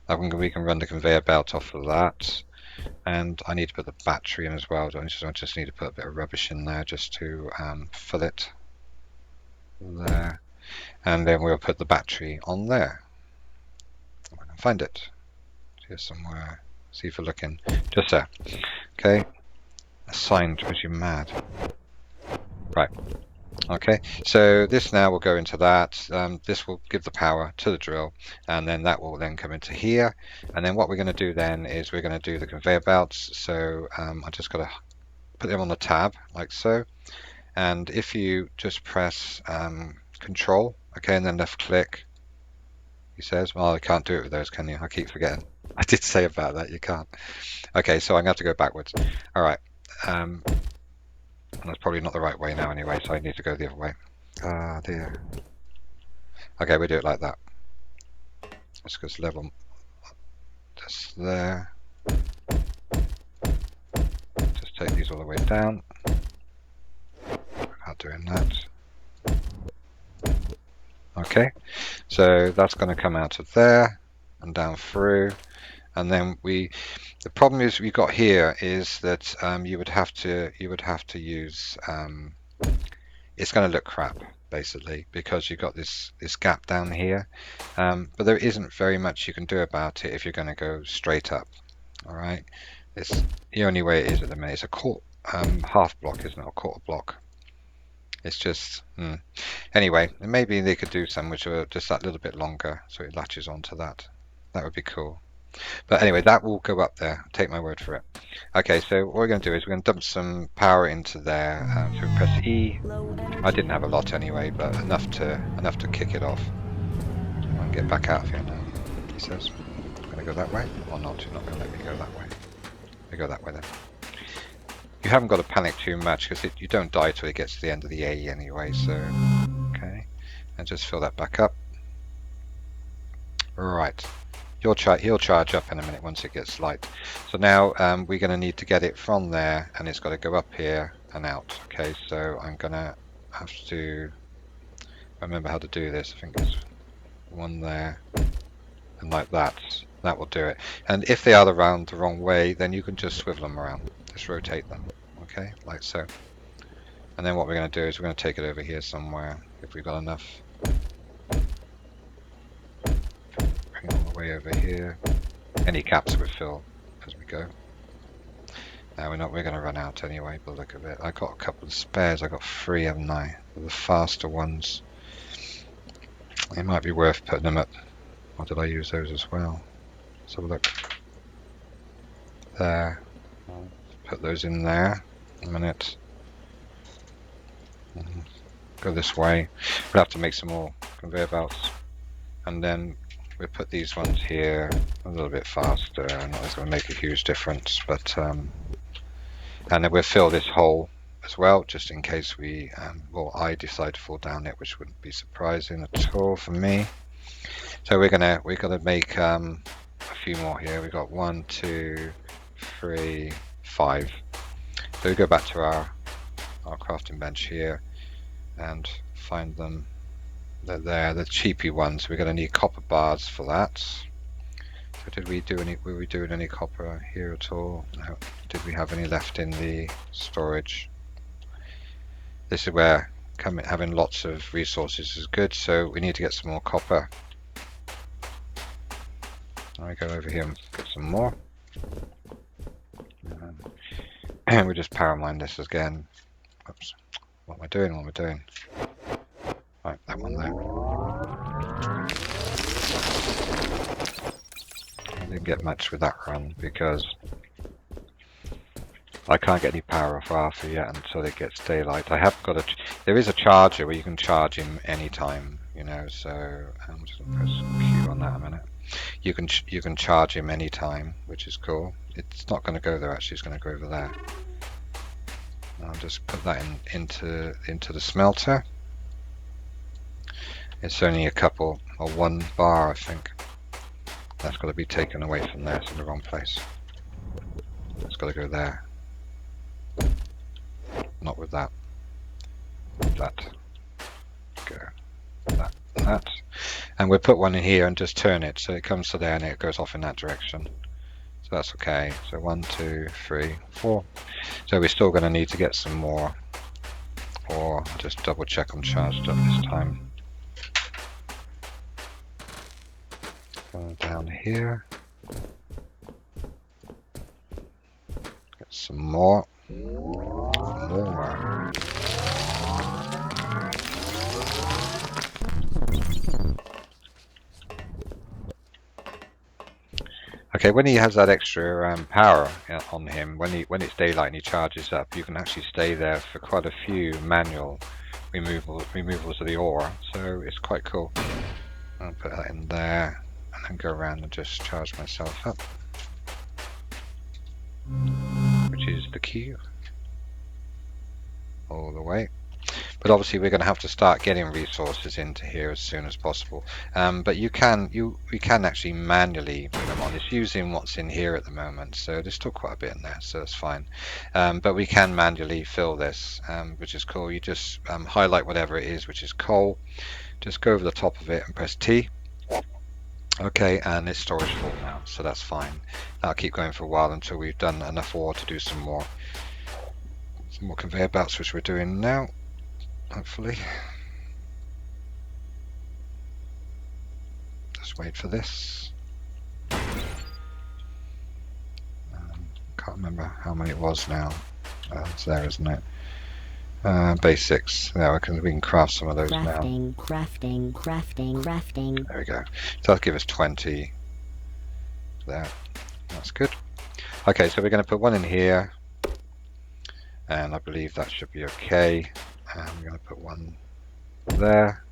We can run the conveyor belt off of that, and I need to put the battery in as well. I just need to put a bit of rubbish in there just to fill it. There, and then we'll put the battery on there. I can find it here somewhere. See if we're looking. Just there. Okay. Assigned, was you mad? Right. Okay, so this now will go into that. This will give the power to the drill, and then that will then come into here. And then what we're going to do then is we're going to do the conveyor belts. So I just got to put them on the tab like so. And if you just press Control, okay, and then left click, he says, well, I can't do it with those, can you? I keep forgetting. I did say about that, you can't. Okay, so I'm going to have to go backwards. All right. That's probably not the right way now anyway, so I need to go the other way. Ah, dear. Okay, we do it like that. Let's just level just there. Just take these all the way down. Without doing that. Okay, so that's going to come out of there and down through. And then the problem is we got here is that you would have to use it's going to look crap basically because you've got this gap down here, but there isn't very much you can do about it if you're going to go straight up. All right, it's the only way it is at the minute. It's a half block, isn't it, or quarter block? It's just anyway, maybe they could do some which are just that little bit longer so it latches onto that. That would be cool. But anyway, that will go up there. Take my word for it. Okay, so what we're going to do is we're going to dump some power into there. So we press E. I didn't have a lot anyway, but enough to kick it off. I can get back out of here now. He says, "I'm going to go that way or not? You're not going to let me go that way. We go that way then." You haven't got to panic too much because you don't die till it gets to the end of the A anyway. So okay, and just fill that back up. Right. He'll charge up in a minute once it gets light. So now we're going to need to get it from there, and it's got to go up here and out. Okay, so I'm going to have to remember how to do this. I think it's one there and like that. That will do it. And if they are around the wrong way, then you can just swivel them around. Just rotate them. Okay, like so. And then what we're going to do is we're going to take it over here somewhere, if we've got enough. Bring it all the way over here. Any caps we fill as we go. Now we're going to run out anyway, but look at it. I got a couple of spares. I got 3, haven't I? The faster ones. It might be worth putting them up. Or did I use those as well? Let's have a look. There. Put those in there. A minute. Go this way. We'll have to make some more conveyor belts. And then we'll put these ones here a little bit faster. Not it's going to make a huge difference, but and then we'll fill this hole as well, just in case we well, I decide to fall down it, which wouldn't be surprising at all for me. So we're gonna make a few more here. We've got 1, 2, 3, 5. So we go back to our crafting bench here and find them. They're there, the cheapy ones. We're going to need copper bars for that. So were we doing any copper here at all? No. Did we have any left in the storage? This is where having lots of resources is good, so we need to get some more copper. I go over here and get some more. And we just power mine this again. Oops. What am I doing? Right, that one there. I didn't get much with that run because I can't get any power off Arthur yet until it gets daylight. I have got there is a charger where you can charge him anytime, you know, so I'm just going to press Q on that a minute. You can charge him anytime, which is cool. It's not going to go there actually, it's going to go over there. I'll just put that into the smelter. It's only a couple, or 1 bar I think. That's got to be taken away from there, it's in the wrong place. It's got to go there. Not with that. That. Go. That. And we'll put one in here and just turn it so it comes to there and it goes off in that direction. So that's okay. So 1, 2, 3, 4. So we're still going to need to get some more. Or I'll just double check I'm charged up this time. Go down here. Get some more. More. Okay, when he has that extra power on him, when it's daylight and he charges up, you can actually stay there for quite a few manual removals of the ore. So it's quite cool. I'll put that in there and then go around and just charge myself up, which is the key all the way. But obviously we're going to have to start getting resources into here as soon as possible. But we can actually manually put them on. It's using what's in here at the moment, so there's still quite a bit in there, so that's fine. But we can manually fill this, which is cool. You just highlight whatever it is, which is coal. Just go over the top of it and press T. Okay, and it's storage full now, so that's fine. That'll keep going for a while until we've done enough ore to do some more conveyor belts, which we're doing now. Hopefully. Just wait for this. Can't remember how many it was now. It's there, isn't it? Basics. Yeah, we can craft some of those now. Crafting. There we go. So that'll give us 20. There. That's good. Okay, so we're going to put one in here. And I believe that should be okay. And we're going to put one there,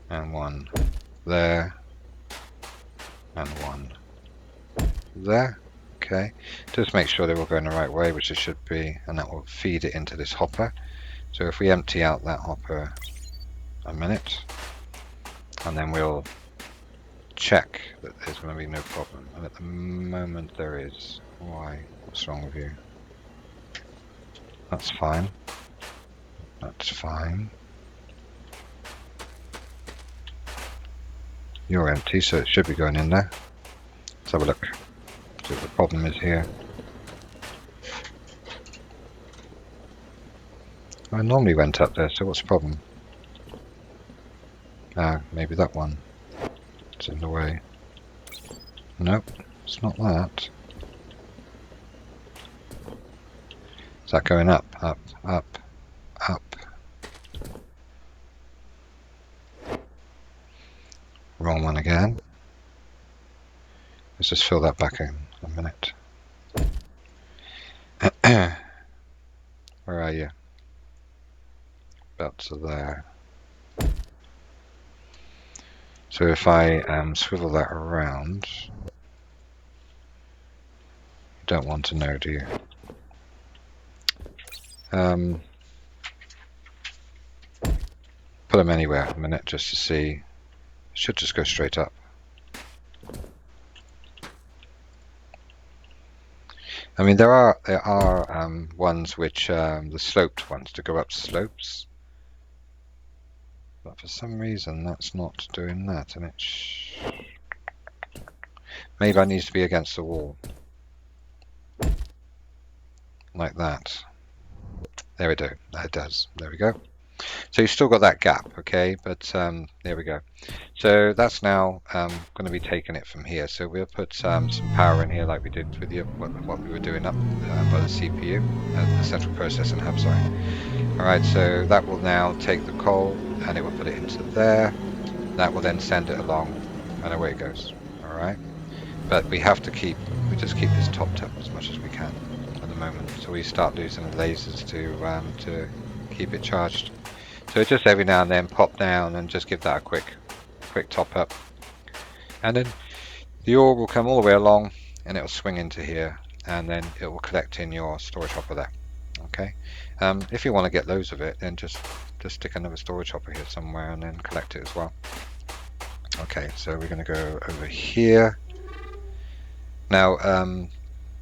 and one there, and one there. Okay, just make sure they're all going the right way, which it should be, and that will feed it into this hopper. So if we empty out that hopper a minute, and then we'll check that there's going to be no problem. And at the moment there is. Why? What's wrong with you? That's fine. That's fine. You're empty, so it should be going in there. Let's have a look. See what the problem is here. I normally went up there, so what's the problem? Maybe that one. It's in the way. Nope, it's not that. Is that going up, up, up, up? Wrong one again. Let's just fill that back in a minute. Where are you? About to there. So if I swivel that around, you don't want to know, do you? Put them anywhere a minute just to see. It should just go straight up. I mean, there are ones which the sloped ones to go up slopes, but for some reason that's not doing that, and it's maybe I need to be against the wall like that. There we go. That does. There we go. So you've still got that gap, okay? But there we go. So that's now going to be taking it from here. So we'll put some power in here, like we did with the, what we were doing up by the CPU, the central processing hub. Sorry. All right. So that will now take the coal and it will put it into there. That will then send it along, and away it goes. All right. But we have to just keep this topped up as much as we can at the moment. So we start losing the lasers to keep it charged. So just every now and then pop down and just give that a quick top up, and then the ore will come all the way along and it will swing into here, and then it will collect in your storage hopper there. Okay. If you want to get loads of it, then just stick another storage hopper here somewhere and then collect it as well. Okay, so we're going to go over here now.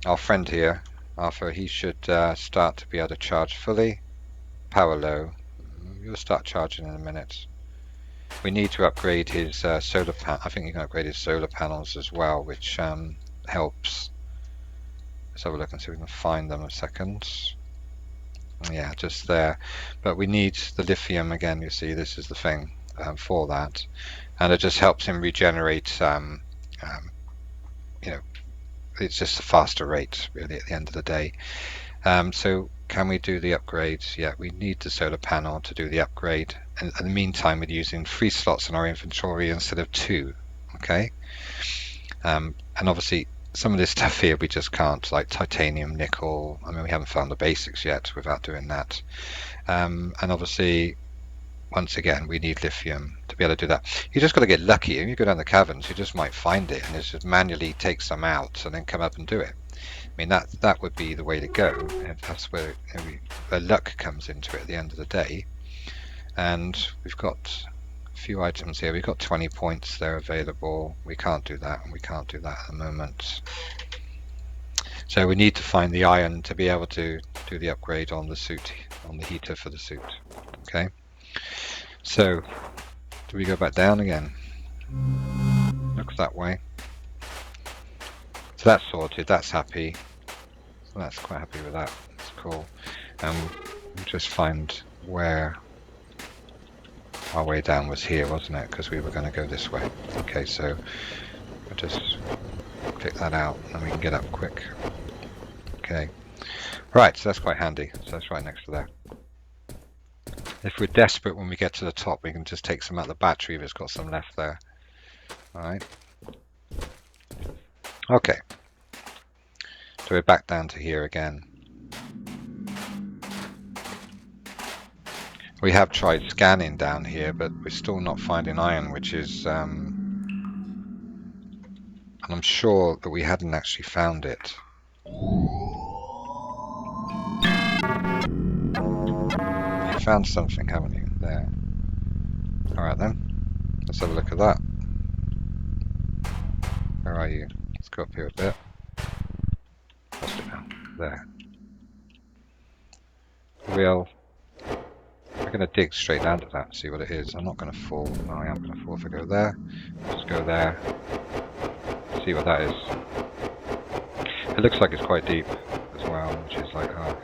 Our friend here, Arthur, he should start to be able to charge fully. Power low. You'll start charging in a minute. We need to upgrade his solar panel. I think you can upgrade his solar panels as well, which helps. Let's have a look and see if we can find them a second. Yeah, just there. But we need the lithium again. You see, this is the thing for that, and it just helps him regenerate. You know, it's just a faster rate, really, at the end of the day. So can we do the upgrades? Yeah, we need the solar panel to do the upgrade. And in the meantime, we're using 3 slots in our inventory instead of 2. Okay. And obviously, some of this stuff here we just can't, like titanium, nickel. I mean, we haven't found the basics yet without doing that. And obviously, once again, we need lithium to be able to do that. You just got to get lucky. If you go down the caverns, you just might find it, and it just manually take some out and then come up and do it. I mean, that would be the way to go. If that's where luck comes into it at the end of the day. And we've got a few items here. We've got 20 points there available. We can't do that, and we can't do that at the moment. So we need to find the iron to be able to do the upgrade on the suit, on the heater for the suit. Okay. So do we go back down again? Looks that way. So that's sorted. That's happy. So that's quite happy with that. That's cool. We'll just find where our way down was here, wasn't it? Because we were going to go this way. Okay, so we'll just click that out and we can get up quick. Okay. Right, so that's quite handy. So that's right next to there. If we're desperate when we get to the top, we can just take some out of the battery if it's got some left there. Alright. Okay. So we're back down to here again. We have tried scanning down here, but we're still not finding iron, which is... and I'm sure that we hadn't actually found it. You found something, haven't you? There. Alright then. Let's have a look at that. Where are you? Let's go up here a bit. Lost it now. There. We're going to dig straight down to that and see what it is. I'm not going to fall. No, I am going to fall if I go there. Just go there. see what that is. It looks like it's quite deep as well, which is like, oh.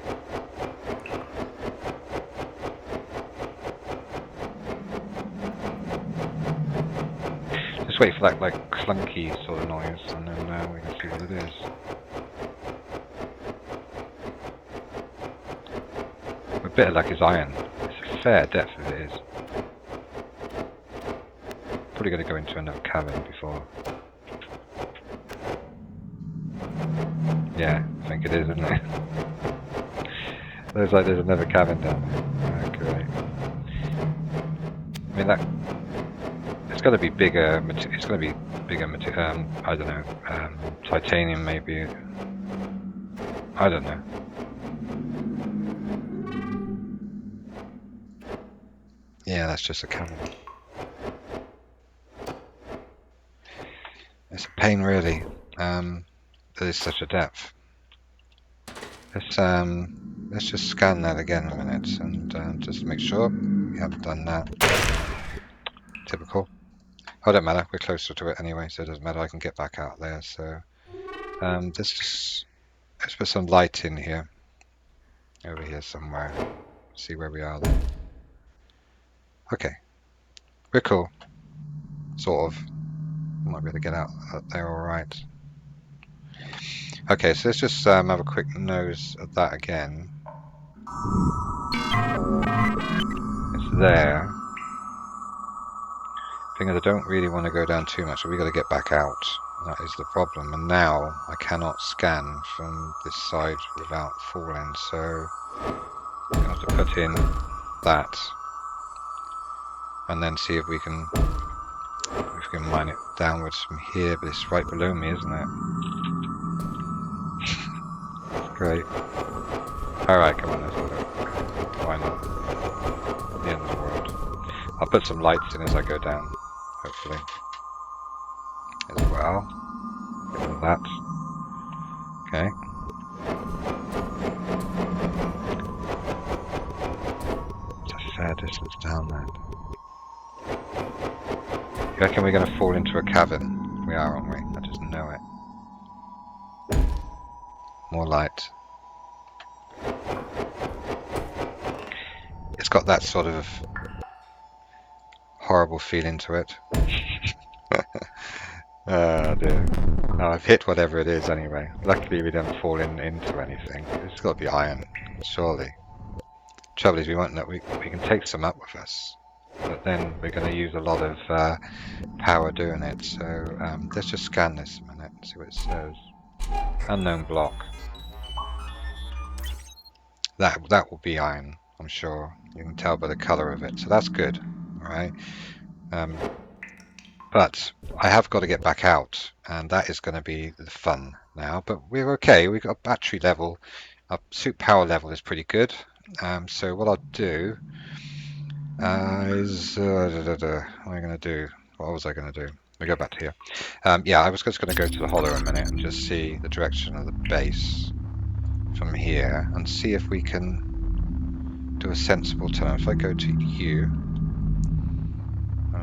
Just wait for that like clunky sort of noise, and then we can see what it is. A bit of luck is iron. It's a fair depth if it is. Probably going to go into another cavern before. Yeah, I think it is, isn't it? Looks like there's another cavern down there. Okay. I mean that. It's going to be bigger. It's going to be bigger. I don't know. Titanium maybe. I don't know. Yeah, that's just a cavern. It's a pain, really. There is such a depth. Let's just scan that again in a minute and just make sure we haven't done that. Typical. Oh, don't matter. We're closer to it anyway, so it doesn't matter. I can get back out there. So let's put some light in here. Over here somewhere. See where we are then. Okay. We're cool. Sort of. Might be able to get out there all right. Okay, so let's just have a quick nose at that again. It's there. Thing is, I don't really want to go down too much, so we've got to get back out. That is the problem. And now I cannot scan from this side without falling, so I'm going to have to put in that. And then see if we can mine it downwards from here, but it's right below me, isn't it? Great. Alright, come on, let's do it. Why not? The end of the world. I'll put some lights in as I go down, hopefully. As well. Get rid of that. Okay. It's a fair distance down there. You reckon we're going to fall into a cavern? We are, aren't we? I just know it. More light. It's got that sort of horrible feeling to it. Oh dear. No, I've hit whatever it is anyway. Luckily we don't fall into anything. It's got to be iron, surely. Trouble is we won't know. We can take some up with us, but then we're going to use a lot of power doing it. So let's just scan this a minute and see what it says. Unknown block. That will be iron, I'm sure. You can tell by the colour of it, so that's good. All right. But I have got to get back out, and that is going to be the fun now. But we're okay. We've got battery level. Our suit power level is pretty good. So what I'll do is what am I going to do? What was I going to do? We go back to here. Yeah, I was just going to go to the hollow a minute and just see the direction of the base from here and see if we can do a sensible turn. If I go to U,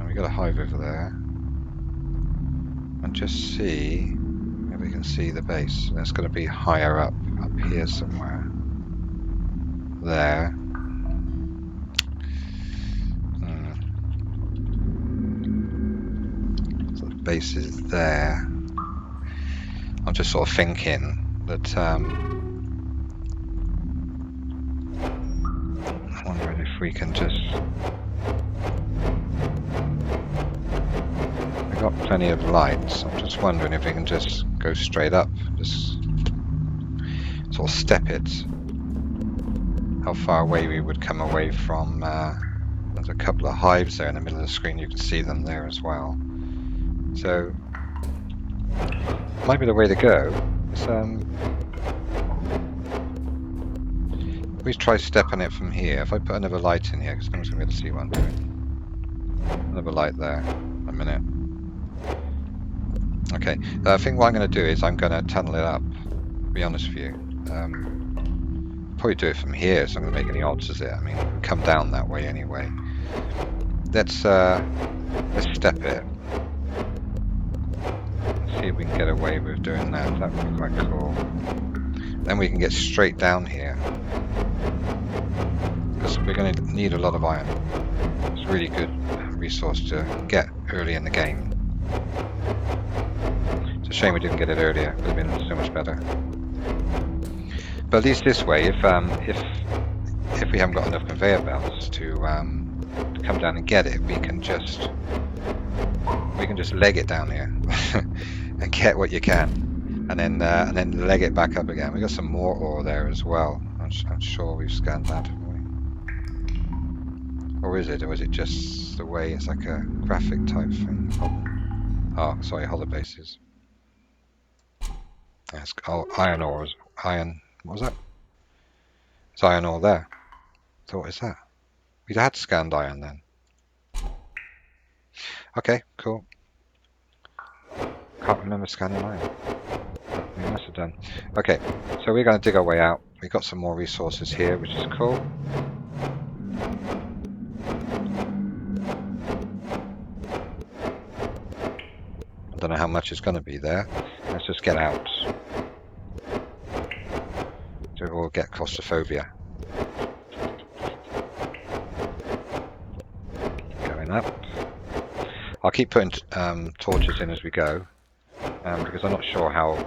we got a hive over there, and just see if we can see the base. And it's going to be higher up here somewhere. There. So the base is there. I'm just sort of thinking that I'm wondering if we can just. We've got plenty of lights. I'm just wondering if we can just go straight up, just sort of step it. How far away we would come away from. There's a couple of hives there in the middle of the screen. You can see them there as well. So might be the way to go. It's, we try stepping it from here. If I put another light in here, because no one's going to be able to see what I'm doing. Another light there. A minute. Okay. I think what I'm going to do is I'm going to tunnel it up. To be honest with you. Probably do it from here, so I'm going to make any odds as it. I mean, we'll come down that way anyway. Let's step it. see if we can get away with doing that. That would be quite cool. Then we can get straight down here. Because we're going to need a lot of iron. It's a really good resource to get early in the game. It's a shame we didn't get it earlier. It would have been so much better. But at least this way, if we haven't got enough conveyor belts to come down and get it, we can just leg it down here and get what you can, and then leg it back up again. We got some more ore there as well. I'm sure we've scanned that, haven't we? Or is it? Or is it just the way it's like a graphic type thing? Oh, sorry, holobases. Yes. Oh, iron ore. Iron. What was that? It's iron ore there. So what is that? We had scanned iron then. Okay, cool. Can't remember scanning iron. We must have done. Okay, so we're going to dig our way out. We've got some more resources here, which is cool. I don't know how much is going to be there. Let's just get out. So we'll get claustrophobia. Going up. I'll keep putting torches in as we go, because I'm not sure how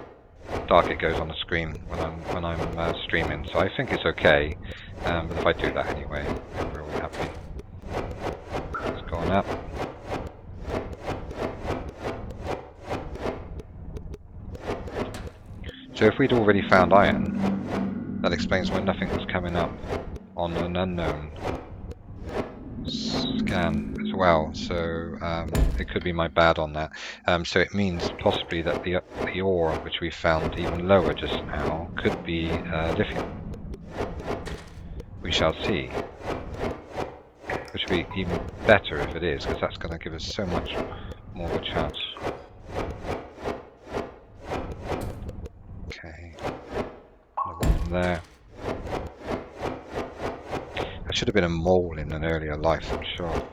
dark it goes on the screen when I'm streaming. So I think it's okay, but if I do that anyway, I'm really happy. It's gone up. So if we'd already found iron, that explains why nothing was coming up on an unknown scan as well. So it could be my bad on that. So it means possibly that the ore which we found even lower just now could be lithium. We shall see. Which would be even better if it is, because that's going to give us so much more of a chance. Okay, another one there. That should have been a mole in an earlier life, I'm sure.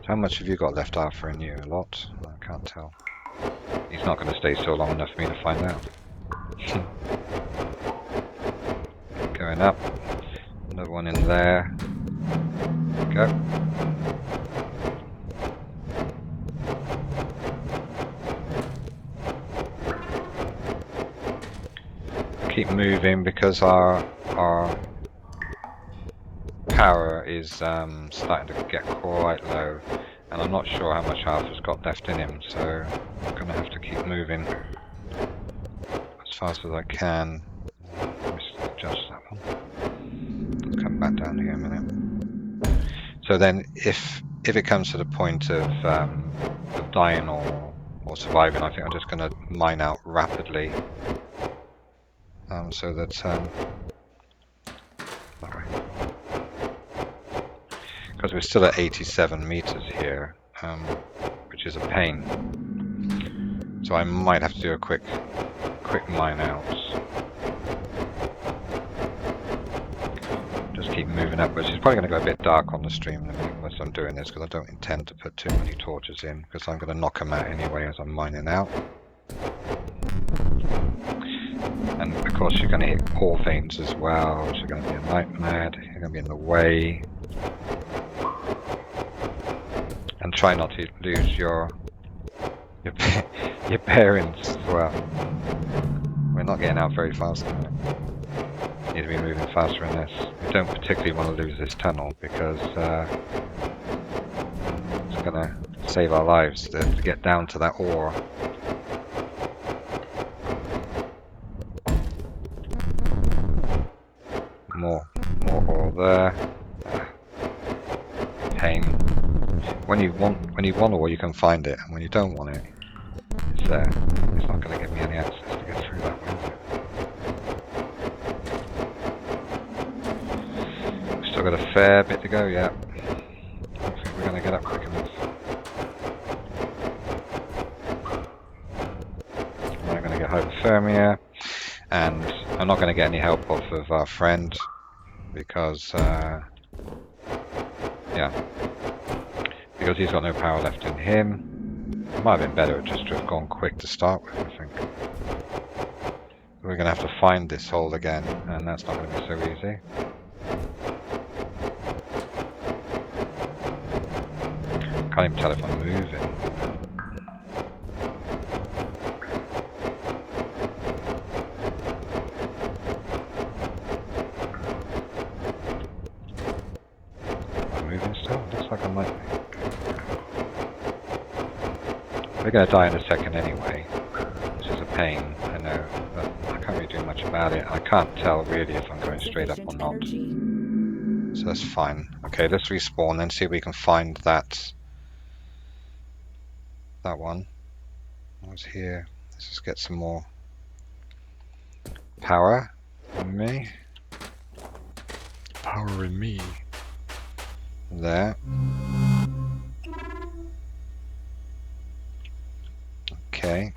So how much have you got left after in you? A lot? I can't tell. He's not going to stay so long enough for me to find out. Going up. Another one in there. Go. Keep moving because our power is starting to get quite low, and I'm not sure how much Alpha's got left in him, so I'm going to have to keep moving as fast as I can. Let's adjust that one. Let's come back down here a minute. So then if it comes to the point of dying or surviving, I think I'm just going to mine out rapidly, so that that way. Because we're still at 87 meters here, which is a pain. So I might have to do a quick mine out. Just keep moving upwards. It's probably going to go a bit dark on the stream unless I'm doing this, because I don't intend to put too many torches in, because I'm going to knock them out anyway as I'm mining out. And of course you're going to hit ore veins as well, which are going to be a nightmare. You're going to be in the way. And try not to lose your bearings as well. We're not getting out very fast at the minute. Need to be moving faster in this. We don't particularly want to lose this tunnel because it's going to save our lives to get down to that ore. More ore there. Pain. When you want ore, you can find it, and when you don't want it, it's there. It's not going to give me any access to get through that way, is it? We've still got a fair bit to go yet. I don't think we're going to get up quick enough. I'm going to get hypothermia, and I'm not going to get any help off of our friend because, yeah. Because he's got no power left in him. It might have been better just to have gone quick to start with, I think. We're going to have to find this hole again, and that's not going to be so easy. Can't even tell if I'm moving. Am I moving still? Looks like I might be. We're going to die in a second anyway, which is a pain, I know, but I can't really do much about it. I can't tell really if I'm going straight up or not. So that's fine. Okay, let's respawn and see if we can find that one. I was here. Let's just get some more power in me. Power in me. There. Okay.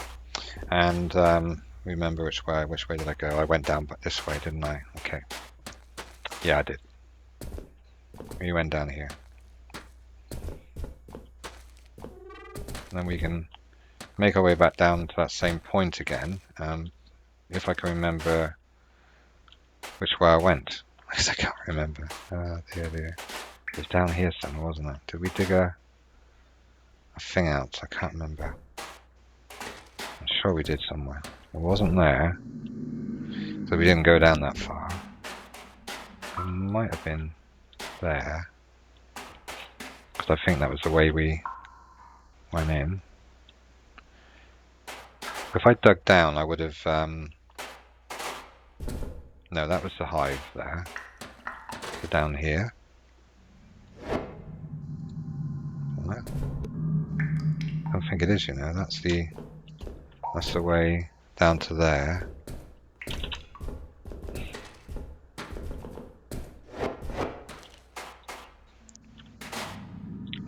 And remember which way did I go? I went down this way, didn't I? Okay. Yeah, I did. We went down here. And then we can make our way back down to that same point again. If I can remember which way I went. I can't remember. Dear. It was down here somewhere, wasn't it? Did we dig a thing out? I can't remember. I'm sure we did somewhere. It wasn't there. So we didn't go down that far. It might have been there. Because I think that was the way we went in. If I dug down, I would have... No, that was the hive there. So down here. No. I don't think it is, you know. That's the way down to there.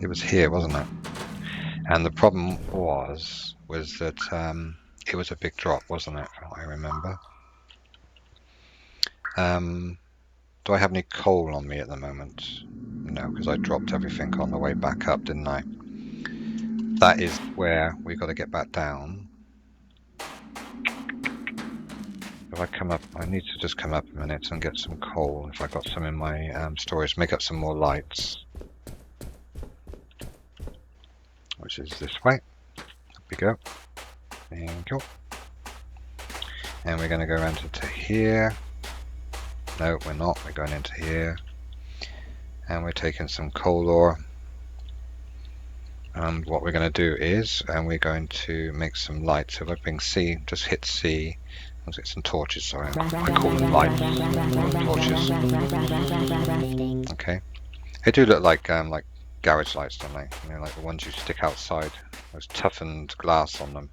It was here, wasn't it? And the problem was that it was a big drop, wasn't it? From what I remember. Do I have any coal on me at the moment? No, because I dropped everything on the way back up, didn't I? That is where we got to get back down. If I come up, I need to just come up a minute and get some coal. If I got some in my storage, make up some more lights. Which is this way. Up we go. Thank you. And we're going to go around to here. No, we're not. We're going into here. And we're taking some coal ore. And what we're going to do is, we're going to make some lights. So if I bring C, just hit C. Let's get some torches, sorry. I call them lights. Torches. Okay. They do look like garage lights, don't they? You know, like the ones you stick outside. There's toughened glass on them.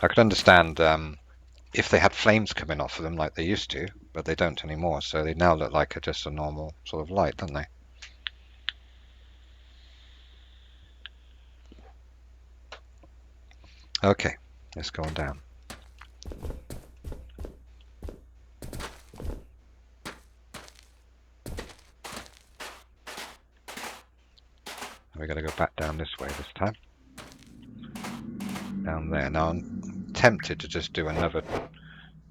I could understand if they had flames coming off of them like they used to, but they don't anymore, so they now look like just a normal sort of light, don't they? Okay, let's go on down. We're going to go back down this way this time. Down there. Now I'm tempted to just do another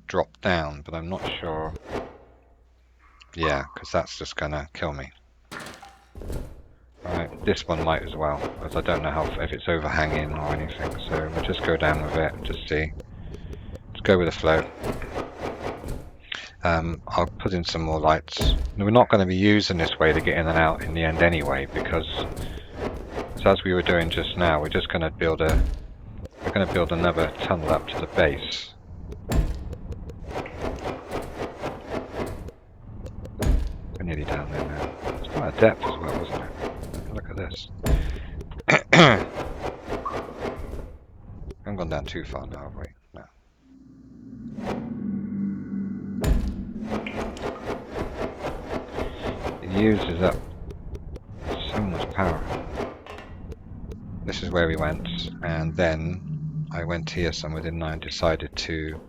drop down, but I'm not sure. Yeah, because that's just going to kill me. Alright, this one might as well, because I don't know if it's overhanging or anything, so we'll just go down with it and just see. Let's go with the flow. I'll put in some more lights. We're not going to be using this way to get in and out in the end anyway, because so as we were doing just now, we're just going to build another tunnel up to the base. We're nearly down there now. It's quite a depth as well, wasn't it? Look at this. I haven't gone down too far now, have we? No. It uses up so much power. This is where we went, and then I went here somewhere, didn't I, and decided to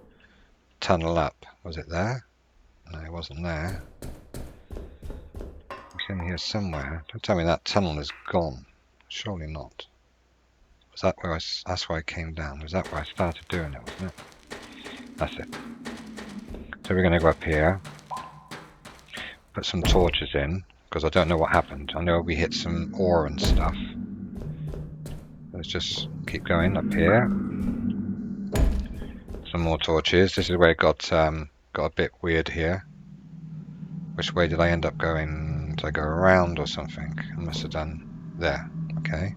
tunnel up. Was it there? No, it wasn't there. It's in here somewhere. Don't tell me that tunnel is gone. Surely not. Is that where that's where I came down? Was that where I started doing it, wasn't it? That's it. So we're going to go up here, put some torches in, because I don't know what happened. I know we hit some ore and stuff. Let's just keep going up here. Some more torches. This is where it got a bit weird here. Which way did I end up going? Did I go around or something? I must have done there. Okay.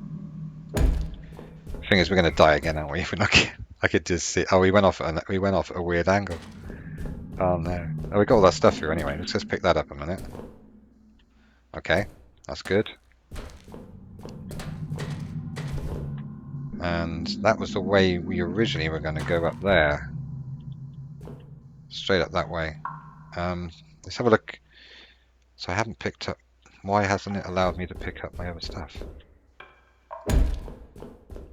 The thing is, we're going to die again, aren't we? If we're not, I could just see. Oh, we went off at a weird angle. Oh no. Oh, we got all that stuff here anyway. Let's just pick that up a minute. Okay, that's good. And that was the way we originally were going to go up there. Straight up that way. Let's have a look. So I haven't picked up. Why hasn't it allowed me to pick up my other stuff?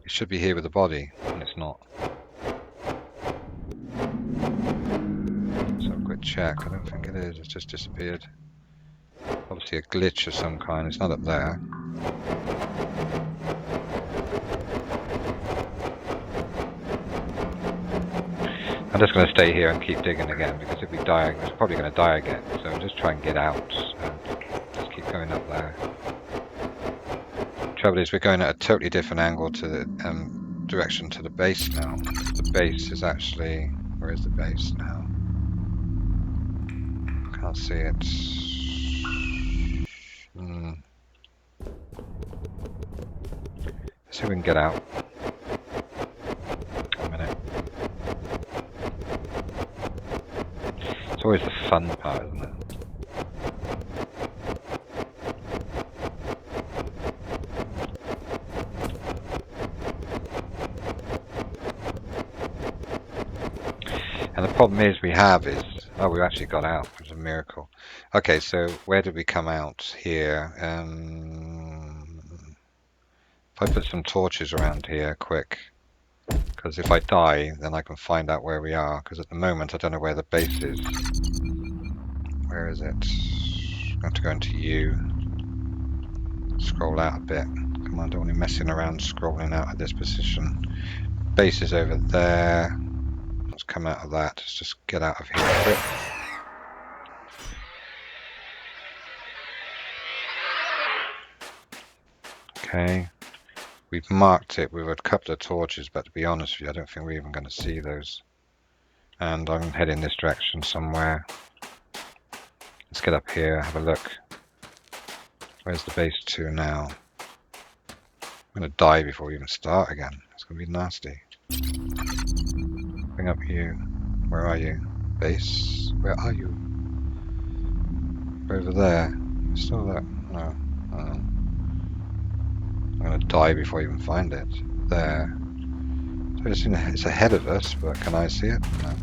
It should be here with the body, and it's not. So a quick check. I don't think it is. It's just disappeared. Obviously a glitch of some kind. It's not up there. I'm just going to stay here and keep digging again, because if we die, we're probably going to die again. So I'll just try and get out and just keep going up there. Trouble is, we're going at a totally different angle to the direction to the base now. The base is actually, where is the base now? Can't see it. Let's see if we can get out. A minute. It's always the fun part, isn't it? And the problem is we actually got out, which is a miracle. Okay, so where did we come out here? If I put some torches around here quick, because if I die, then I can find out where we are, because at the moment I don't know where the base is. Where is it? I have to go into U. Scroll out a bit. Come on, don't want you messing around scrolling out of this position. Base is over there. Let's come out of that. Let's just get out of here quick. Okay. We've marked it with a couple of torches, but to be honest with you, I don't think we're even going to see those. And I'm heading this direction somewhere. Let's get up here, have a look. Where's the base 2 now? I'm going to die before we even start again. It's going to be nasty. Bring up you. Where are you? Base? Where are you? Over there. Still there? No. I'm going to die before I even find it. There. So it's ahead of us, but can I see it? No.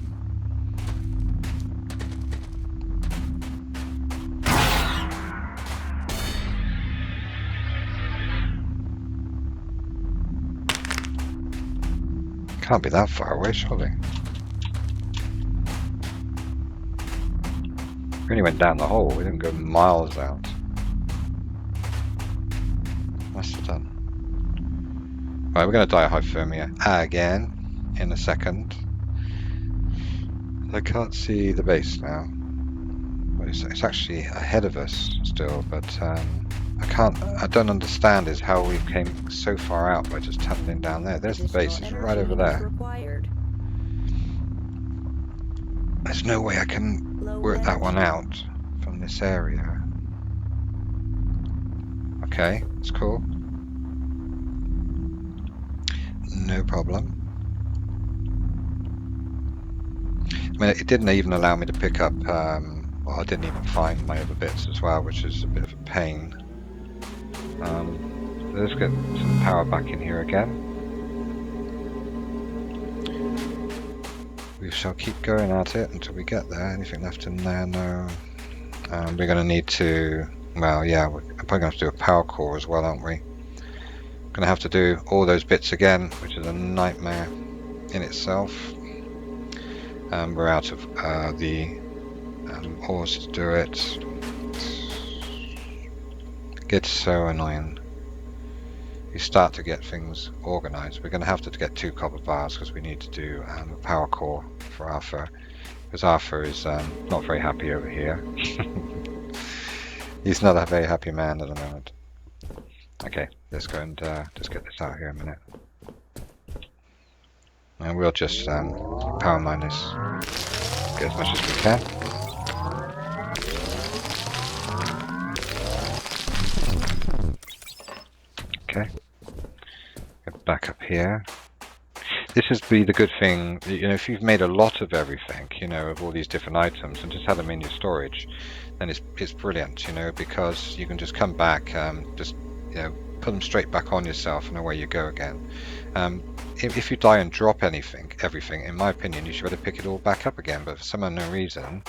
Can't be that far away, surely. We only went down the hole, we didn't go miles out. Must have done. Right, we're going to die of hypothermia again in a second. I can't see the base now. It's actually ahead of us still, but I don't understand is how we came so far out by just tunneling down there. There's the base, it's right over there. There's no way I can work that one out from this area. Okay, it's cool. No problem. I mean, it didn't even allow me to pick up, well, I didn't even find my other bits as well, which is a bit of a pain. Let's get some power back in here again. We shall keep going at it until we get there. Anything left in there? No. We're going to need to, well, yeah, we're probably going to have to do a power core as well, aren't we? Going to have to do all those bits again, which is a nightmare in itself. We're out of the ores to do it. It gets so annoying. you start to get things organized. We're going to have to get 2 copper bars because we need to do a power core for Arthur, because Arthur is not very happy over here. He's not a very happy man at the moment. Okay, let's go and just get this out here a minute. And we'll just power mine this, get as much as we can. Okay, get back up here. This is the good thing, you know, if you've made a lot of everything, you know, of all these different items and just have them in your storage, then it's brilliant, you know, because you can just come back, just, you know, put them straight back on yourself and away you go again. If you die and drop everything, in my opinion, you should be able to pick it all back up again, but for some unknown reason,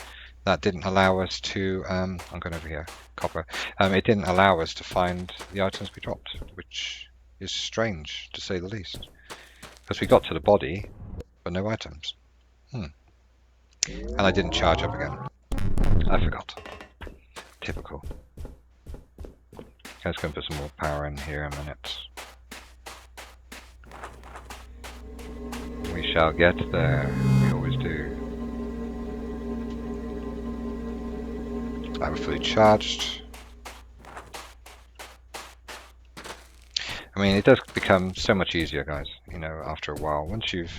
that didn't allow us to, I'm going over here, copper, it didn't allow us to find the items we dropped, which is strange, to say the least. Because we got to the body, but no items. And I didn't charge up again. I forgot. Typical. Let's go and put some more power in here a minute. We shall get there. We always do. I'm fully charged. I mean, it does become so much easier, guys, you know, after a while. Once you've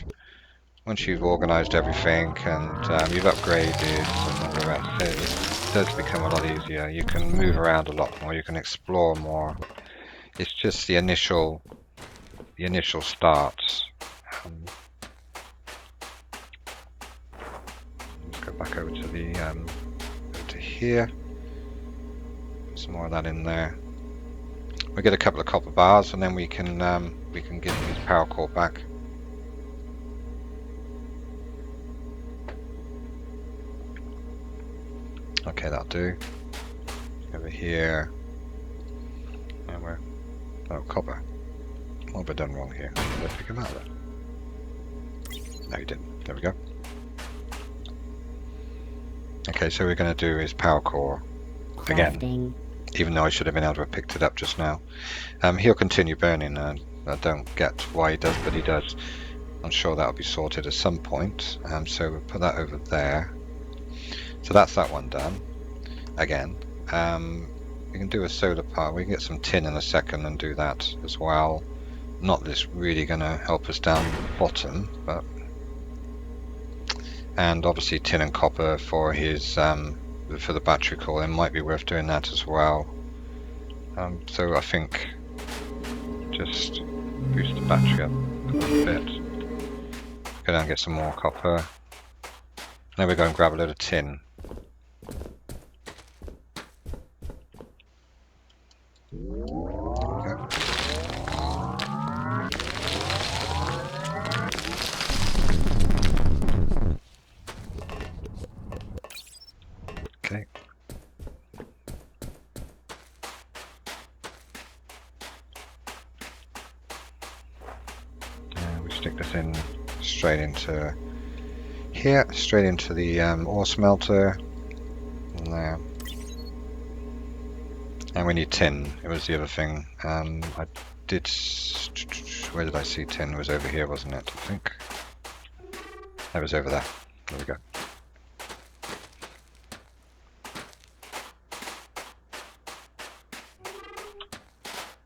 organized everything and you've upgraded and all the rest, it does become a lot easier. You can move around a lot more, you can explore more. It's just the initial start. Let's go back over to the over to here. Put some more of that in there. We get a couple of copper bars, and then we can get his power core back. Okay, that'll do. Over here, and we're copper. What have I done wrong here? Did I pick him out there? No, you didn't. There we go. Okay, so we're going to do his power core again. Even though I should have been able to have picked it up just now. He'll continue burning. I don't get why he does, but he does. I'm sure that'll be sorted at some point. So we'll put that over there. So that's that one done. Again, we can do a solar power. We can get some tin in a second and do that as well. Not this really going to help us down the bottom, but and obviously tin and copper for his for the battery core. It might be worth doing that as well. So I think just boost the battery up a little bit. Go down and get some more copper. Then we go and grab a load of tin. Okay. We stick this in straight into here, straight into the ore smelter. And there. And we need tin. It was the other thing. I did. Where did I see tin? It was over here, wasn't it? I think. It was over there. There we go.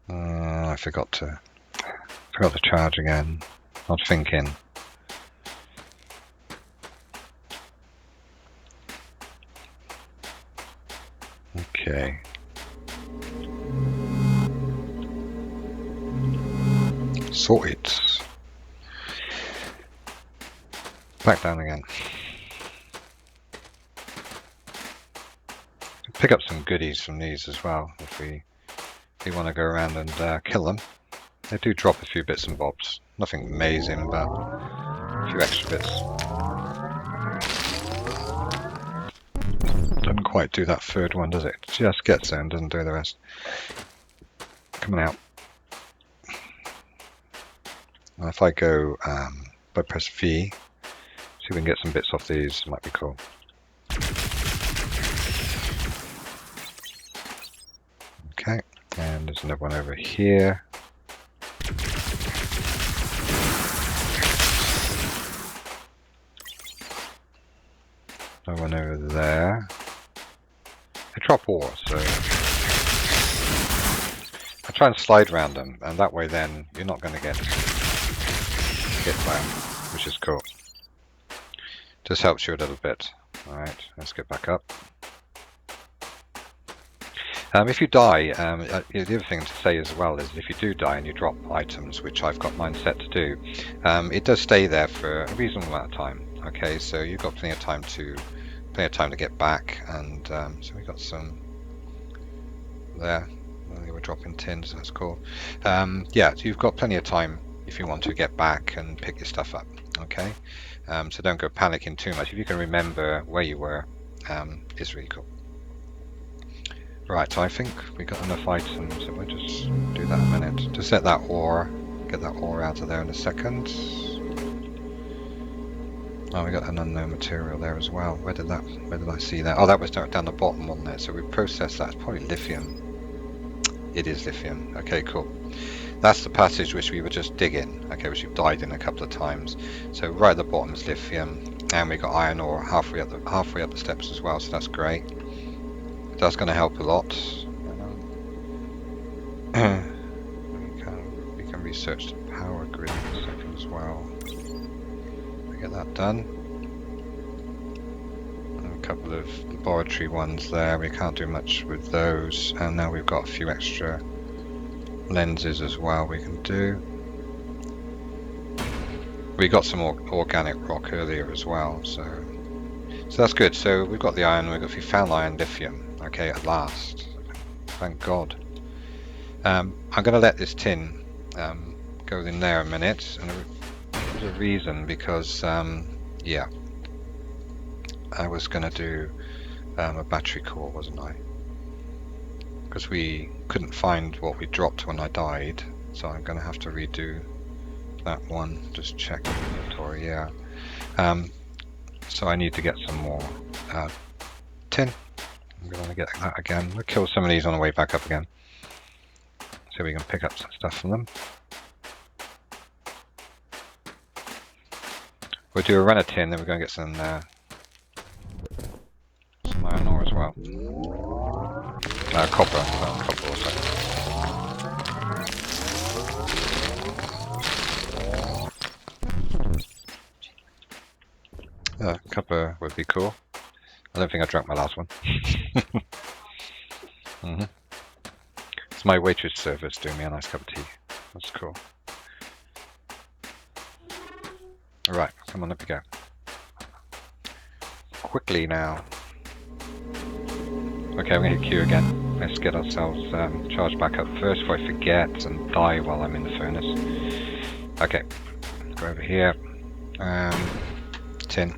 I forgot to charge again. Not thinking. Okay. Sorted. Back down again. Pick up some goodies from these as well if we want to go around and kill them. They do drop a few bits and bobs. Nothing amazing, but a few extra bits. Doesn't quite do that third one, does it? It just gets there and doesn't do the rest. Coming out. Now if I go, if I press V, see if we can get some bits off these, it might be cool. Okay, and there's another one over here. No one over there. They drop ore, so I try and slide around them, and that way then you're not going to get hit by them, which is cool. Just helps you a little bit. Alright, let's get back up. If you die, the other thing to say as well is if you do die and you drop items, which I've got mine set to do, it does stay there for a reasonable amount of time. Okay, so you've got plenty of time to get back, and so we got some there. They were dropping tins. That's cool. Yeah, so you've got plenty of time if you want to get back and pick your stuff up. Okay, so don't go panicking too much. If you can remember where you were, it's really cool. Right, so I think we got enough items, so we'll just do that in a minute. Just set that ore, get that ore out of there in a second. Oh, we got an unknown material there as well. Where did I see that? Oh, that was down the bottom, wasn't it? So we processed that. It's probably lithium. It is lithium. Okay, cool. That's the passage which we were just digging. Okay, which we've died in a couple of times. So right at the bottom is lithium, and we got iron ore halfway up the steps as well. So that's great. That's going to help a lot. We can research the power grid in a second as well. Get that done. And a couple of laboratory ones there. We can't do much with those. And now we've got a few extra lenses as well we can do. We got some organic rock earlier as well, so that's good. So we've got the iron. We found iron, lithium. Okay, at last. Thank God. I'm going to let this tin go in there a minute, and there's a reason, because yeah, I was going to do a battery core, wasn't I? Because we couldn't find what we dropped when I died, so I'm going to have to redo that one. Just check the inventory, yeah. So I need to get some more tin. I'm going to get that again. We'll kill some of these on the way back up again, so we can pick up some stuff from them. We'll do a run of tin, then we're going to get some iron ore as well. Copper also. Copper would be cool. I don't think I drank my last one. It's my waitress service doing me a nice cup of tea. That's cool. Alright, come on, up we go. Quickly now. Okay, I'm going to hit Q again. Let's get ourselves charged back up first before I forget and die while I'm in the furnace. Okay, let's go over here. Tin.